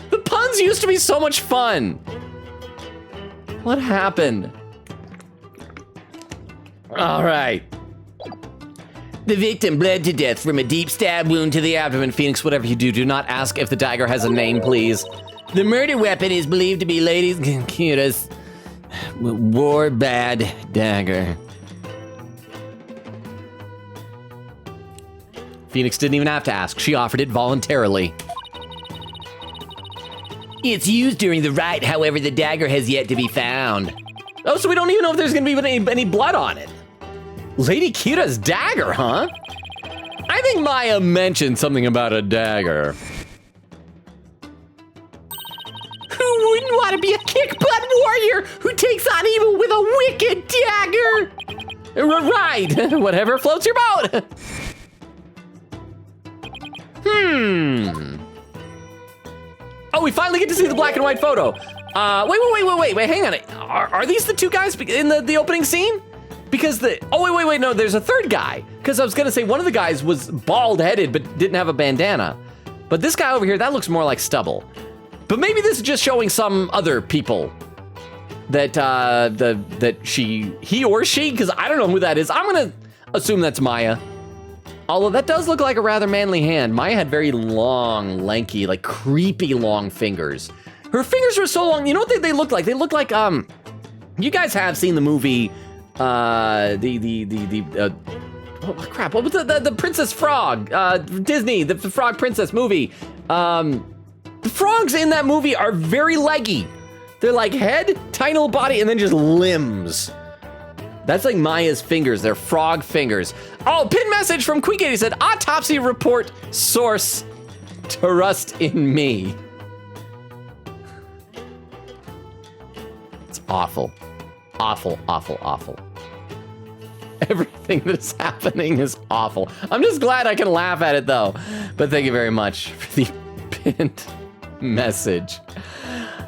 Speaker 1: The puns used to be so much fun. What happened? All right.
Speaker 7: The victim bled to death from a deep stab wound to the abdomen.
Speaker 1: Phoenix, whatever you do, do not ask if the dagger has a name, please.
Speaker 7: The murder weapon is believed to be Lady Kira's war bad dagger.
Speaker 1: Phoenix didn't even have to ask. She offered it voluntarily.
Speaker 7: It's used during the rite, however, the dagger has yet to be found.
Speaker 1: Oh, so we don't even know if there's gonna be any blood on it. Lady Kira's dagger, huh? I think Maya mentioned something about a dagger.
Speaker 7: Who wouldn't want to be a kick-butt warrior who takes on evil with a wicked dagger?
Speaker 1: Right, whatever floats your boat. Oh, we finally get to see the black and white photo. Wait, hang on. Are these the two guys in the opening scene? Because no, there's a third guy. Because I was gonna say one of the guys was bald-headed but didn't have a bandana. But this guy over here, that looks more like stubble. But maybe this is just showing some other people that he or she, because I don't know who that is. I'm gonna assume that's Maya. Although that does look like a rather manly hand. Maya had very long, lanky, like creepy long fingers. Her fingers were so long. You know what they look like? They look like you guys have seen the movie oh crap, what was the Princess Frog? Disney, the Frog Princess movie. The frogs in that movie are very leggy. They're like head, tiny little body, and then just limbs. That's like Maya's fingers. They're frog fingers. Oh, pin message from Queen He said, autopsy report source, trust in me. It's awful. Awful, awful, awful. Everything that's happening is awful. I'm just glad I can laugh at it though. But thank you very much for the pinned message.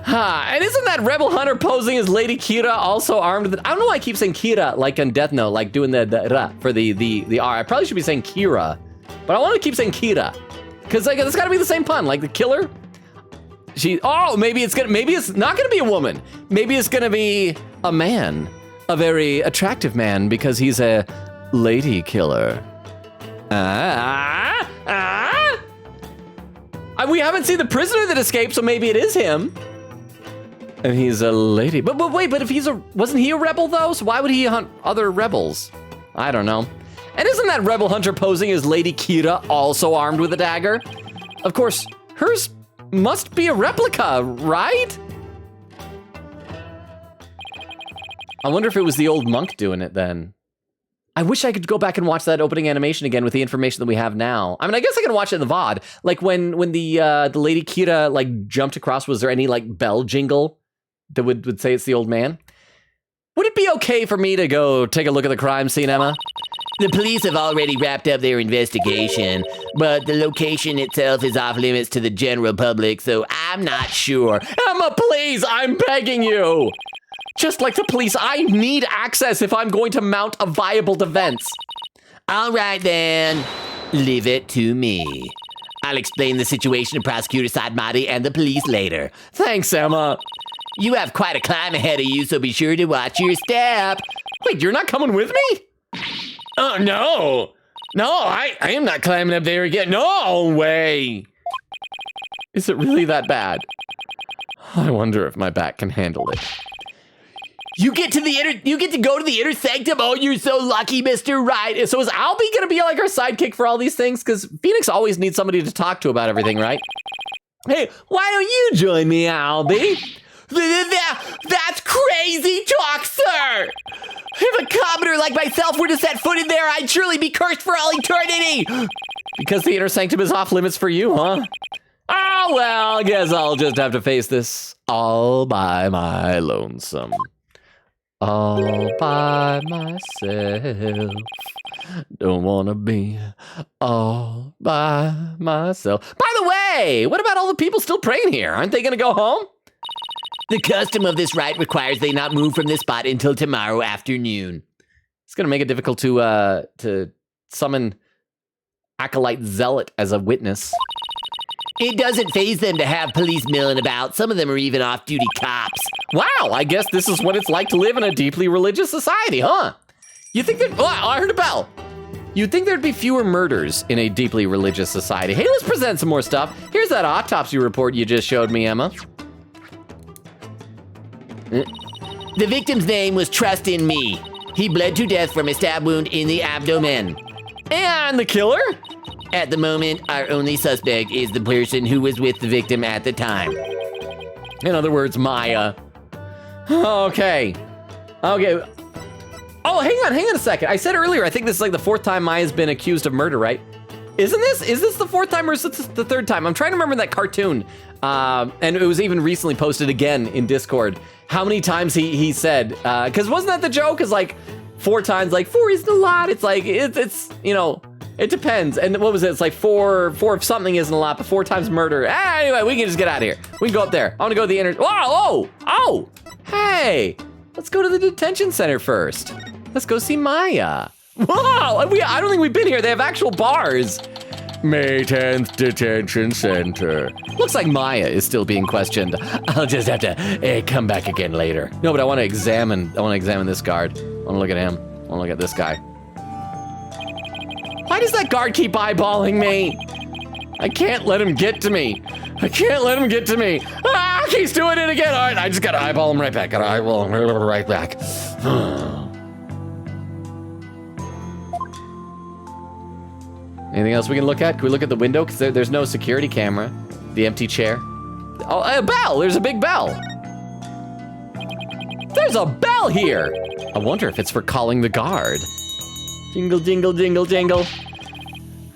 Speaker 1: And isn't that Rebel Hunter posing as Lady Kira also armed with, I don't know why I keep saying Kira like on Death Note, like doing the ra for the R. I probably should be saying Kira, but I want to keep saying Kira. Cause like, it's gotta be the same pun, like the killer. Maybe it's not gonna be a woman. Maybe it's gonna be a man, a very attractive man because he's a lady killer. We haven't seen the prisoner that escaped, so maybe it is him. And he's a lady. But wait, but if wasn't he a rebel though? So why would he hunt other rebels? I don't know. And isn't that Rebel Hunter posing as Lady Kira also armed with a dagger? Of course, hers must be a replica, right? I wonder if it was the old monk doing it then. I wish I could go back and watch that opening animation again with the information that we have now. I mean, I guess I can watch it in the VOD. Like when the Lady Kira like jumped across, was there any like bell jingle that would say it's the old man? Would it be okay for me to go take a look at the crime scene, Emma?
Speaker 7: The police have already wrapped up their investigation, but the location itself is off limits to the general public, so I'm not sure.
Speaker 1: Emma, please, I'm begging you. Just like the police, I need access if I'm going to mount a viable defense.
Speaker 7: All right, then. Leave it to me. I'll explain the situation to Prosecutor Sadmati and the police later.
Speaker 1: Thanks, Emma.
Speaker 7: You have quite a climb ahead of you, so be sure to watch your step.
Speaker 1: Wait, you're not coming with me? Oh, no. No, I am not climbing up there again. No way. Is it really that bad? I wonder if my back can handle it.
Speaker 7: You get to go to the inner sanctum. Oh, you're so lucky, Mr. Rite.
Speaker 1: So is Albie gonna be like our sidekick for all these things? Because Phoenix always needs somebody to talk to about everything, right? Hey, why don't you join me, Albie?
Speaker 7: That's crazy talk, sir. If a commoner like myself were to set foot in there, I'd surely be cursed for all eternity.
Speaker 1: Because the inner sanctum is off limits for you, huh? Oh, well, I guess I'll just have to face this all by my lonesome. All by myself. Don't wanna be all by myself. By the way, what about all the people still praying here? Aren't they gonna go home?
Speaker 7: The custom of this rite requires they not move from this spot until tomorrow afternoon.
Speaker 1: It's gonna make it difficult to summon Acolyte Zealot as a witness.
Speaker 7: It doesn't faze them to have police milling about. Some of them are even off-duty cops.
Speaker 1: Wow, I guess this is what it's like to live in a deeply religious society, huh? You think that... Oh, I heard a bell. You'd think there'd be fewer murders in a deeply religious society. Hey, let's present some more stuff. Here's that autopsy report you just showed me, Emma.
Speaker 7: The victim's name was Trust in Me. He bled to death from a stab wound in the abdomen.
Speaker 1: And the killer?
Speaker 7: At the moment, our only suspect is the person who was with the victim at the time.
Speaker 1: In other words, Maya. Okay. Okay. Oh, hang on a second. I said earlier, I think this is like the 4th time Maya's been accused of murder, right? Is this the 4th time or is this the 3rd time? I'm trying to remember that cartoon. And it was even recently posted again in Discord. How many times he said, because wasn't that the joke? Is like 4 times, like 4 isn't a lot. It's like, it's you know, it depends. And what was it? It's like 4 if something isn't a lot, but 4 times murder. Anyway, we can just get out of here. We can go up there. I want to go to the inner, oh, hey, let's go to the detention center first. Let's go see Maya. Whoa, I don't think we've been here. They have actual bars. May 10th Detention Center. Looks like Maya is still being questioned. I'll just have to come back again later. No, but I want to examine this guard. I want to look at him. I want to look at this guy. Why does that guard keep eyeballing me? I can't let him get to me. Ah, he's doing it again. All right, I just got to eyeball him right back. Anything else we can look at? Can we look at the window? Because there's no security camera. The empty chair. Oh, a bell! There's a big bell. There's a bell here! I wonder if it's for calling the guard. Jingle, jingle, jingle, jingle.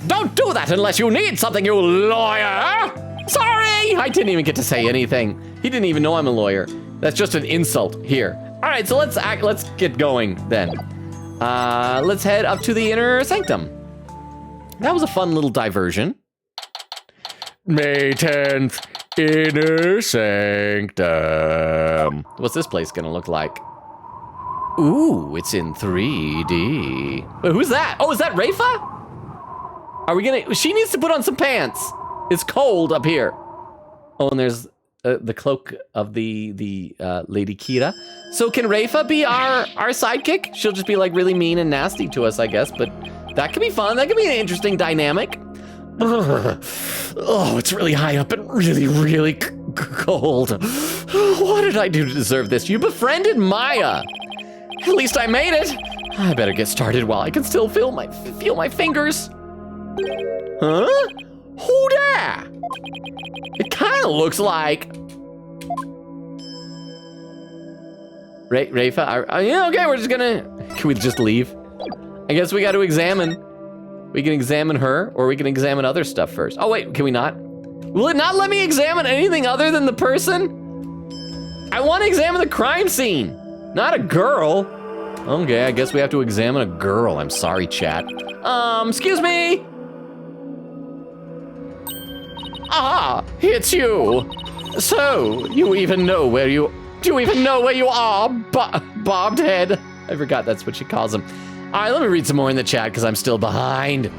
Speaker 1: Don't do that unless you need something, you lawyer! Sorry! I didn't even get to say anything. He didn't even know I'm a lawyer. That's just an insult here. All right, so let's get going then. Let's head up to the inner sanctum. That was a fun little diversion. May 10th, Inner Sanctum. What's this place gonna look like? Ooh, it's in 3D. Wait, who's that? Oh, is that Rafa? Are we gonna, she needs to put on some pants. It's cold up here. Oh, and there's the cloak of the Lady Kira. So can Rafa be our sidekick? She'll just be like really mean and nasty to us, I guess, but that could be fun. That could be an interesting dynamic. Oh, it's really high up and really, really cold. What did I do to deserve this? You befriended Maya. At least I made it. I better get started while I can still feel my fingers. Huh? Who there? It kind of looks like Rafa. Yeah, okay, we're just gonna. Can we just leave? I guess we got to examine. We can examine her, or we can examine other stuff first. Oh wait, can we not? Will it not let me examine anything other than the person? I want to examine the crime scene, not a girl. Okay, I guess we have to examine a girl. I'm sorry, chat. Excuse me. Ah, it's you. So, do you even know where you are, bobbed head? I forgot that's what she calls him. All right, let me read some more in the chat because I'm still behind.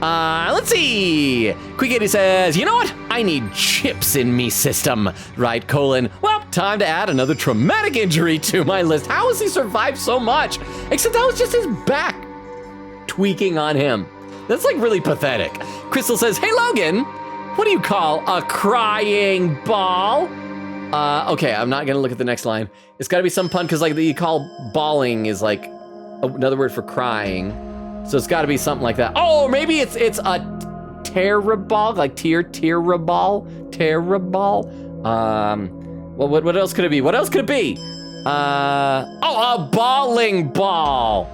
Speaker 1: Let's see. Quickity says, you know what? I need chips in me system. Right, colon. Well, time to add another traumatic injury to my list. How has he survived so much? Except that was just his back tweaking on him. That's like really pathetic. Crystal says, hey, Logan, what do you call a crying ball? Okay, I'm not gonna look at the next line. It's gotta be some pun because like you call bawling is like another word for crying. So it's gotta be something like that. Oh, maybe it's a terraball, like terraball. Well, what else could it be? What else could it be? A bowling ball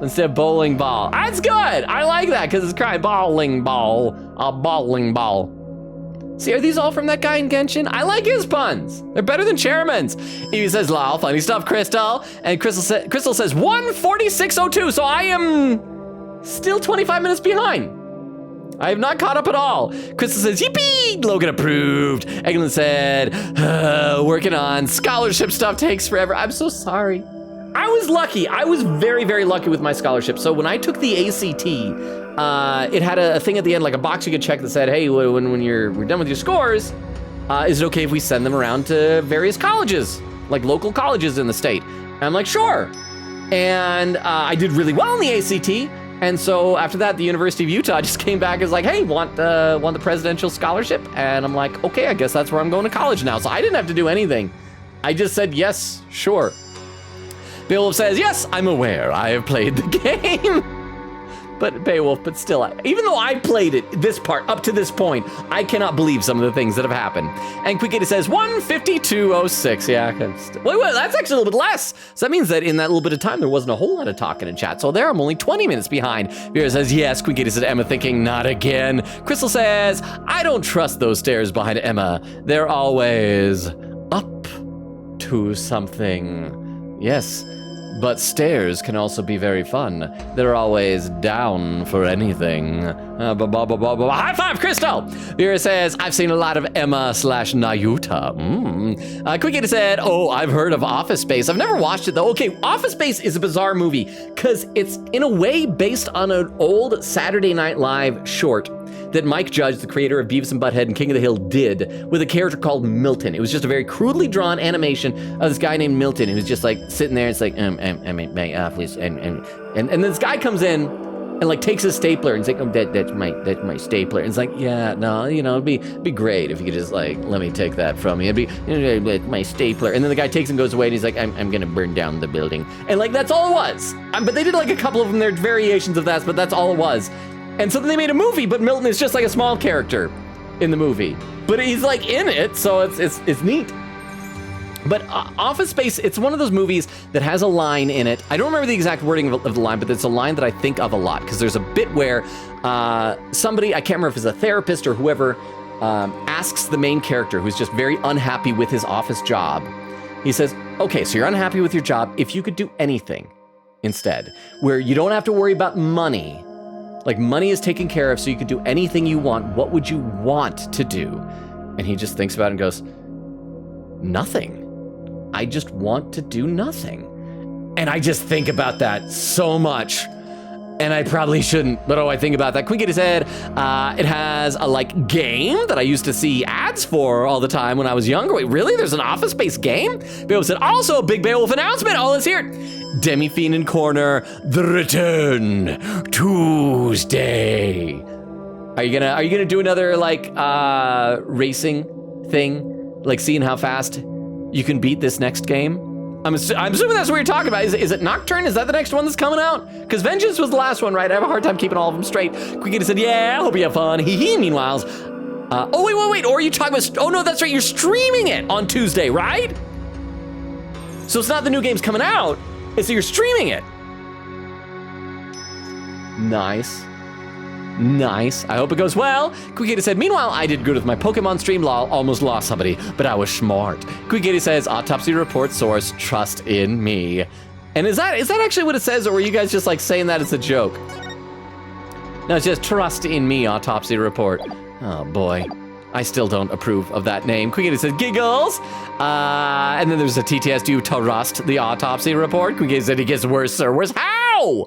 Speaker 1: instead of bowling ball. That's good. I like that because it's crying bowling ball, a bowling ball. See, are these all from that guy in Genshin? I like his puns. They're better than Chairman's. He says, lol, funny stuff, Crystal. And Crystal says 1:46:02, so I am still 25 minutes behind. I have not caught up at all. Crystal says, yippee, Logan approved. Eglin said, working on scholarship stuff takes forever. I'm so sorry. I was lucky. I was very, very lucky with my scholarship. So when I took the ACT, it had a thing at the end, like a box you could check that said, hey, when we're done with your scores, is it okay if we send them around to various colleges, like local colleges in the state? And I'm like, sure. And I did really well in the ACT. And so after that, the University of Utah just came back and was like, hey, want the presidential scholarship? And I'm like, okay, I guess that's where I'm going to college now. So I didn't have to do anything. I just said, yes, sure. Beowulf says, yes, I'm aware. I have played the game. But Beowulf, but still, even though I played it, this part, up to this point, I cannot believe some of the things that have happened. And Quickity says 152.06. Yeah, wait, that's actually a little bit less. So that means that in that little bit of time, there wasn't a whole lot of talking in chat. So there, I'm only 20 minutes behind. Vera says, yes. Quickity said, Emma thinking, not again. Crystal says, I don't trust those stairs behind Emma. They're always up to something. Yes. But stairs can also be very fun. They're always down for anything. High five, Crystal! Vera says, I've seen a lot of Emma/Nayuta. Quickity said, oh, I've heard of Office Space. I've never watched it though. Okay, Office Space is a bizarre movie because it's in a way based on an old Saturday Night Live short that Mike Judge, the creator of Beavis and Butthead and King of the Hill, did with a character called Milton. It was just a very crudely drawn animation of this guy named Milton who was just like sitting there. It's like, I'm in my office, and this guy comes in and like takes a stapler and it's like, oh, that's my stapler. And it's like, yeah, no, you know, it'd be great if you could just like let me take that from you. It'd be my stapler. And then the guy takes and goes away and he's like, I'm gonna burn down the building. And like that's all it was. But they did like a couple of them. They're variations of that, but that's all it was. And so then they made a movie, but Milton is just like a small character in the movie. But he's like in it, so it's neat. But Office Space, it's one of those movies that has a line in it. I don't remember the exact wording of the line, but it's a line that I think of a lot. Because there's a bit where somebody, I can't remember if it's a therapist or whoever, asks the main character, who's just very unhappy with his office job. He says, okay, so you're unhappy with your job. If you could do anything instead, where you don't have to worry about money, like money is taken care of so you could do anything you want, what would you want to do? And he just thinks about it and goes, nothing. I just want to do nothing. And I just think about that so much. And I probably shouldn't, but I think about that. Quickity said, it has a like game that I used to see ads for all the time when I was younger. Wait, really? There's an Office Space game? Beowulf said, also a big Beowulf announcement. Oh, let's hear it. Demi Fiend Corner, the return Tuesday. Are you gonna do another like racing thing? Like seeing how fast you can beat this next game? I'm assuming that's what you're talking about. Is it Nocturne? Is that the next one that's coming out? Because Vengeance was the last one, right? I have a hard time keeping all of them straight. Quickity said, yeah, I hope you have fun. Hee. Meanwhile, oh, wait. Or are you talking about, oh no, that's right. You're streaming it on Tuesday, right? So it's not the new game's coming out. It's that you're streaming it. Nice. I hope it goes well. Quickity said, meanwhile, I did good with my Pokemon stream, lol, almost lost somebody, but I was smart. Quickity says, autopsy report source, trust in me. And is that actually what it says, or were you guys just like saying that as a joke? No, it's just trust in me, autopsy report. Oh boy. I still don't approve of that name. Quickity says, giggles. And then there's a TTS, do you trust the autopsy report? Quickity said, it gets worse, sir. Worse, how?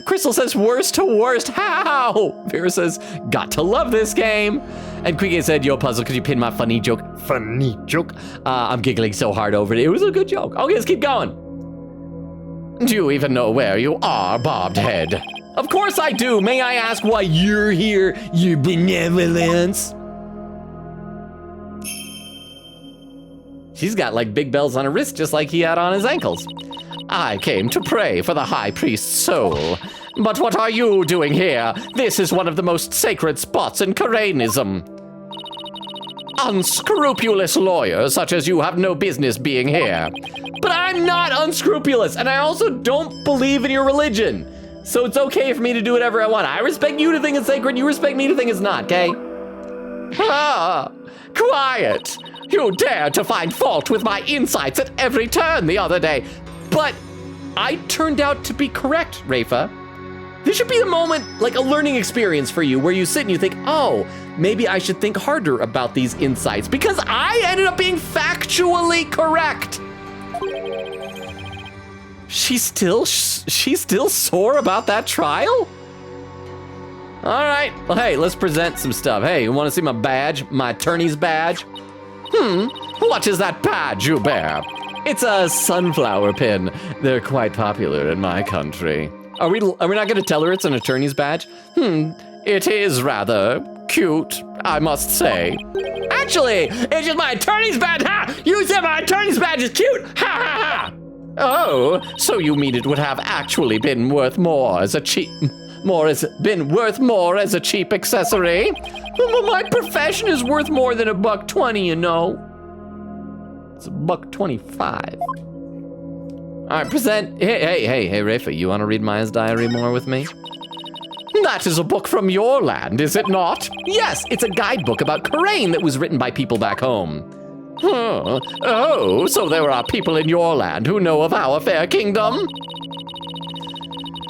Speaker 1: Crystal says, worst to worst, how? Vera says, got to love this game. And Quickity said, yo, Puzzle, could you pin my funny joke? Funny joke? I'm giggling so hard over it. It was a good joke. Okay, let's keep going. Do you even know where you are, bobbed head? Of course I do. May I ask why you're here, your benevolence? She's got like big bells on her wrist, just like he had on his ankles. I came to pray for the high priest's soul. But what are you doing here? This is one of the most sacred spots in Karanism. Unscrupulous lawyers such as you have no business being here. But I'm not unscrupulous, and I also don't believe in your religion. So it's okay for me to do whatever I want. I respect you to think it's sacred, you respect me to think it's not, okay? Ah, quiet. You dared to find fault with my insights at every turn the other day. But I turned out to be correct, Rafa. This should be the moment, like a learning experience for you, where you sit and you think, oh, maybe I should think harder about these insights, because I ended up being factually correct. She's still sore about that trial? All right, well, hey, let's present some stuff. Hey, you wanna see my badge, my attorney's badge? What is that badge you bear? It's a sunflower pin. They're quite popular in my country. Are we not going to tell her it's an attorney's badge? It is rather cute, I must say. Actually, it's just my attorney's badge. Ha! You said my attorney's badge is cute. Ha ha ha! Oh, so you mean it would have actually been worth more as a cheap accessory? Well, my profession is worth more than $1.20, you know. It's $1.25. All right, present. Hey, Rafa, you want to read Maya's diary more with me? That is a book from your land, is it not? Yes, it's a guidebook about Karain that was written by people back home. Huh. Oh, so there are people in your land who know of our fair kingdom?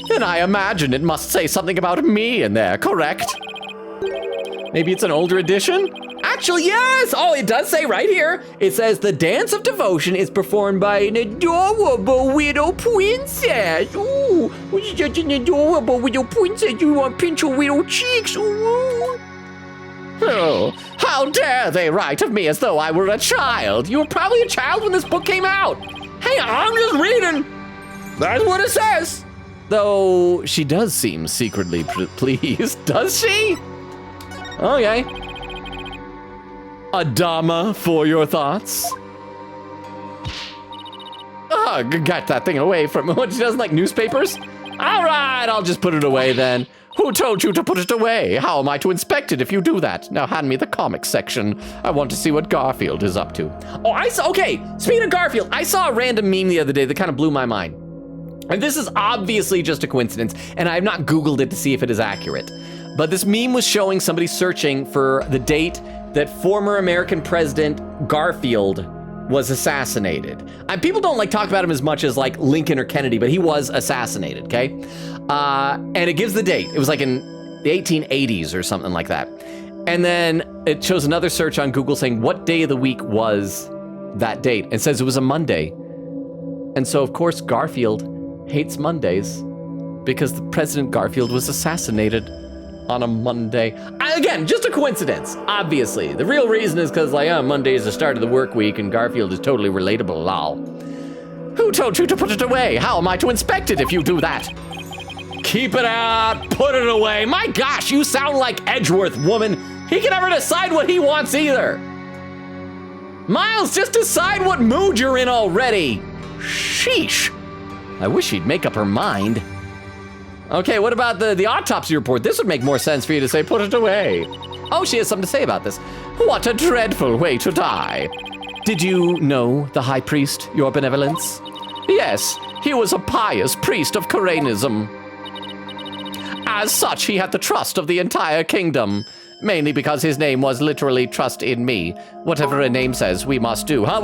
Speaker 1: Then I imagine it must say something about me in there, correct? Maybe it's an older edition? Actually, yes! Oh, it does say right here. It says the dance of devotion is performed by an adorable widow princess. Ooh, she's such an adorable widow princess. You want to pinch her widow cheeks. Ooh. Oh, how dare they write of me as though I were a child? You were probably a child when this book came out. Hey, I'm just reading. That's what it says. Though she does seem secretly pleased, does she? Okay. Adama, for your thoughts. Oh, got that thing away from what, she doesn't like newspapers? All right, I'll just put it away then. Who told you to put it away? How am I to inspect it if you do that? Now hand me the comics section. I want to see what Garfield is up to. Oh, okay, speaking of Garfield, I saw a random meme the other day that kind of blew my mind. And this is obviously just a coincidence, and I have not Googled it to see if it is accurate. But this meme was showing somebody searching for the date that former American President Garfield was assassinated. And people don't like talk about him as much as like Lincoln or Kennedy, but he was assassinated, okay? And it gives the date. It was like in the 1880s or something like that. And then it shows another search on Google saying what day of the week was that date. It says it was a Monday. And so of course Garfield hates Mondays because the President Garfield was assassinated on a Monday. Again, just a coincidence, obviously. The real reason is because, like, Monday is the start of the work week and Garfield is totally relatable, lol. Who told you to put it away? How am I to inspect it if you do that? Keep it out, put it away. My gosh, you sound like Edgeworth, woman. He can never decide what he wants either. Miles, just decide what mood you're in already. Sheesh. I wish she'd make up her mind. Okay, what about the autopsy report? This would make more sense for you to say, put it away. Oh, she has something to say about this. What a dreadful way to die. Did you know the high priest, your benevolence? Yes, he was a pious priest of Karainism. As such, he had the trust of the entire kingdom, mainly because his name was literally trust in me. Whatever a name says, we must do. Huh?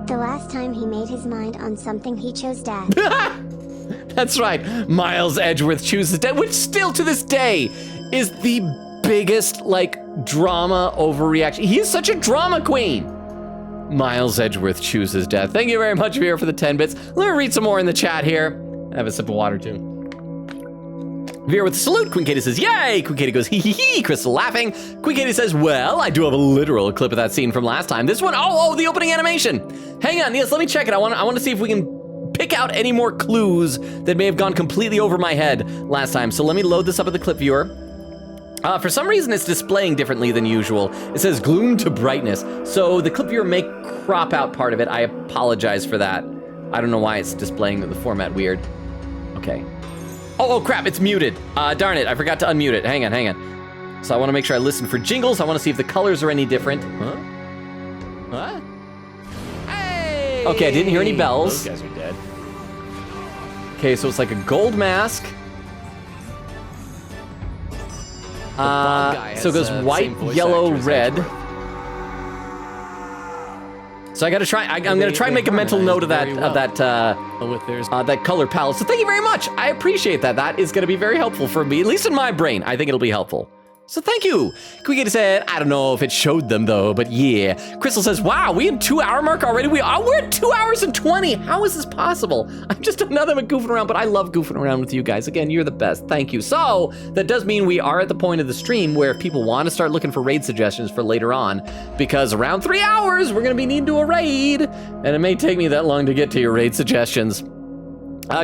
Speaker 6: The last time he made his mind on something, he chose death.
Speaker 1: That's right. Miles Edgeworth chooses death, which still to this day is the biggest, like, drama overreaction. He is such a drama queen. Miles Edgeworth chooses death. Thank you very much, Vera, for the 10 bits. Let me read some more in the chat here. Have a sip of water, too. Vera with a salute. Queen Katie says, yay! Queen Katie goes, hee hee hee. Crystal laughing. Queen Katie says, well, I do have a literal clip of that scene from last time. This one, oh, the opening animation. Hang on, yes, let me check it. I want to see if we can pick out any more clues that may have gone completely over my head last time. So let me load this up at the clip viewer. For some reason, it's displaying differently than usual. It says gloom to brightness. So the clip viewer may crop out part of it. I apologize for that. I don't know why it's displaying the format weird. Okay. Oh, crap, it's muted. Darn it, I forgot to unmute it. Hang on. So I want to make sure I listen for jingles. I want to see if the colors are any different. Huh? Hey! Okay, I didn't hear any bells.
Speaker 8: Those guys are dead.
Speaker 1: Okay, so it's like a gold mask. So it goes white, yellow, red. So I gotta try. I'm gonna try and make a mental note of that color palette. So thank you very much. I appreciate that. That is gonna be very helpful for me, at least in my brain. I think it'll be helpful. So thank you. Quiggy said, I don't know if it showed them though, but yeah. Crystal says, wow, we had 2 hour mark already. We're at 2 hours and 20. How is this possible? I'm just another goofing around, but I love goofing around with you guys. Again, you're the best. Thank you. So that does mean we are at the point of the stream where if people want to start looking for raid suggestions for later on, because around 3 hours, we're going to be needing to do a raid, and it may take me that long to get to your raid suggestions.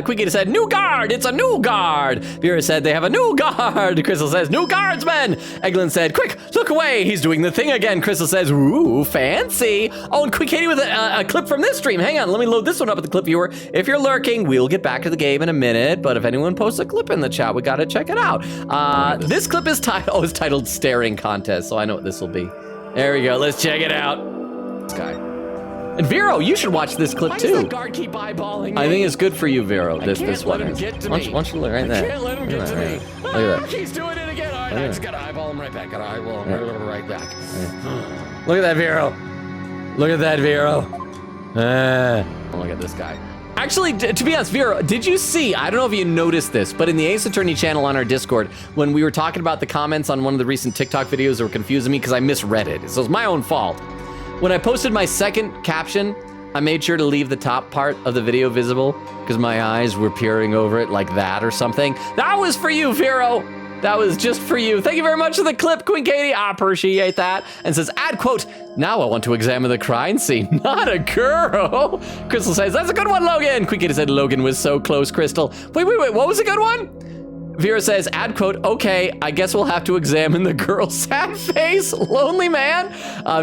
Speaker 1: Quickie said, new guard, it's a new guard. Vera said, they have a new guard. Crystal says, new guardsman. Eglin said, quick, look away. He's doing the thing again. Crystal says, ooh, fancy. Oh, and Quick Katie with a clip from this stream. Hang on, let me load this one up at the clip viewer. If you're lurking, we'll get back to the game in a minute. But if anyone posts a clip in the chat, we got to check it out. This clip is titled Staring Contest, so I know what this will be. There we go. Let's check it out. This guy. And Vero, you should watch this clip too. Why does the guard keep eyeballing me? I think it's good for you, Vero. This one. Why don't you look right there? I can't let him get to me. Look at that. He's doing it again. All right, I just gotta eyeball him right back. Gotta eyeball him right back. Look at that, Vero. Look at that, Vero. Look at this guy. Actually, to be honest, Vero, did you see, I don't know if you noticed this, but in the Ace Attorney channel on our Discord, when we were talking about the comments on one of the recent TikTok videos that were confusing me because I misread it. So it's my own fault. When I posted my second caption, I made sure to leave the top part of the video visible because my eyes were peering over it like that or something. That was for you, Vero. That was just for you. Thank you very much for the clip, Queen Katie. I appreciate that. And says, add quote, now I want to examine the crime scene. Not a girl. Crystal says, that's a good one, Logan. Queen Katie said, Logan was so close, Crystal. Wait, what was a good one? Vera says, add quote, okay, I guess we'll have to examine the girl's sad face. Lonely man?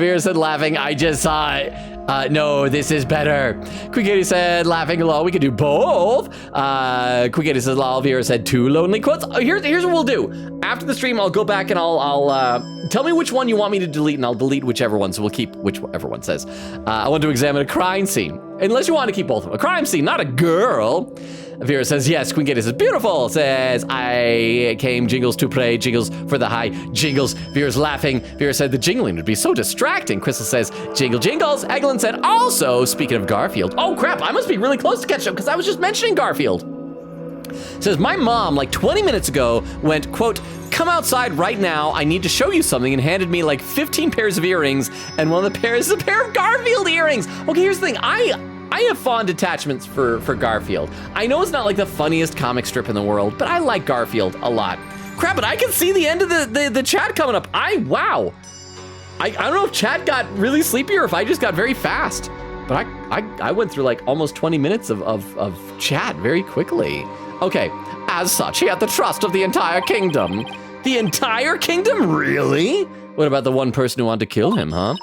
Speaker 1: Vera said, laughing, I just saw it. No, this is better. Queen Katie said, laughing, lol, we could do both. Queen Katie says, lol, Vera said, 2 lonely quotes. Here's what we'll do. After the stream, I'll go back and I'll tell me which one you want me to delete, and I'll delete whichever one, so we'll keep whichever one says. I want to examine a crime scene. Unless you want to keep both of them. A crime scene, not a girl. Vera says, yes. Queen Katie says, beautiful. Says, I came jingles to pray, jingles for the high jingles. Vera's laughing. Vera said the jingling would be so distracting. Crystal says, jingle jingles. Eglin said, also, speaking of Garfield. Oh crap, I must be really close to catch up because I was just mentioning Garfield. Says, my mom, like 20 minutes ago, went, quote, come outside right now, I need to show you something, and handed me like 15 pairs of earrings, and one of the pairs is a pair of Garfield earrings. Okay, here's the thing, I have fond attachments for Garfield. I know it's not like the funniest comic strip in the world, but I like Garfield a lot. Crap, but I can see the end of the chat coming up. Wow. I don't know if chat got really sleepy or if I just got very fast, but I went through like almost 20 minutes of chat very quickly. Okay, as such, he had the trust of the entire kingdom. The entire kingdom? Really? What about the one person who wanted to kill him, huh?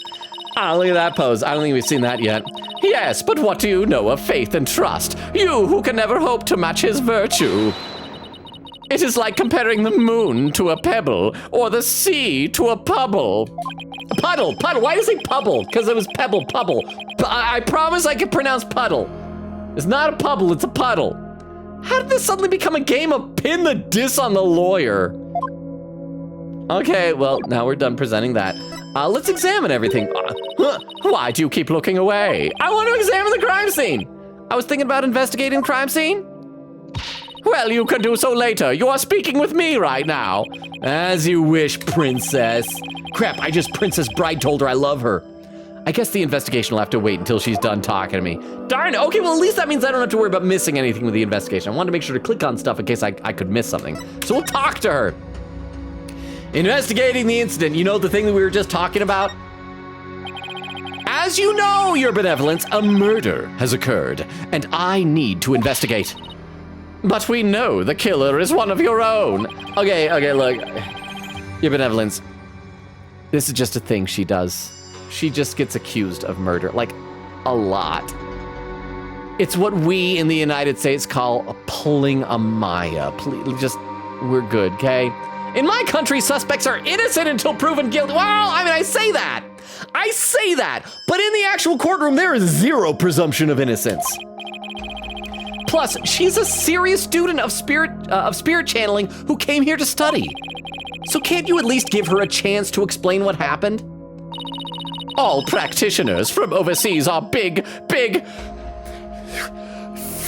Speaker 1: Ah, look at that pose. I don't think we've seen that yet. Yes, but what do you know of faith and trust? You who can never hope to match his virtue. It is like comparing the moon to a pebble or the sea to a puddle. Puddle. Why does it say pubble? Because it was pebble, pubble. I promise I can pronounce puddle. It's not a pubble, it's a puddle. How did this suddenly become a game of pin the diss on the lawyer? Okay, well, now we're done presenting that. Let's examine everything. Why do you keep looking away? I want to examine the crime scene. I was thinking about investigating the crime scene. Well, you can do so later. You are speaking with me right now. As you wish, princess. Crap, I just Princess Bride told her I love her. I guess the investigation will have to wait until she's done talking to me. Darn, okay, well at least that means I don't have to worry about missing anything with the investigation. I wanted to make sure to click on stuff in case I could miss something. So we'll talk to her. Investigating the incident, you know the thing that we were just talking about? As you know, your benevolence, a murder has occurred, and I need to investigate. But we know the killer is one of your own. Okay, look. Your benevolence, this is just a thing she does. She just gets accused of murder, like, a lot. It's what we in the United States call pulling a Maya. Please, just, we're good, okay? In my country, suspects are innocent until proven guilty. Well, I mean, I say that, but in the actual courtroom, there is zero presumption of innocence. Plus, she's a serious student of spirit channeling who came here to study. So can't you at least give her a chance to explain what happened? All practitioners from overseas are big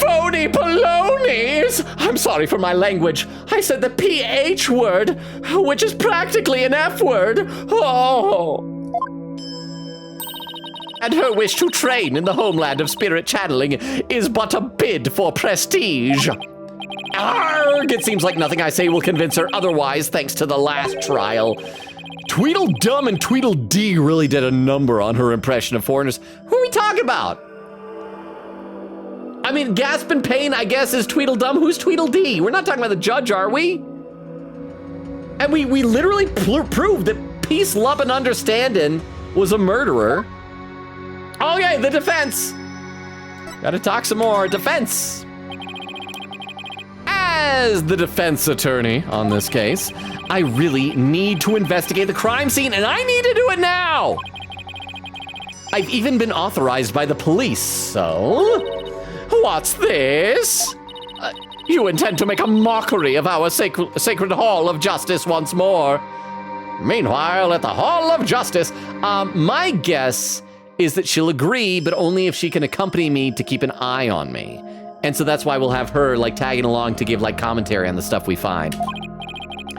Speaker 1: phony balonies. I'm sorry for my language. I said the PH word, which is practically an F word. Oh. And her wish to train in the homeland of spirit channeling is but a bid for prestige. Arrgh, it seems like nothing I say will convince her otherwise, thanks to the last trial. Tweedledum and Tweedledee really did a number on her impression of foreigners. Who are we talking about? I mean, gasp and pain, I guess, is Tweedledum. Who's Tweedledee? We're not talking about the judge, are we? And we literally proved that Peace, Love, and Understanding was a murderer. Okay, the defense. Gotta talk some more. Defense. As the defense attorney on this case, I really need to investigate the crime scene, and I need to do it now. I've even been authorized by the police, so... What's this? You intend to make a mockery of our sacred Hall of Justice once more. Meanwhile, at the Hall of Justice, my guess is that she'll agree, but only if she can accompany me to keep an eye on me. And so that's why we'll have her, like, tagging along to give, like, commentary on the stuff we find.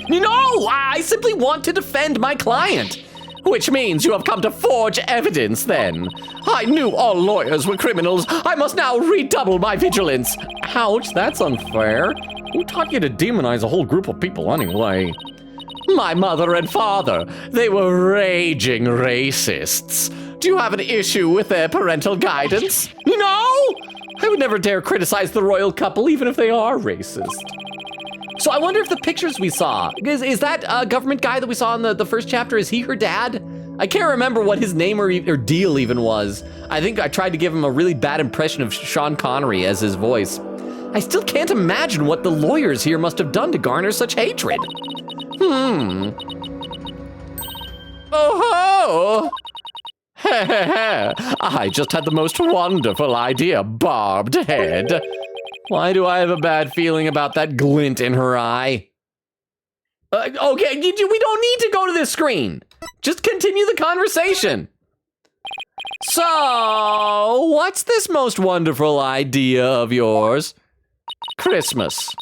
Speaker 1: No! I simply want to defend my client. Which means you have come to forge evidence, then. I knew all lawyers were criminals. I must now redouble my vigilance. Ouch, that's unfair. Who taught you to demonize a whole group of people anyway? My mother and father, they were raging racists. Do you have an issue with their parental guidance? No! I would never dare criticize the royal couple, even if they are racist. So I wonder if the pictures we saw, is that government guy that we saw in the first chapter, is he her dad? I can't remember what his name or deal even was. I think I tried to give him a really bad impression of Sean Connery as his voice. I still can't imagine what the lawyers here must have done to garner such hatred. Oh-ho! I just had the most wonderful idea, barbed head. Why do I have a bad feeling about that glint in her eye? Okay, we don't need to go to this screen. Just continue the conversation. So, what's this most wonderful idea of yours? Christmas.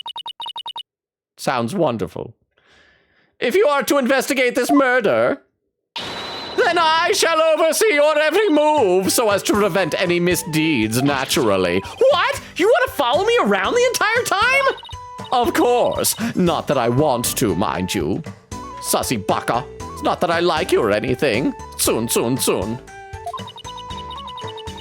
Speaker 1: Sounds wonderful. If you are to investigate this murder, then I shall oversee your every move so as to prevent any misdeeds naturally. What? You want to follow me around the entire time? Of course. Not that I want to, mind you. Sussy baka. It's not that I like you or anything. Soon.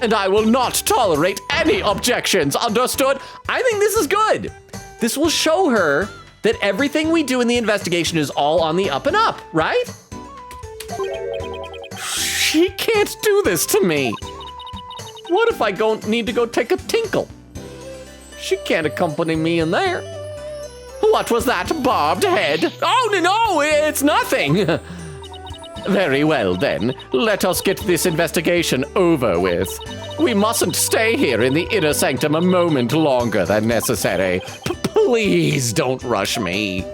Speaker 1: And I will not tolerate any objections, understood? I think this is good. This will show her that everything we do in the investigation is all on the up and up, right? She can't do this to me. What if I need to go take a tinkle? She can't accompany me in there. What was that, barbed head? Oh, no, it's nothing. Very well, then. Let us get this investigation over with. We mustn't stay here in the inner sanctum a moment longer than necessary. Please don't rush me.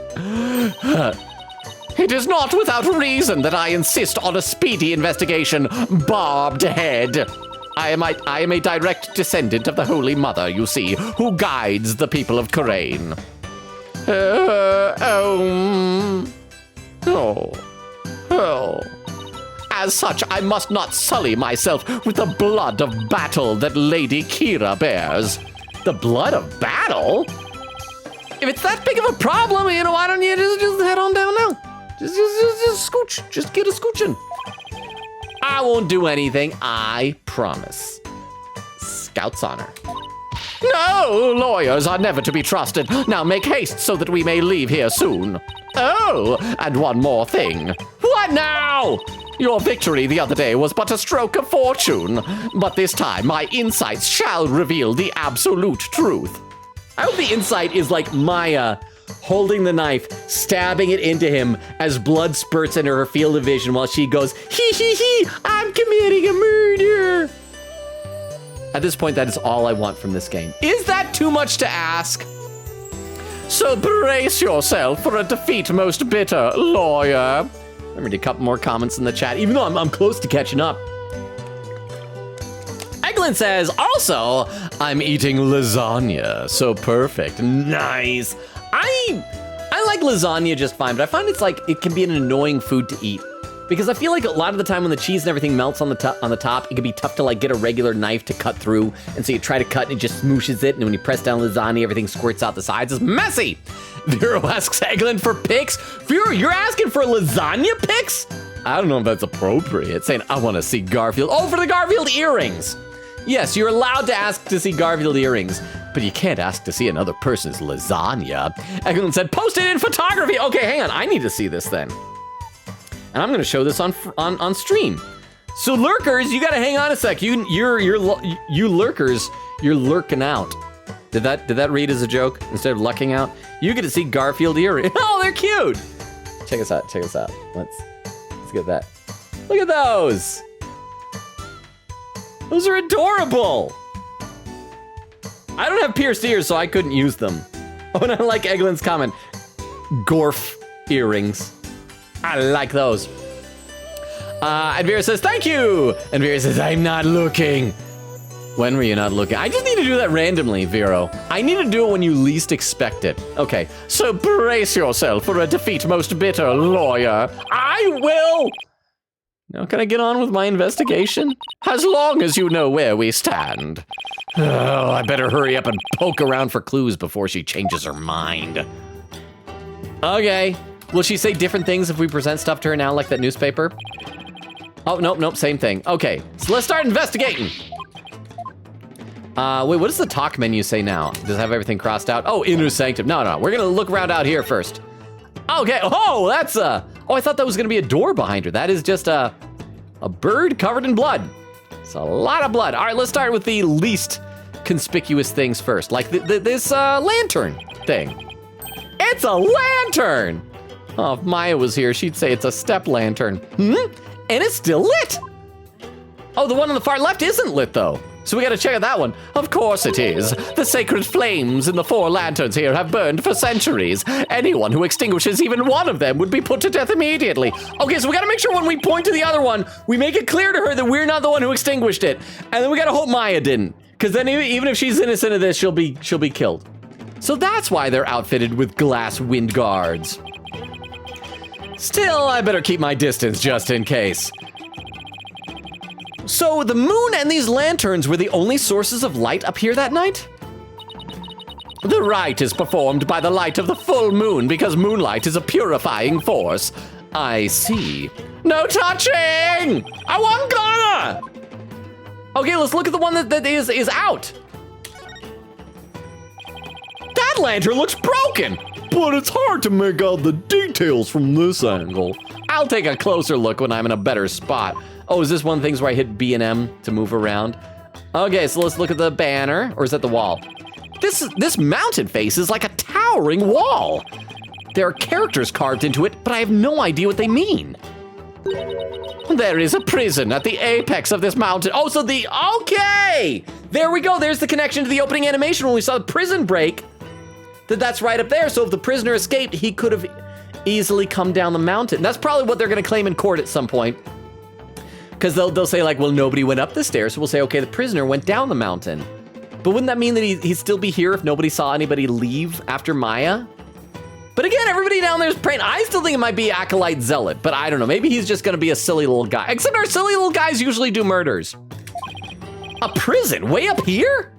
Speaker 1: It is not without reason that I insist on a speedy investigation, barbed head. I am a direct descendant of the Holy Mother, you see, who guides the people of Khura'in. As such, I must not sully myself with the blood of battle that Lady Kira bears. The blood of battle? If it's that big of a problem, why don't you just head on down now? Just scooch. Just get a scoochin'. I won't do anything, I promise. Scout's honor. No, lawyers are never to be trusted. Now make haste so that we may leave here soon. Oh, and one more thing. What now? Your victory the other day was but a stroke of fortune, but this time my insights shall reveal the absolute truth. I hope the insight is like Maya holding the knife, stabbing it into him as blood spurts into her field of vision while she goes, hee, I'm committing a murder. At this point, that is all I want from this game. Is that too much to ask? So brace yourself for a defeat most bitter, lawyer. Let me read a couple more comments in the chat, even though I'm close to catching up. Eglin says, also, I'm eating lasagna. So perfect. Nice. I like lasagna just fine, but I find it can be an annoying food to eat. Because I feel like a lot of the time when the cheese and everything melts on the top, it can be tough to get a regular knife to cut through. And so you try to cut and it just smooshes it. And when you press down lasagna, everything squirts out the sides. It's messy. Vero asks Eglin for pics. Vero, you're asking for lasagna pics? I don't know if that's appropriate. Saying, I want to see Garfield. Oh, for the Garfield earrings. Yes, you're allowed to ask to see Garfield earrings, but you can't ask to see another person's lasagna. Eglin said, post it in photography. Okay, hang on. I need to see this then. And I'm gonna show this on stream. So lurkers, you gotta hang on a sec. You lurkers, you're lurking out. Did that read as a joke instead of lucking out? You get to see Garfield earrings. Oh, they're cute. Check us out. Check us out. Let's get that. Look at those. Those are adorable. I don't have pierced ears, so I couldn't use them. Oh, and I like Eglin's comment. Gorf earrings. I like those. Advira says, thank you. And Vera says, I'm not looking. When were you not looking? I just need to do that randomly, Vero. I need to do it when you least expect it. Okay, so brace yourself for a defeat, most bitter lawyer. I will. Now can I get on with my investigation? As long as you know where we stand. Oh, I better hurry up and poke around for clues before she changes her mind. Okay. Will she say different things if we present stuff to her now, like that newspaper? Oh, nope, same thing. Okay, so let's start investigating. Wait, what does the talk menu say now? Does it have everything crossed out? Oh, inner sanctum. No, we're gonna look around out here first. Okay, oh, that's oh, I thought that was gonna be a door behind her. That is just a bird covered in blood. It's a lot of blood. All right, let's start with the least conspicuous things first, like this lantern thing. It's a lantern! Oh, if Maya was here, she'd say it's a step lantern. And it's still lit. Oh, the one on the far left isn't lit though. So we gotta check out that one. Of course it is. The sacred flames in the 4 lanterns here have burned for centuries. Anyone who extinguishes even one of them would be put to death immediately. Okay, so we gotta make sure when we point to the other one, we make it clear to her that we're not the one who extinguished it. And then we gotta hope Maya didn't. Because then even if she's innocent of this, she'll be killed. So that's why they're outfitted with glass wind guards. Still, I better keep my distance just in case. So the moon and these lanterns were the only sources of light up here that night? The rite is performed by the light of the full moon because moonlight is a purifying force. I see. No touching! I wasn't gonna! Okay, let's look at the one that is out. That lantern looks broken, but it's hard to make out the details from this angle. I'll take a closer look when I'm in a better spot. Oh, is this one of the things where I hit B and M to move around? Okay, so let's look at the banner, or is that the wall? This mountain face is like a towering wall. There are characters carved into it, but I have no idea what they mean. There is a prison at the apex of this mountain. Oh, so okay! There we go, there's the connection to the opening animation when we saw the prison break. That's right up there, so if the prisoner escaped, he could have easily come down the mountain. That's probably what they're gonna claim in court at some point. Because they'll say like, well, nobody went up the stairs, so we'll say, okay, the prisoner went down the mountain. But wouldn't that mean that he'd still be here if nobody saw anybody leave after Maya? But again, everybody down there is praying. I still think it might be Acolyte Zealot, but I don't know. Maybe he's just gonna be a silly little guy. Except our silly little guys usually do murders. A prison way up here?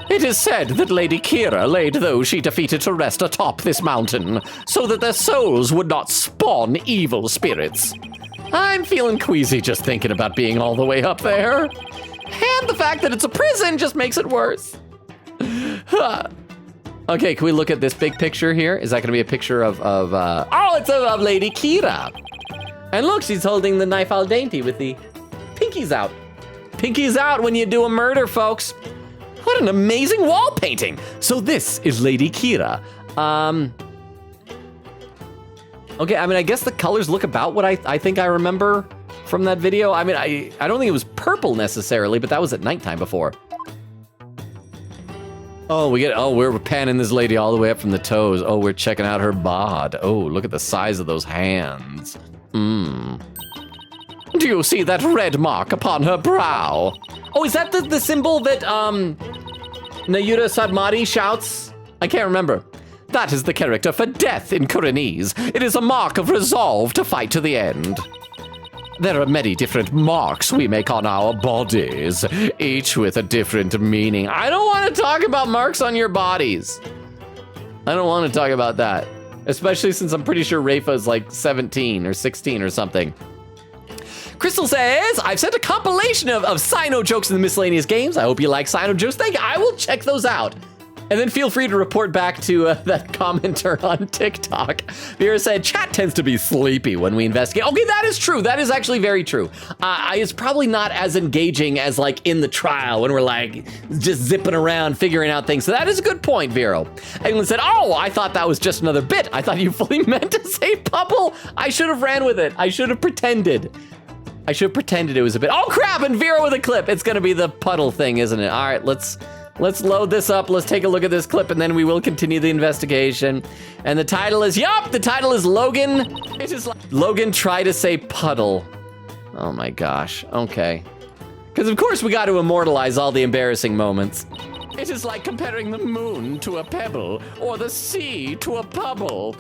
Speaker 1: It is said that Lady Kira laid those she defeated to rest atop this mountain, so that their souls would not spawn evil spirits. I'm feeling queasy just thinking about being all the way up there. And the fact that it's a prison just makes it worse. Okay, can we look at this big picture here? Is that gonna be a picture of oh, it's of Lady Kira. And look, she's holding the knife al dainty with the pinkies out. Pinkies out when you do a murder, folks. What an amazing wall painting. So this is Lady Kira. Okay, I mean, I guess the colors look about what I think I remember from that video. I mean, I don't think it was purple necessarily, but that was at nighttime before. Oh, we're panning this lady all the way up from the toes. Oh, we're checking out her bod. Oh, look at the size of those hands. Do you see that red mark upon her brow? Oh, is that the symbol that Nayuta Sadmati shouts? I can't remember. That is the character for death in Kuranese. It is a mark of resolve to fight to the end. There are many different marks we make on our bodies, each with a different meaning. I don't want to talk about marks on your bodies. I don't want to talk about that. Especially since I'm pretty sure Rafa is like 17 or 16 or something. Crystal says, I've sent a compilation of Sino jokes in the miscellaneous games. I hope you like Sino jokes. Thank you. I will check those out. And then feel free to report back to that commenter on TikTok. Vera said, chat tends to be sleepy when we investigate. Okay, that is true. That is actually very true. It's probably not as engaging as like in the trial when we're like just zipping around, figuring out things. So that is a good point, Vero. England said, oh, I thought that was just another bit. I thought you fully meant to say Pubble. I should have ran with it. I should have pretended. It was a bit. Oh, crap, and Vero with a clip. It's going to be the puddle thing, isn't it? All right, let's load this up. Let's take a look at this clip, and then we will continue the investigation. And the title is, Logan. It is like, Logan try to say puddle. Oh my gosh, okay. Because of course we got to immortalize all the embarrassing moments. It is like comparing the moon to a pebble, or the sea to a bubble.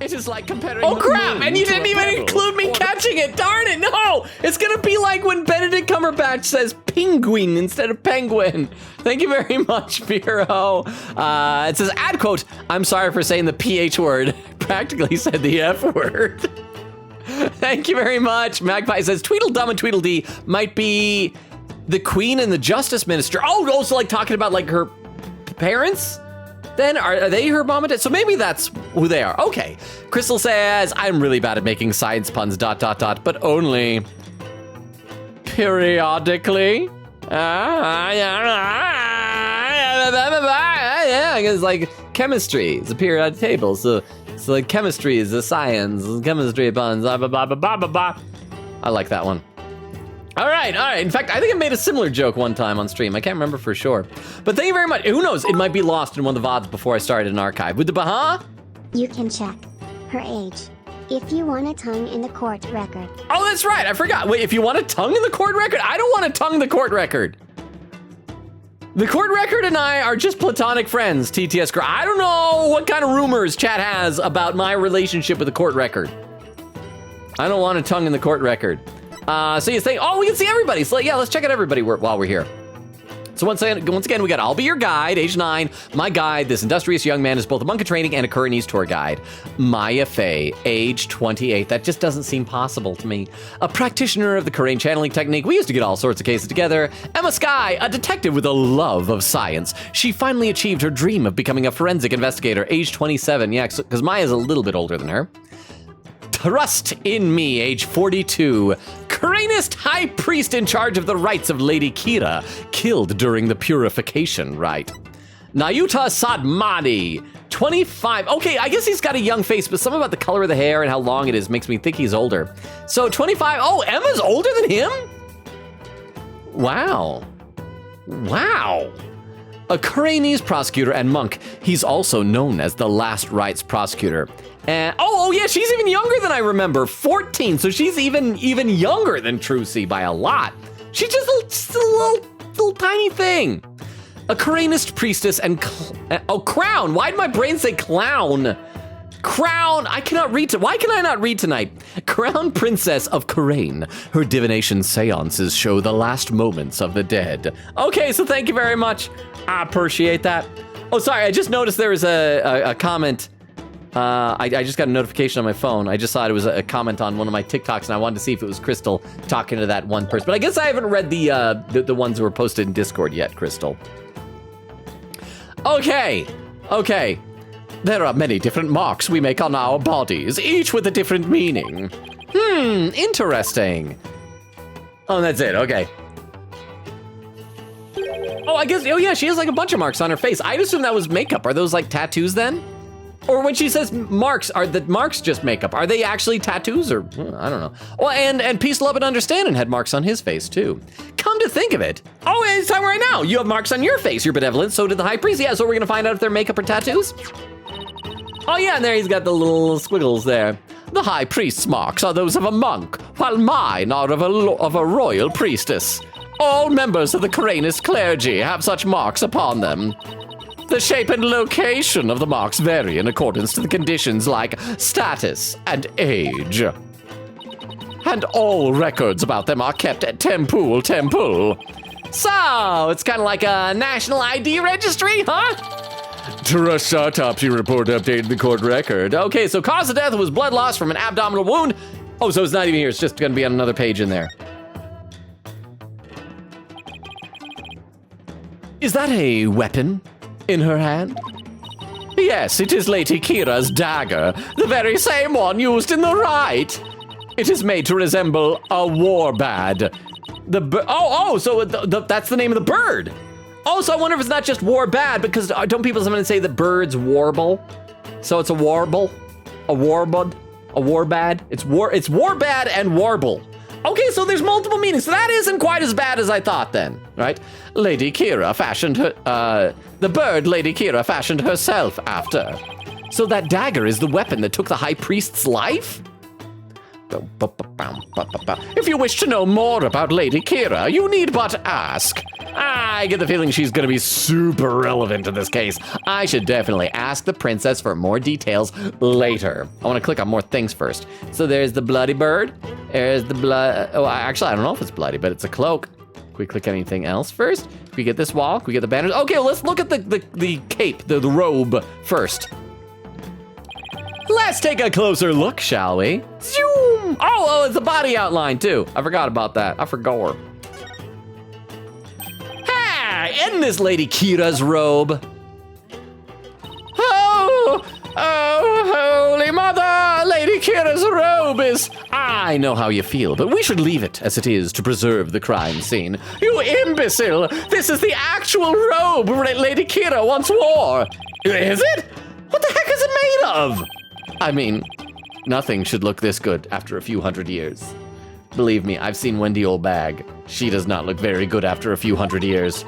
Speaker 1: It is like comparing
Speaker 7: Oh
Speaker 1: the
Speaker 7: crap,
Speaker 1: moon
Speaker 7: and you
Speaker 1: to
Speaker 7: didn't
Speaker 1: a
Speaker 7: even
Speaker 1: pebble,
Speaker 7: include me
Speaker 1: or the-
Speaker 7: catching it. Darn it, no! It's gonna be like when Benedict Cumberbatch says penguin instead of penguin.
Speaker 1: Thank you very much, Vero. It says, ad quote, I'm sorry for saying the PH word. Practically said the F word. Thank you very much. Magpie says, Tweedledum and Tweedledee might be the Queen and the Justice Minister. Oh, also like talking about like her parents? Then are they her mom and dad? So maybe that's who they are. Okay. Crystal says, I'm really bad at making science puns, ... but only periodically. Yeah, it's like chemistry. It's a periodic table. So like chemistry is a science. Chemistry puns. Blah, blah, blah, blah, blah, blah. I like that one. All right. In fact, I think I made a similar joke one time on stream. I can't remember for sure. But thank you very much. Who knows? It might be lost in one of the VODs before I started an archive. With the Baha?
Speaker 6: You can check her age if you want a tongue in the court record.
Speaker 1: Oh, that's right. I forgot. Wait, if you want a tongue in the court record? I don't want a tongue in the court record. The court record and I are just platonic friends, TTS girl. I don't know what kind of rumors chat has about my relationship with the court record. I don't want a tongue in the court record. So you think, oh, we can see everybody. So yeah, let's check out everybody while we're here. So once again, we got I'll Be Your Guide, age 9. My guide, this industrious young man, is both a monk in training and a Kuranese tour guide. Maya Fey, age 28. That just doesn't seem possible to me. A practitioner of the Kurain channeling technique. We used to get all sorts of cases together. Emma Sky, a detective with a love of science. She finally achieved her dream of becoming a forensic investigator, age 27. Yeah, because Maya's a little bit older than her. Trust in Me, age 42. Kurainist high priest in charge of the rites of Lady Kira, killed during the purification rite. Nayuta Sadmani, 25. Okay, I guess he's got a young face, but something about the color of the hair and how long it is makes me think he's older. So 25. Oh, Emma's older than him? Wow. A Kurainese prosecutor and monk. He's also known as the Last Rites prosecutor. And oh yeah, she's even younger than I remember. 14, so she's even younger than Trucy by a lot. She's just a little tiny thing. A Kurainist priestess and crown. Why did my brain say clown? Crown. I cannot read. Why can I not read tonight? Crown Princess of Kurain. Her divination seances show the last moments of the dead. Okay, so thank you very much. I appreciate that. Oh, sorry. I just noticed there was a comment. I just got a notification on my phone. I just thought it was a comment on one of my TikToks, and I wanted to see if it was Crystal talking to that one person. But I guess I haven't read the ones that were posted in Discord yet, Crystal. Okay. There are many different marks we make on our bodies, each with a different meaning. Interesting. Oh, that's it. Okay. Oh, I guess. Oh, yeah. She has like a bunch of marks on her face. I'd assume that was makeup. Are those like tattoos then? Or when she says marks, are the marks just makeup? Are they actually tattoos or I don't know. Well, and Peace, Love, and Understanding had marks on his face too. Come to think of it. Oh, it's time right now. You have marks on your face. You're benevolent. So did the high priest. Yeah, so we're gonna find out if they're makeup or tattoos. Oh yeah, and there he's got the little squiggles there. The high priest's marks are those of a monk, while mine are of a royal priestess. All members of the Kurainist clergy have such marks upon them. The shape and location of the marks vary in accordance to the conditions like status and age. And all records about them are kept at Temple. So, it's kind of like a national ID registry, huh? Trust autopsy report updated the court record. Okay, so cause of death was blood loss from an abdominal wound. Oh, so it's not even here. It's just going to be on another page in there. Is that a weapon in her hand? Yes, it is Lady Kira's dagger, the very same one used in the Rite. It is made to resemble a warbad. So that's the name of the bird. Oh, so I wonder if it's not just warbad, because don't people sometimes say the birds warble? So it's a warble, a warbud, a warbad. It's warbad and warble. Okay, so there's multiple meanings. So that isn't quite as bad as I thought then, right? Lady Kira fashioned her, the bird Lady Kira fashioned herself after. So that dagger is the weapon that took the high priest's life? If you wish to know more about Lady Kira, you need but ask. I get the feeling she's going to be super relevant in this case. I should definitely ask the princess for more details later. I want to click on more things first. So there's the bloody bird. There's the blood. Oh, actually, I don't know if it's bloody, but it's a cloak. Can we click anything else first? Can we get this wall? Can we get the banners? Okay, well, let's look at the cape, the robe first. Let's take a closer look, shall we? Zoom! Oh, it's a body outline too. I forgot about that. I forgot. Isn't this Lady Kira's robe? Oh, Holy Mother, Lady Kira's robe is... I know how you feel, but we should leave it as it is to preserve the crime scene. You imbecile! This is the actual robe Lady Kira once wore. Is it? What the heck is it made of? I mean, nothing should look this good after a few hundred years. Believe me, I've seen Wendy Oldbag. She does not look very good after a few hundred years.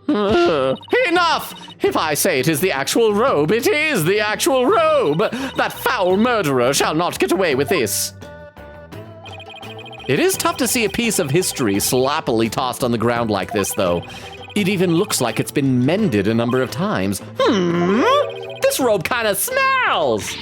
Speaker 1: Enough! If I say it is the actual robe, it is the actual robe! That foul murderer shall not get away with this. It is tough to see a piece of history sloppily tossed on the ground like this, though. It even looks like it's been mended a number of times. This robe kind of smells!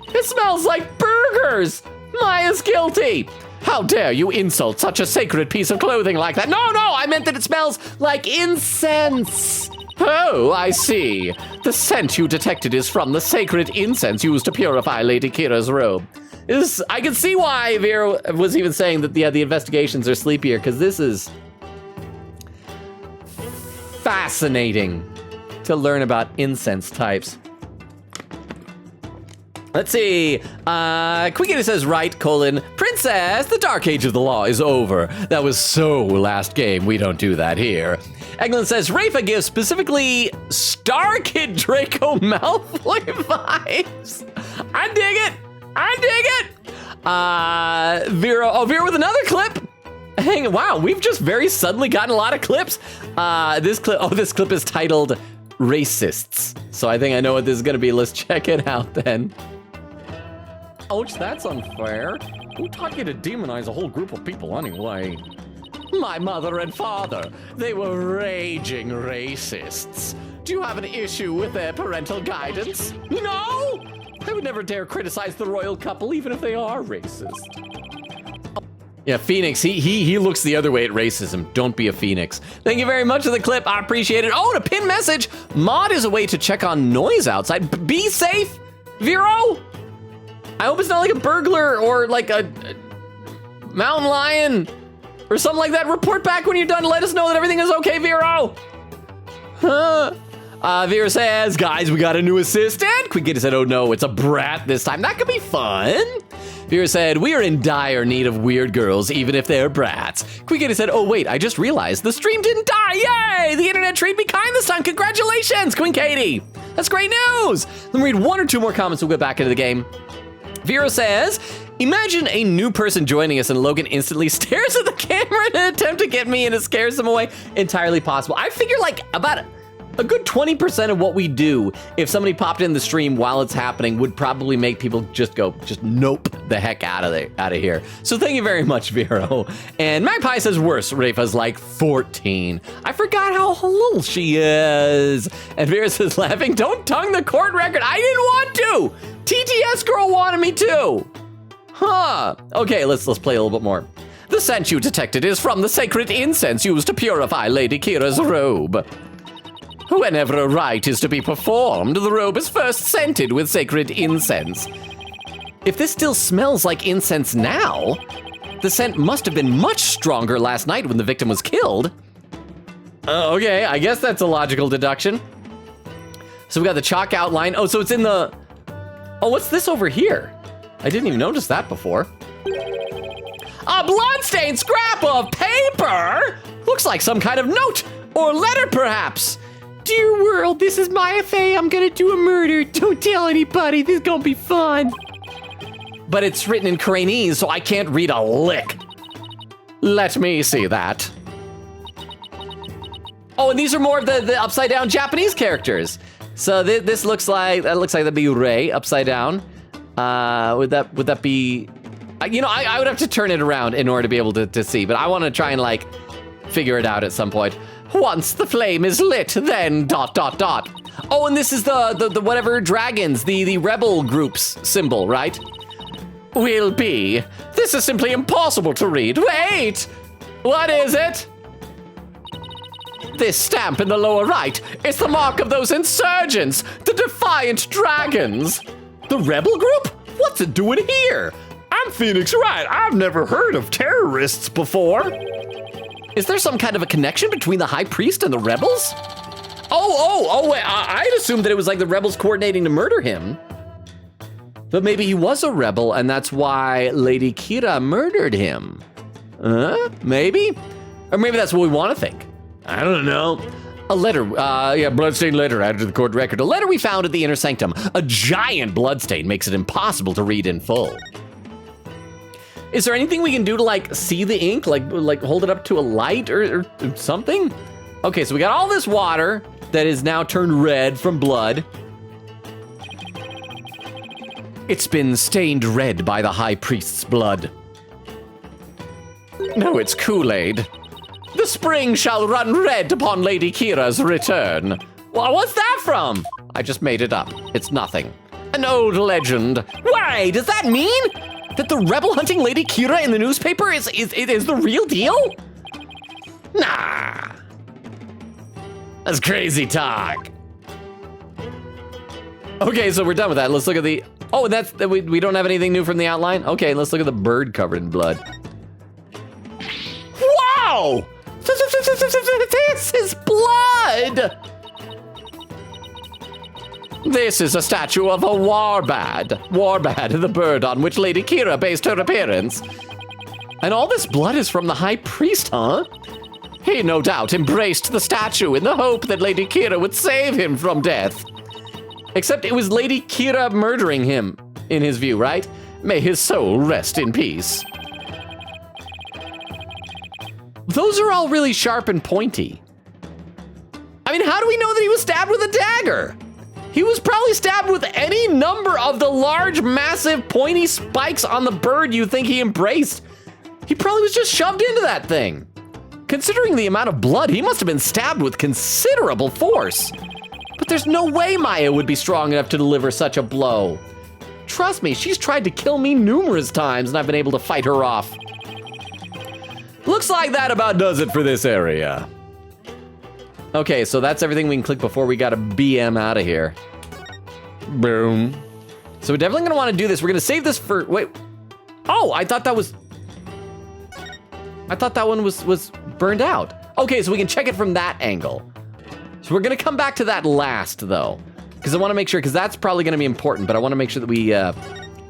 Speaker 1: It smells like burgers! Maya's guilty! How dare you insult such a sacred piece of clothing like that? No, I meant that it smells like incense. Oh, I see. The scent you detected is from the sacred incense used to purify Lady Kira's robe. I can see why Vera was even saying that the investigations are sleepier, because this is fascinating to learn about incense types. Let's see. Quickity says, Rite, Princess, the dark age of the law is over. That was so last game. We don't do that here. Eglin says, Rafa gives specifically Star Kid Draco Malfoy vibes. I dig it. Vera with another clip. Wow, we've just very suddenly gotten a lot of clips. This clip is titled Racists. So I think I know what this is going to be. Let's check it out then. Ouch, that's unfair. Who taught you to demonize a whole group of people anyway? My mother and father, they were raging racists. Do you have an issue with their parental guidance? No! I would never dare criticize the royal couple, even if they are racist. Yeah, Phoenix, he looks the other way at racism. Don't be a Phoenix. Thank you very much for the clip. I appreciate it. Oh, and a pin message. Mod is a way to check on noise outside. Be safe, Vero. I hope it's not like a burglar or like a mountain lion or something like that. Report back when you're done. Let us know that everything is okay, Vero. Vera says, guys, we got a new assistant. Quickity said, oh no, it's a brat this time. That could be fun. Vera said, we are in dire need of weird girls, even if they're brats. Quickity said, oh wait, I just realized the stream didn't die. Yay! The internet treated me kind this time. Congratulations, Queen Katie. That's great news. Let me read one or two more comments. We'll get back into the game. Vera says, imagine a new person joining us and Logan instantly stares at the camera in an attempt to get me and it scares them away. Entirely possible. I figure like about a good 20% of what we do, if somebody popped in the stream while it's happening, would probably make people just nope the heck out of here. So thank you very much, Vero. And Magpie says worse. Rafa's like 14. I forgot how little she is. And Vera says laughing, don't tongue the court record. I didn't want to. TTS girl wanted me to. Huh. Okay, let's play a little bit more. The scent you detected is from the sacred incense used to purify Lady Kira's robe. Whenever a rite is to be performed, the robe is first scented with sacred incense. If this still smells like incense now, the scent must have been much stronger last night when the victim was killed. Okay, I guess that's a logical deduction. So we got the chalk outline. Oh, so it's in the... Oh, what's this over here? I didn't even notice that before. A bloodstained scrap of paper? Looks like some kind of note or letter, perhaps. Dear world, this is my affair. I'm gonna do a murder. Don't tell anybody. This is gonna be fun. But it's written in Koreanese, so I can't read a lick. Let me see that. Oh, and these are more of the upside down Japanese characters. So this looks like that'd be Rei upside down. Would that be? You know, I would have to turn it around in order to be able to see, but I want to try and like figure it out at some point. Once the flame is lit, then ... Oh, and this is the whatever dragons, the rebel group's symbol, right? Will be. This is simply impossible to read. Wait! What is it? This stamp in the lower right is the mark of those insurgents, the defiant dragons. The rebel group? What's it doing here? I'm Phoenix Wright. I've never heard of terrorists before. Is there some kind of a connection between the high priest and the rebels? Oh, wait, I'd assumed that it was like the rebels coordinating to murder him. But maybe he was a rebel and that's why Lady Kira murdered him. Maybe? Or maybe that's what we want to think. I don't know. A letter, bloodstained letter added to the court record. A letter we found at the inner sanctum. A giant bloodstain makes it impossible to read in full. Is there anything we can do to like see the ink? Like hold it up to a light or something? Okay, so we got all this water that is now turned red from blood. It's been stained red by the high priest's blood. No, it's Kool-Aid. The spring shall run red upon Lady Kira's return. Well, what's that from? I just made it up. It's nothing. An old legend. Why, does that mean that the rebel hunting Lady Kira in the newspaper is the real deal? Nah. That's crazy talk. Okay, so we're done with that. Let's look at the... Oh, we don't have anything new from the outline? Okay, let's look at the bird covered in blood. Wow! This is blood! This is a statue of a warbad. Warbad, the bird on which Lady Kira based her appearance. And all this blood is from the high priest, huh? He no doubt embraced the statue in the hope that Lady Kira would save him from death. Except it was Lady Kira murdering him, in his view, right? May his soul rest in peace. Those are all really sharp and pointy. I mean, how do we know that he was stabbed with a dagger? He was probably stabbed with any number of the large, massive, pointy spikes on the bird you think he embraced. He probably was just shoved into that thing. Considering the amount of blood, he must have been stabbed with considerable force. But there's no way Maya would be strong enough to deliver such a blow. Trust me, she's tried to kill me numerous times and I've been able to fight her off. Looks like that about does it for this area. Okay, so that's everything we can click before we gotta BM out of here. Boom. So we're definitely gonna wanna do this. We're gonna save this for, wait. Oh, I thought that one was burned out. Okay, so we can check it from that angle. So we're gonna come back to that last though, because I wanna make sure, because that's probably gonna be important, but I wanna make sure that we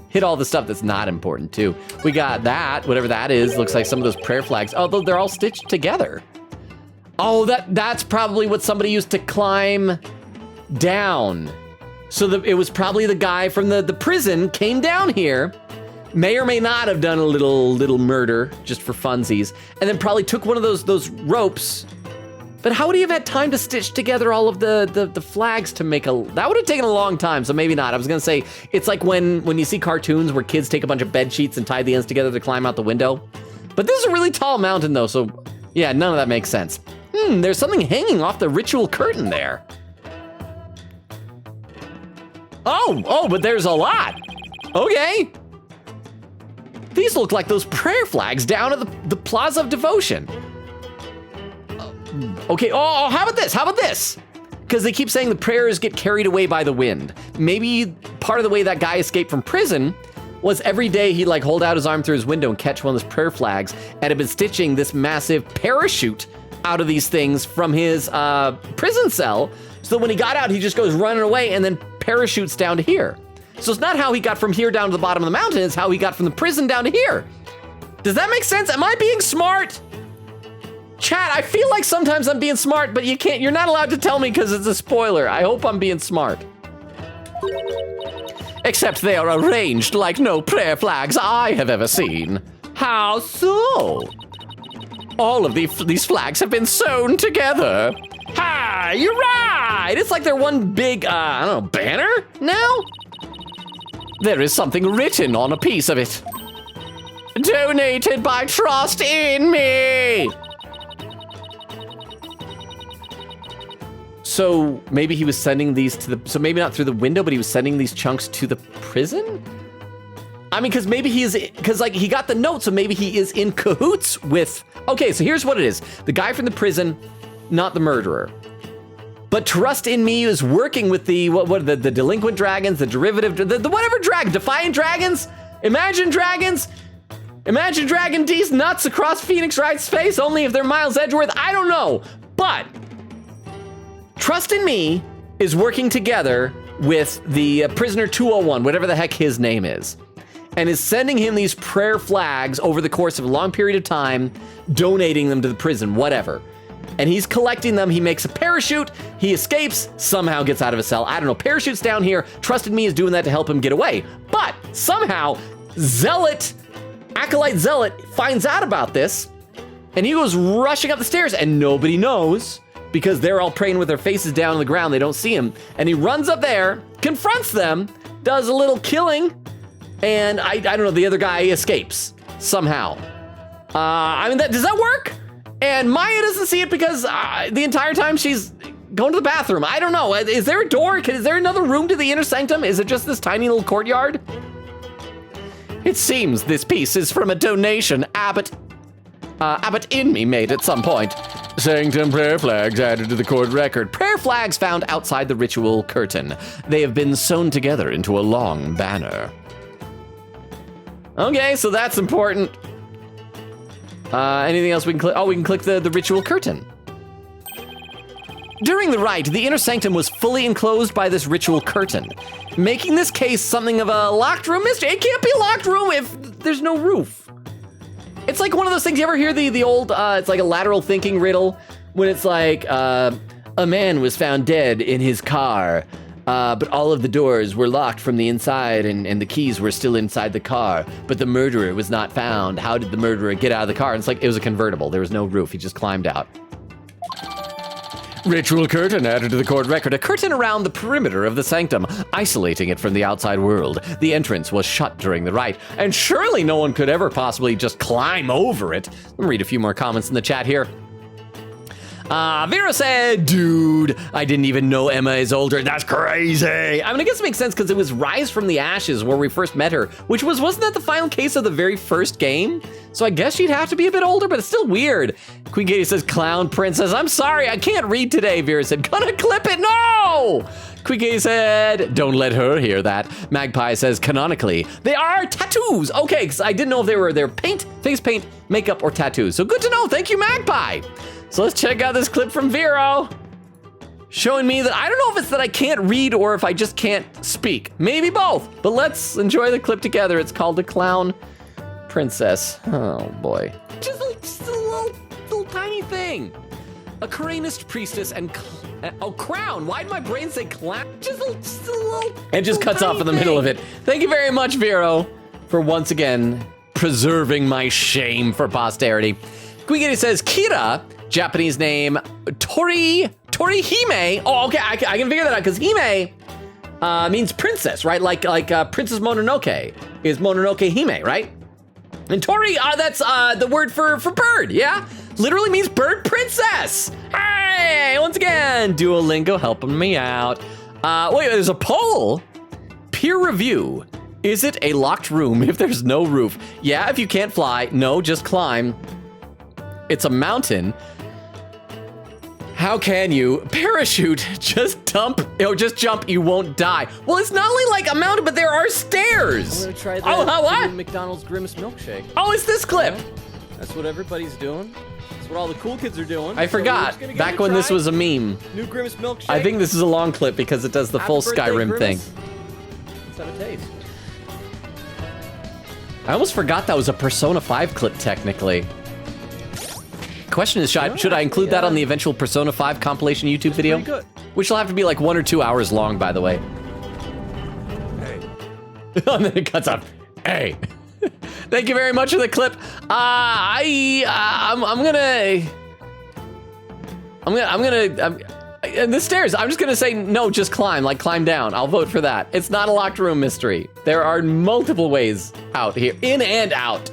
Speaker 1: hit all the stuff that's not important too. We got that, whatever that is, looks like some of those prayer flags, although they're all stitched together. Oh, that's probably what somebody used to climb down. So it was probably the guy from the prison came down here, may or may not have done a little murder just for funsies, and then probably took one of those ropes. But how would he have had time to stitch together all of the flags to make that would have taken a long time, so maybe not. I was gonna say, it's like when you see cartoons where kids take a bunch of bed sheets and tie the ends together to climb out the window. But this is a really tall mountain though, so yeah, none of that makes sense. There's something hanging off the ritual curtain there. Oh, but there's a lot. Okay. These look like those prayer flags down at the Plaza of Devotion. Okay, oh, how about this? Because they keep saying the prayers get carried away by the wind. Maybe part of the way that guy escaped from prison was every day he'd like hold out his arm through his window and catch one of those prayer flags, and had been stitching this massive parachute out of these things from his prison cell. So when he got out, he just goes running away and then parachutes down to here. So it's not how he got from here down to the bottom of the mountain, it's how he got from the prison down to here. Does that make sense? Am I being smart? Chat, I feel like sometimes I'm being smart, but you're not allowed to tell me because it's a spoiler. I hope I'm being smart. Except they are arranged like no prayer flags I have ever seen. How so? All of these flags have been sewn together. Ha, you're right. It's like they're one big, I don't know, banner now? There is something written on a piece of it. Donated by Trust in Me. So maybe he was sending these to the, so maybe not through the window, but he was sending these chunks to the prison? I mean, because maybe because like he got the note, so maybe he is in cahoots with, okay, so here's what it is. The guy from the prison, not the murderer. But Trust in Me is working with the, the delinquent dragons, the derivative, the whatever dragon, Defiant Dragons? Imagine Dragons? Imagine Dragon D's nuts across Phoenix Wright's face, only if they're Miles Edgeworth, I don't know. But Trust in Me is working together with the prisoner 201, whatever the heck his name is, and is sending him these prayer flags over the course of a long period of time, donating them to the prison, whatever. And he's collecting them, he makes a parachute, he escapes, somehow gets out of a cell. I don't know, parachute's down here, Trust in Me is doing that to help him get away. But somehow, Acolyte Zealot finds out about this, and he goes rushing up the stairs, and nobody knows, because they're all praying with their faces down on the ground, they don't see him. And he runs up there, confronts them, does a little killing, and I don't know, the other guy escapes somehow. I mean, does that work? And Maya doesn't see it because the entire time she's going to the bathroom. I don't know. Is there a door? Is there another room to the inner sanctum? Is it just this tiny little courtyard? It seems this piece is from a donation Abbott in Me made at some point. Sanctum prayer flags added to the court record. Prayer flags found outside the ritual curtain. They have been sewn together into a long banner. Okay, so that's important. Anything else we can click? Oh, we can click the ritual curtain. During the rite, the inner sanctum was fully enclosed by this ritual curtain, making this case something of a locked room mystery. It can't be a locked room if there's no roof. It's like one of those things, you ever hear the old, it's like a lateral thinking riddle, when it's like, a man was found dead in his car, but all of the doors were locked from the inside and the keys were still inside the car, but the murderer was not found. How did the murderer get out of the car? And it's like, it was a convertible. There was no roof. He just climbed out. Ritual curtain added to the court record. A curtain around the perimeter of the sanctum, isolating it from the outside world. The entrance was shut during the rite, and surely no one could ever possibly just climb over it. Let me read a few more comments in the chat here. Vera said, dude, I didn't even know Emma is older. That's crazy. I mean, I guess it makes sense because it was Rise from the Ashes where we first met her, which wasn't that the final case of the very first game? So I guess she'd have to be a bit older, but it's still weird. Queen Katie says, Clown Princess. I'm sorry, I can't read today. Vera said, gonna clip it, no! Queen Katie said, don't let her hear that. Magpie says, canonically, they are tattoos. Okay, because I didn't know if they were paint, face paint, makeup, or tattoos. So good to know, thank you, Magpie. So let's check out this clip from Vero, showing me that I don't know if it's that I can't read or if I just can't speak. Maybe both, but let's enjoy the clip together. It's called The Clown Princess. Oh boy. Just a little tiny thing. A Koreanist priestess and, crown. Why did my brain say clown? Just a little. It just cuts off in the middle of it. Thank you very much, Vero, for once again preserving my shame for posterity. Quiggy says, Kira, Japanese name, Tori Hime. Oh, okay, I can figure that out, because Hime means princess, right? Like Princess Mononoke is Mononoke Hime, right? And Tori, that's the word for bird, yeah? Literally means bird princess. Hey, once again, Duolingo helping me out. Wait, there's a poll. Peer review. Is it a locked room if there's no roof? Yeah, if you can't fly. No, just climb. It's a mountain. How can you parachute? Just jump, you won't die. Well, it's not only like a mountain, but there are stairs.
Speaker 10: I'm gonna try that.
Speaker 1: Oh, what?
Speaker 10: McDonald's Grimace milkshake.
Speaker 1: Oh, it's this clip.
Speaker 10: Yeah, that's what everybody's doing. That's what all the cool kids are doing.
Speaker 1: I forgot. Back when this was a meme.
Speaker 10: New Grimace milkshake.
Speaker 1: I think this is a long clip because it does the full Skyrim thing.
Speaker 10: Let's have a taste.
Speaker 1: I almost forgot that was a Persona 5 clip, technically. Question is, should I include that on the eventual Persona 5 compilation YouTube video?
Speaker 10: Pretty good.
Speaker 1: Which will have to be like 1 or 2 hours long, by the way.
Speaker 5: Hey.
Speaker 1: And then it cuts off. Hey. Thank you very much for the clip. And the stairs, I'm just gonna say no, just climb, like climb down. I'll vote for that. It's not a locked room mystery. There are multiple ways out here, in and out.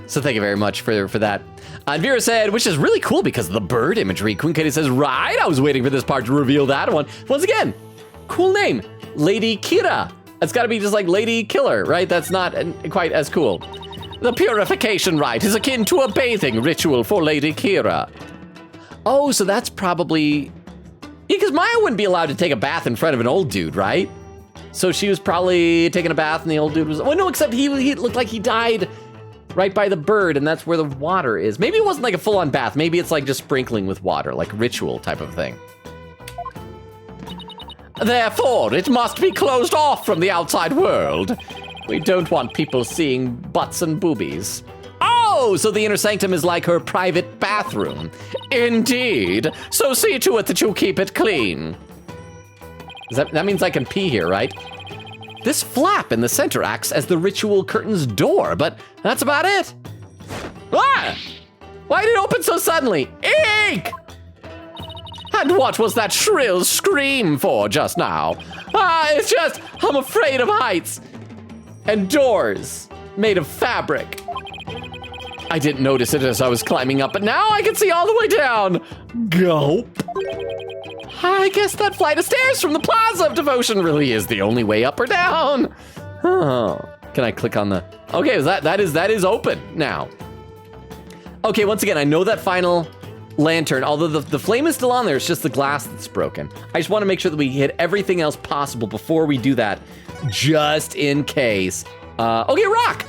Speaker 1: So thank you very much for that. And Vera said, which is really cool because of the bird imagery. Queen Katie says, right, I was waiting for this part to reveal that one. Once again, cool name, Lady Kira. It's gotta be just like Lady Killer, right? That's not quite as cool. The purification rite is akin to a bathing ritual for Lady Kira. Oh, so that's probably, because Maya wouldn't be allowed to take a bath in front of an old dude, right? So she was probably taking a bath and the old dude was, well, no, except he looked like he died right by the bird, and that's where the water is. Maybe it wasn't like a full-on bath. Maybe it's like just sprinkling with water, like ritual type of thing. Therefore, it must be closed off from the outside world. We don't want people seeing butts and boobies. Oh, so the inner sanctum is like her private bathroom. Indeed. So see to it that you keep it clean. That means I can pee here, right? This flap in the center acts as the ritual curtain's door, but that's about it. Ah! Why did it open so suddenly? Eek! And what was that shrill scream for just now? It's just, I'm afraid of heights. And doors made of fabric. I didn't notice it as I was climbing up, but now I can see all the way down. Gulp. I guess that flight of stairs from the Plaza of Devotion really is the only way up or down. Oh, can I click on the, okay, that is open now. Okay, once again, I know that final lantern, although the flame is still on there, it's just the glass that's broken. I just want to make sure that we hit everything else possible before we do that, just in case. Okay, rock.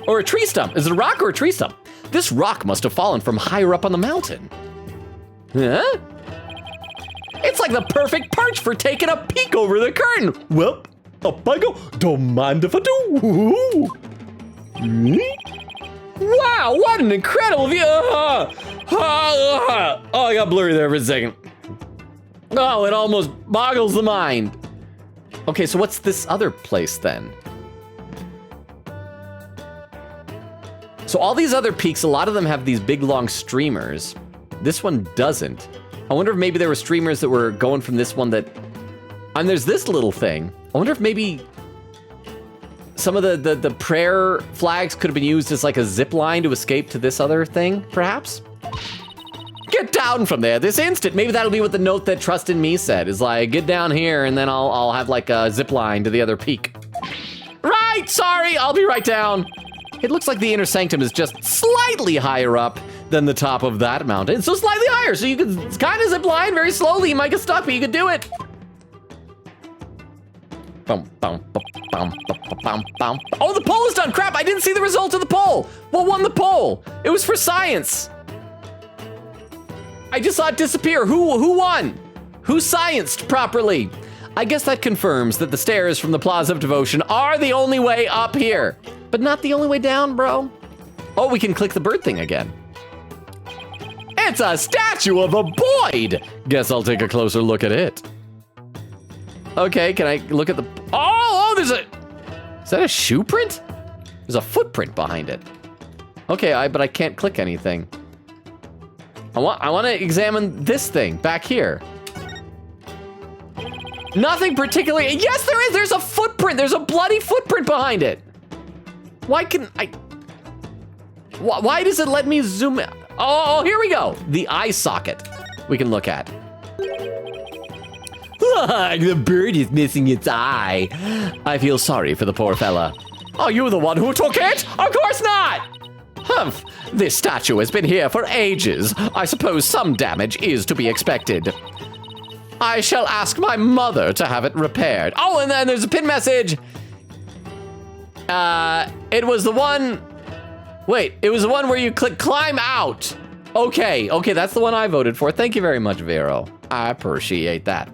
Speaker 1: Or a tree stump. Is it a rock or a tree stump? This rock must have fallen from higher up on the mountain. Huh? It's like the perfect perch for taking a peek over the curtain. Well, up I go. Don't mind if I do. Wow, what an incredible view. Oh, I got blurry there for a second. Oh, it almost boggles the mind. Okay, so what's this other place then? So all these other peaks, a lot of them have these big long streamers. This one doesn't. I wonder if maybe there were streamers that were going from this one that, and there's this little thing. I wonder if maybe some of the prayer flags could have been used as like a zip line to escape to this other thing, perhaps? Get down from there this instant. Maybe that'll be what the note that Trust in Me said, is like, get down here and then I'll have like a zip line to the other peak. Right, sorry, I'll be right down. It looks like the inner sanctum is just slightly higher up than the top of that mountain. So slightly higher, so you could kind of zip line very slowly. You might get stuck, but you could do it. Oh, the poll is done. Crap, I didn't see the result of the poll. What won the poll? It was for science. I just saw it disappear. Who won? Who scienced properly? I guess that confirms that the stairs from the Plaza of Devotion are the only way up here, but not the only way down, bro. Oh, we can click the bird thing again. It's a statue of a Boyd. Guess I'll take a closer look at it. Okay, can I look at the, oh, there's a, is that a shoe print? There's a footprint behind it. Okay, but I can't click anything. I want to examine this thing back here. Nothing particularly, yes there is, there's a footprint, there's a bloody footprint behind it. Why does it let me zoom in? Oh, here we go. The eye socket we can look at. The bird is missing its eye. I feel sorry for the poor fella. Oh, you the one who took it? Of course not. Humph, this statue has been here for ages. I suppose some damage is to be expected. I shall ask my mother to have it repaired. Oh, and then there's a pin message. It was the one... Wait, it was the one where you click climb out. Okay, that's the one I voted for. Thank you very much, Vero. I appreciate that.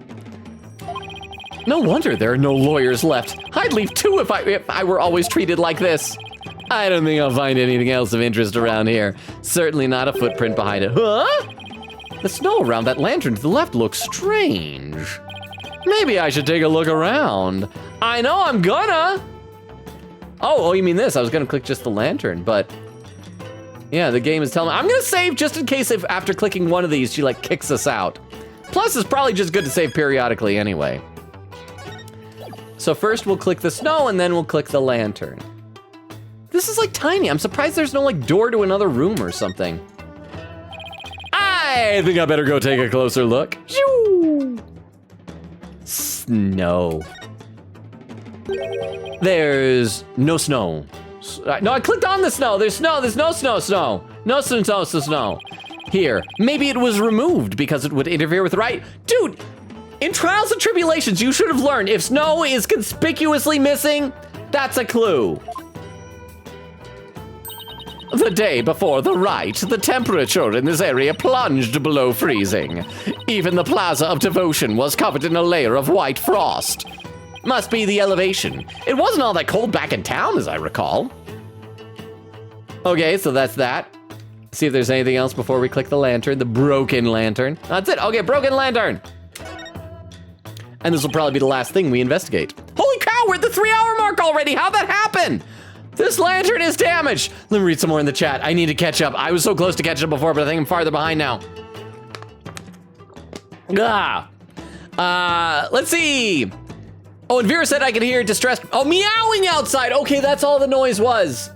Speaker 1: No wonder there are no lawyers left. I'd leave too if I were always treated like this. I don't think I'll find anything else of interest around here. Certainly not a footprint behind it. Huh? The snow around that lantern to the left looks strange. Maybe I should take a look around. I know I'm gonna. Oh, you mean this? I was gonna click just the lantern, but yeah, the game is telling me. I'm gonna save just in case if after clicking one of these, she like kicks us out. Plus, it's probably just good to save periodically anyway. So first we'll click the snow and then we'll click the lantern. This is like tiny. I'm surprised there's no like door to another room or something. I think I better go take a closer look. Snow. There's no snow. No, I clicked on the snow. There's snow. There's no snow. No snow. Here, maybe it was removed because it would interfere with Rite. Dude, in Trials and Tribulations, you should have learned if snow is conspicuously missing, that's a clue. The day before the Rite, the temperature in this area plunged below freezing. Even the Plaza of Devotion was covered in a layer of white frost. Must be the elevation. It wasn't all that cold back in town, as I recall. Okay, so that's that. See if there's anything else before we click the lantern, the broken lantern. That's it, okay, broken lantern. And this will probably be the last thing we investigate. Holy cow, we're at the 3-hour mark already. How'd that happen? This lantern is damaged. Let me read some more in the chat. I need to catch up. I was so close to catching up before, but I think I'm farther behind now. Let's see. Oh, and Vera said I could hear distressed, meowing outside. Okay, that's all the noise was.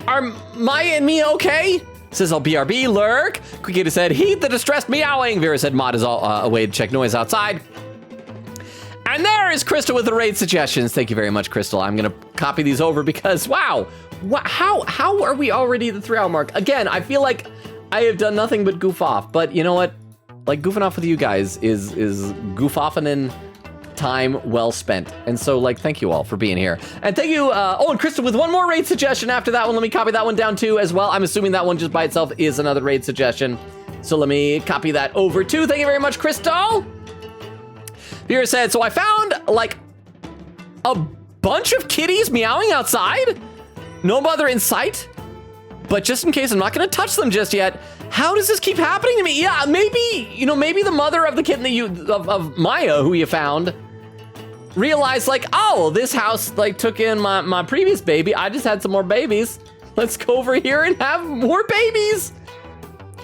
Speaker 1: Are Maya and Mia okay? Says I'll BRB, lurk. Quickita said, heed the distressed meowing. Vera said mod is all away to check noise outside. And there is Crystal with the raid suggestions. Thank you very much, Crystal. I'm gonna copy these over because, wow. How are we already at the 3-hour mark? Again, I feel like I have done nothing but goof off, but you know what? Like goofing off with you guys is goof offing in time well spent. And so like, thank you all for being here. And thank you, and Crystal with one more raid suggestion after that one. Let me copy that one down too as well. I'm assuming that one just by itself is another raid suggestion. So let me copy that over too. Thank you very much, Crystal. Vera said, so I found like a bunch of kitties meowing outside. No mother in sight, but just in case I'm not gonna touch them just yet. How does this keep happening to me? Yeah, maybe the mother of the kitten that of Maya, who you found, realized like, oh, this house like took in my previous baby. I just had some more babies. Let's go over here and have more babies.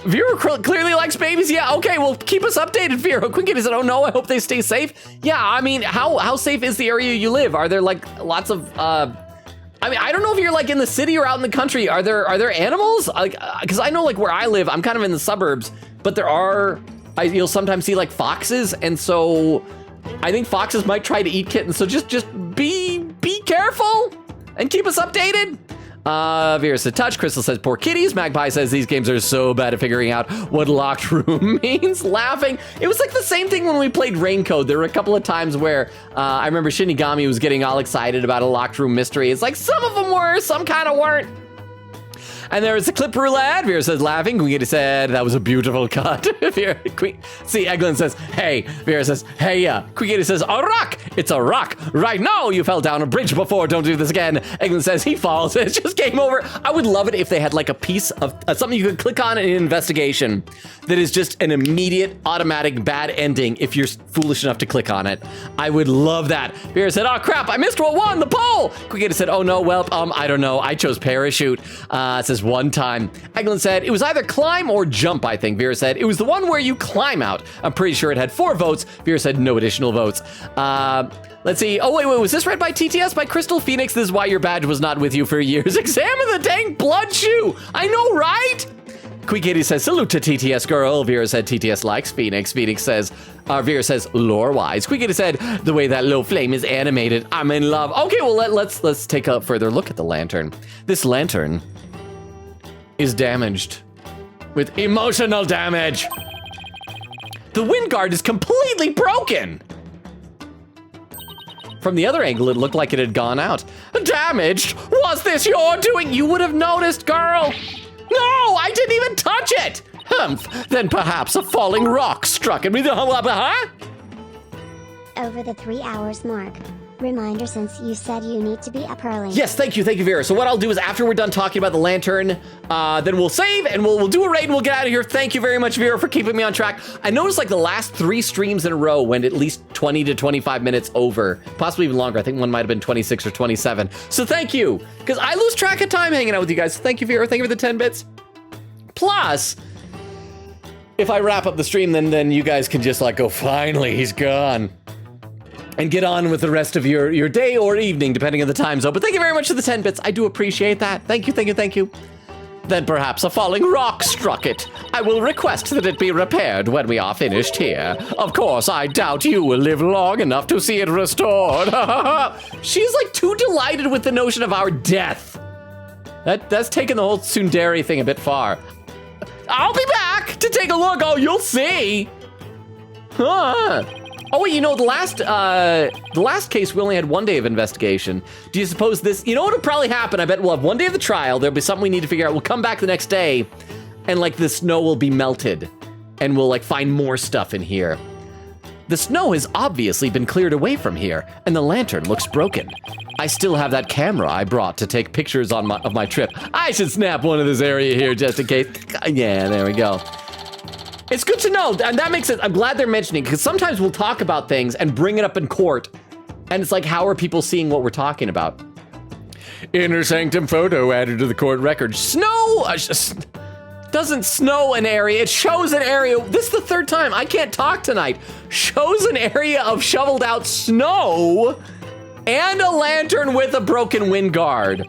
Speaker 1: Vero clearly likes babies. Yeah, okay, well, keep us updated, Vero. Quickity said, oh no, I hope they stay safe. Yeah, I mean, how safe is the area you live? Are there like lots of, I mean, I don't know if you're like in the city or out in the country. Are there animals? Like, because I know like where I live, I'm kind of in the suburbs, but you'll sometimes see like foxes. And so I think foxes might try to eat kittens. So just be careful and keep us updated. Vera said touch. Crystal says poor kitties. Magpie says these games are so bad at figuring out what locked room means. Laughing. It was like the same thing when we played Raincode. There were a couple of times where I remember Shinigami was getting all excited about a locked room mystery. It's like some of them were, some kind of weren't. And there was the clip roulette. Vera says laughing. Queen said that was a beautiful cut. See, Eglin says, hey. Vera says, hey, yeah. Queen says, a rock. It's a rock. Right now, you fell down a bridge before. Don't do this again. Eglin says he falls. It's just game over. I would love it if they had like a piece of something you could click on in an investigation that is just an immediate, automatic bad ending if you're foolish enough to click on it. I would love that. Vera said, oh crap, I missed what won the poll. Queen said, oh no, well, I don't know. I chose parachute. It says one time. Eglin said, it was either climb or jump, I think. Vera said, it was the one where you climb out. I'm pretty sure it had 4 votes. Vera said, no additional votes. Let's see. Oh, wait, was this read by TTS by Crystal Phoenix? This is why your badge was not with you for years. Examine the dang blood shoe. I know, right? Queen Katie says, salute to TTS girl. Vera said, TTS likes Phoenix. Phoenix says, Vera says, lore-wise. Queen Katie said, the way that low flame is animated, I'm in love. Okay, well, let's take a further look at the lantern. This lantern is damaged with emotional damage. The wind guard is completely broken. From the other angle, it looked like it had gone out. Damaged? Was this your doing? You would have noticed, girl. No, I didn't even touch it. Humph, then perhaps a falling rock struck it with the huh?
Speaker 6: Over the 3 hours mark. Reminder since you said you need to be up early.
Speaker 1: Yes, thank you, Vera. So what I'll do is after we're done talking about the lantern, then we'll save and we'll do a raid and we'll get out of here. Thank you very much, Vera, for keeping me on track. I noticed like the last 3 streams in a row went at least 20 to 25 minutes over, possibly even longer. I think one might have been 26 or 27. So thank you, because I lose track of time hanging out with you guys. Thank you, Vera. Thank you for the 10 bits. Plus, if I wrap up the stream, then you guys can just like go, finally, he's gone. And get on with the rest of your day or evening, depending on the time zone. But thank you very much for the 10 bits. I do appreciate that. Thank you, thank you, thank you. Then perhaps a falling rock struck it. I will request that it be repaired when we are finished here. Of course, I doubt you will live long enough to see it restored. She's like too delighted with the notion of our death. That's taking the whole tsundere thing a bit far. I'll be back to take a look. Oh, you'll see. Huh. Oh, wait, you know, the last case, we only had 1 day of investigation. Do you suppose this, you know what'll probably happen? I bet we'll have 1 day of the trial. There'll be something we need to figure out. We'll come back the next day and like the snow will be melted and we'll like find more stuff in here. The snow has obviously been cleared away from here and the lantern looks broken. I still have that camera I brought to take pictures of my trip. I should snap one of this area here just in case. Yeah, there we go. It's good to know, and that makes it, I'm glad they're mentioning, because sometimes we'll talk about things and bring it up in court, and it's like, how are people seeing what we're talking about? Inner sanctum photo added to the court record. Snow doesn't snow an area, it shows an area. This is the 3rd time, I can't talk tonight. Shows an area of shoveled out snow and a lantern with a broken wind guard.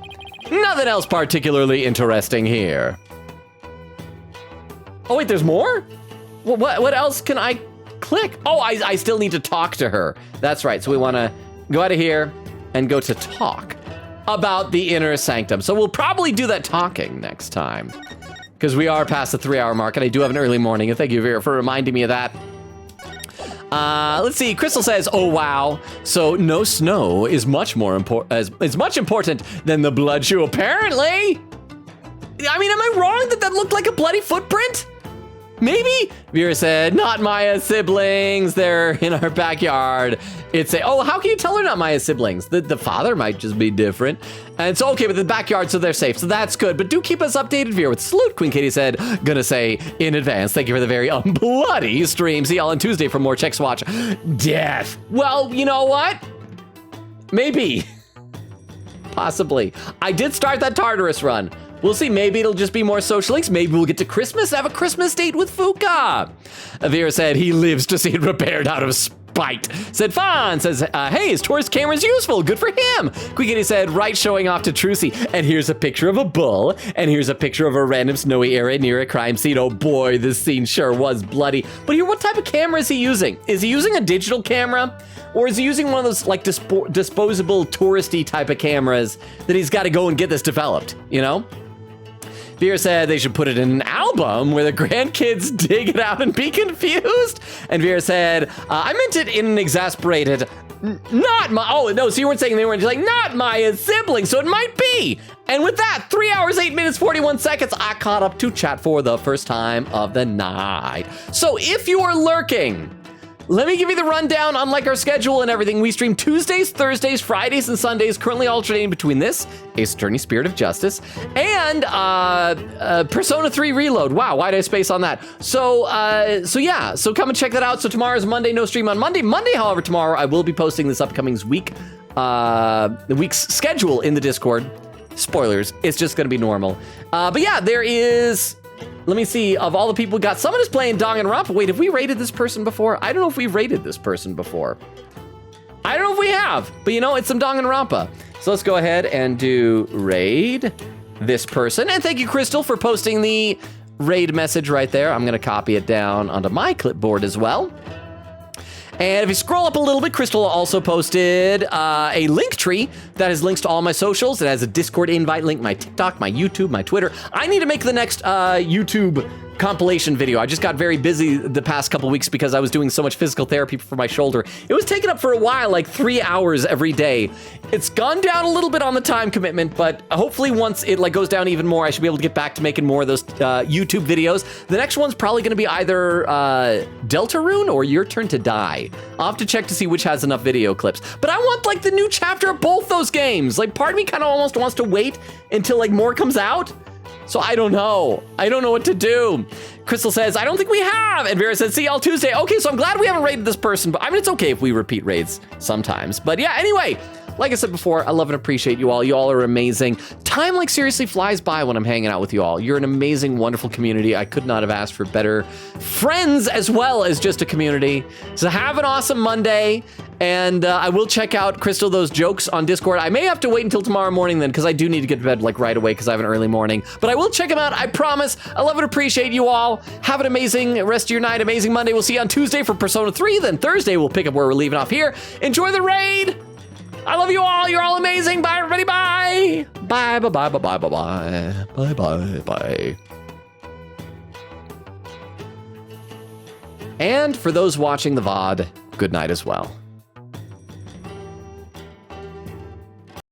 Speaker 1: Nothing else particularly interesting here. Oh wait, there's more? What else can I click? Oh, I still need to talk to her. That's right, so we wanna go out of here and go to talk about the inner sanctum. So we'll probably do that talking next time because we are past the 3 hour mark and I do have an early morning, and thank you, Vera, for reminding me of that. Let's see, Crystal says, oh wow, so no snow is much important than the blood shoe, apparently. I mean, am I wrong that looked like a bloody footprint? Maybe? Vera said, not Maya's siblings. They're in our backyard. Oh, how can you tell they're not Maya's siblings? The father might just be different. And so, okay, but the backyard, so they're safe. So that's good. But do keep us updated, Vera, with salute, Queen Katie said. Gonna say in advance, thank you for the very bloody stream. See y'all on Tuesday for more Checks Watch Death. Well, you know what? Maybe. Possibly. I did start that Tartarus run. We'll see, maybe it'll just be more social links. Maybe we'll get to Christmas, have a Christmas date with Fuka. Avira said he lives to see it repaired out of spite. Said Fawn says, hey, his tourist camera's useful, good for him. Quickity said, Rite showing off to Trucy. And here's a picture of a bull. And here's a picture of a random snowy area near a crime scene. Oh boy, this scene sure was bloody. But here, what type of camera is he using? Is he using a digital camera? Or is he using one of those like disposable touristy type of cameras that he's got to go and get this developed, you know? Vera said they should put it in an album where the grandkids dig it out and be confused. And Vera said, I meant it in an exasperated, not my, oh no, so you weren't saying they weren't like, not my sibling, so it might be. And with that, 3 hours, 8 minutes, 41 seconds, I caught up to chat for the first time of the night. So if you are lurking, let me give you the rundown on like our schedule and everything. We stream Tuesdays, Thursdays, Fridays, and Sundays, currently alternating between this, Ace Attorney Spirit of Justice, and Persona 3 Reload. Wow, why did I space on that? So yeah, so come and check that out. So tomorrow's Monday, no stream on Monday. Monday, however, tomorrow I will be posting this upcoming week, the week's schedule in the Discord. Spoilers, it's just gonna be normal. But yeah, there is... Let me see, of all the people we got, someone is playing Danganronpa. Wait, have we rated this person before? I don't know if we've rated this person before. I don't know if we have, but you know, it's some Danganronpa. So let's go ahead and do raid this person. And thank you, Crystal, for posting the raid message right there. I'm gonna copy it down onto my clipboard as well. And if you scroll up a little bit, Crystal also posted a link tree that has links to all my socials. It has a Discord invite link, my TikTok, my YouTube, my Twitter. I need to make the next YouTube compilation video. I just got very busy the past couple weeks because I was doing so much physical therapy for my shoulder. It was taking up for a while, like 3 hours every day. It's gone down a little bit on the time commitment, but hopefully once it like goes down even more, I should be able to get back to making more of those YouTube videos. The next one's probably going to be either Deltarune or Your Turn to Die. I'll have to check to see which has enough video clips. But I want like the new chapter of both those games. Like part of me kind of almost wants to wait until like more comes out. So I don't know. I don't know what to do. Crystal says, I don't think we have. And Vera says, see y'all Tuesday. Okay, so I'm glad we haven't raided this person, but I mean, it's okay if we repeat raids sometimes. But yeah, anyway, like I said before, I love and appreciate you all. You all are amazing. Time like seriously flies by when I'm hanging out with you all. You're an amazing, wonderful community. I could not have asked for better friends as well as just a community. So have an awesome Monday. And I will check out, Crystal, those jokes on Discord. I may have to wait until tomorrow morning then, because I do need to get to bed like right away because I have an early morning. But I will check them out, I promise. I love and appreciate you all. Have an amazing rest of your night, amazing Monday. We'll see you on Tuesday for Persona 3. Then Thursday, we'll pick up where we're leaving off here. Enjoy the raid. I love you all. You're all amazing. Bye, everybody. Bye. Bye, bye, bye, bye, bye, bye, bye. Bye, bye, bye. And for those watching the VOD, good night as well.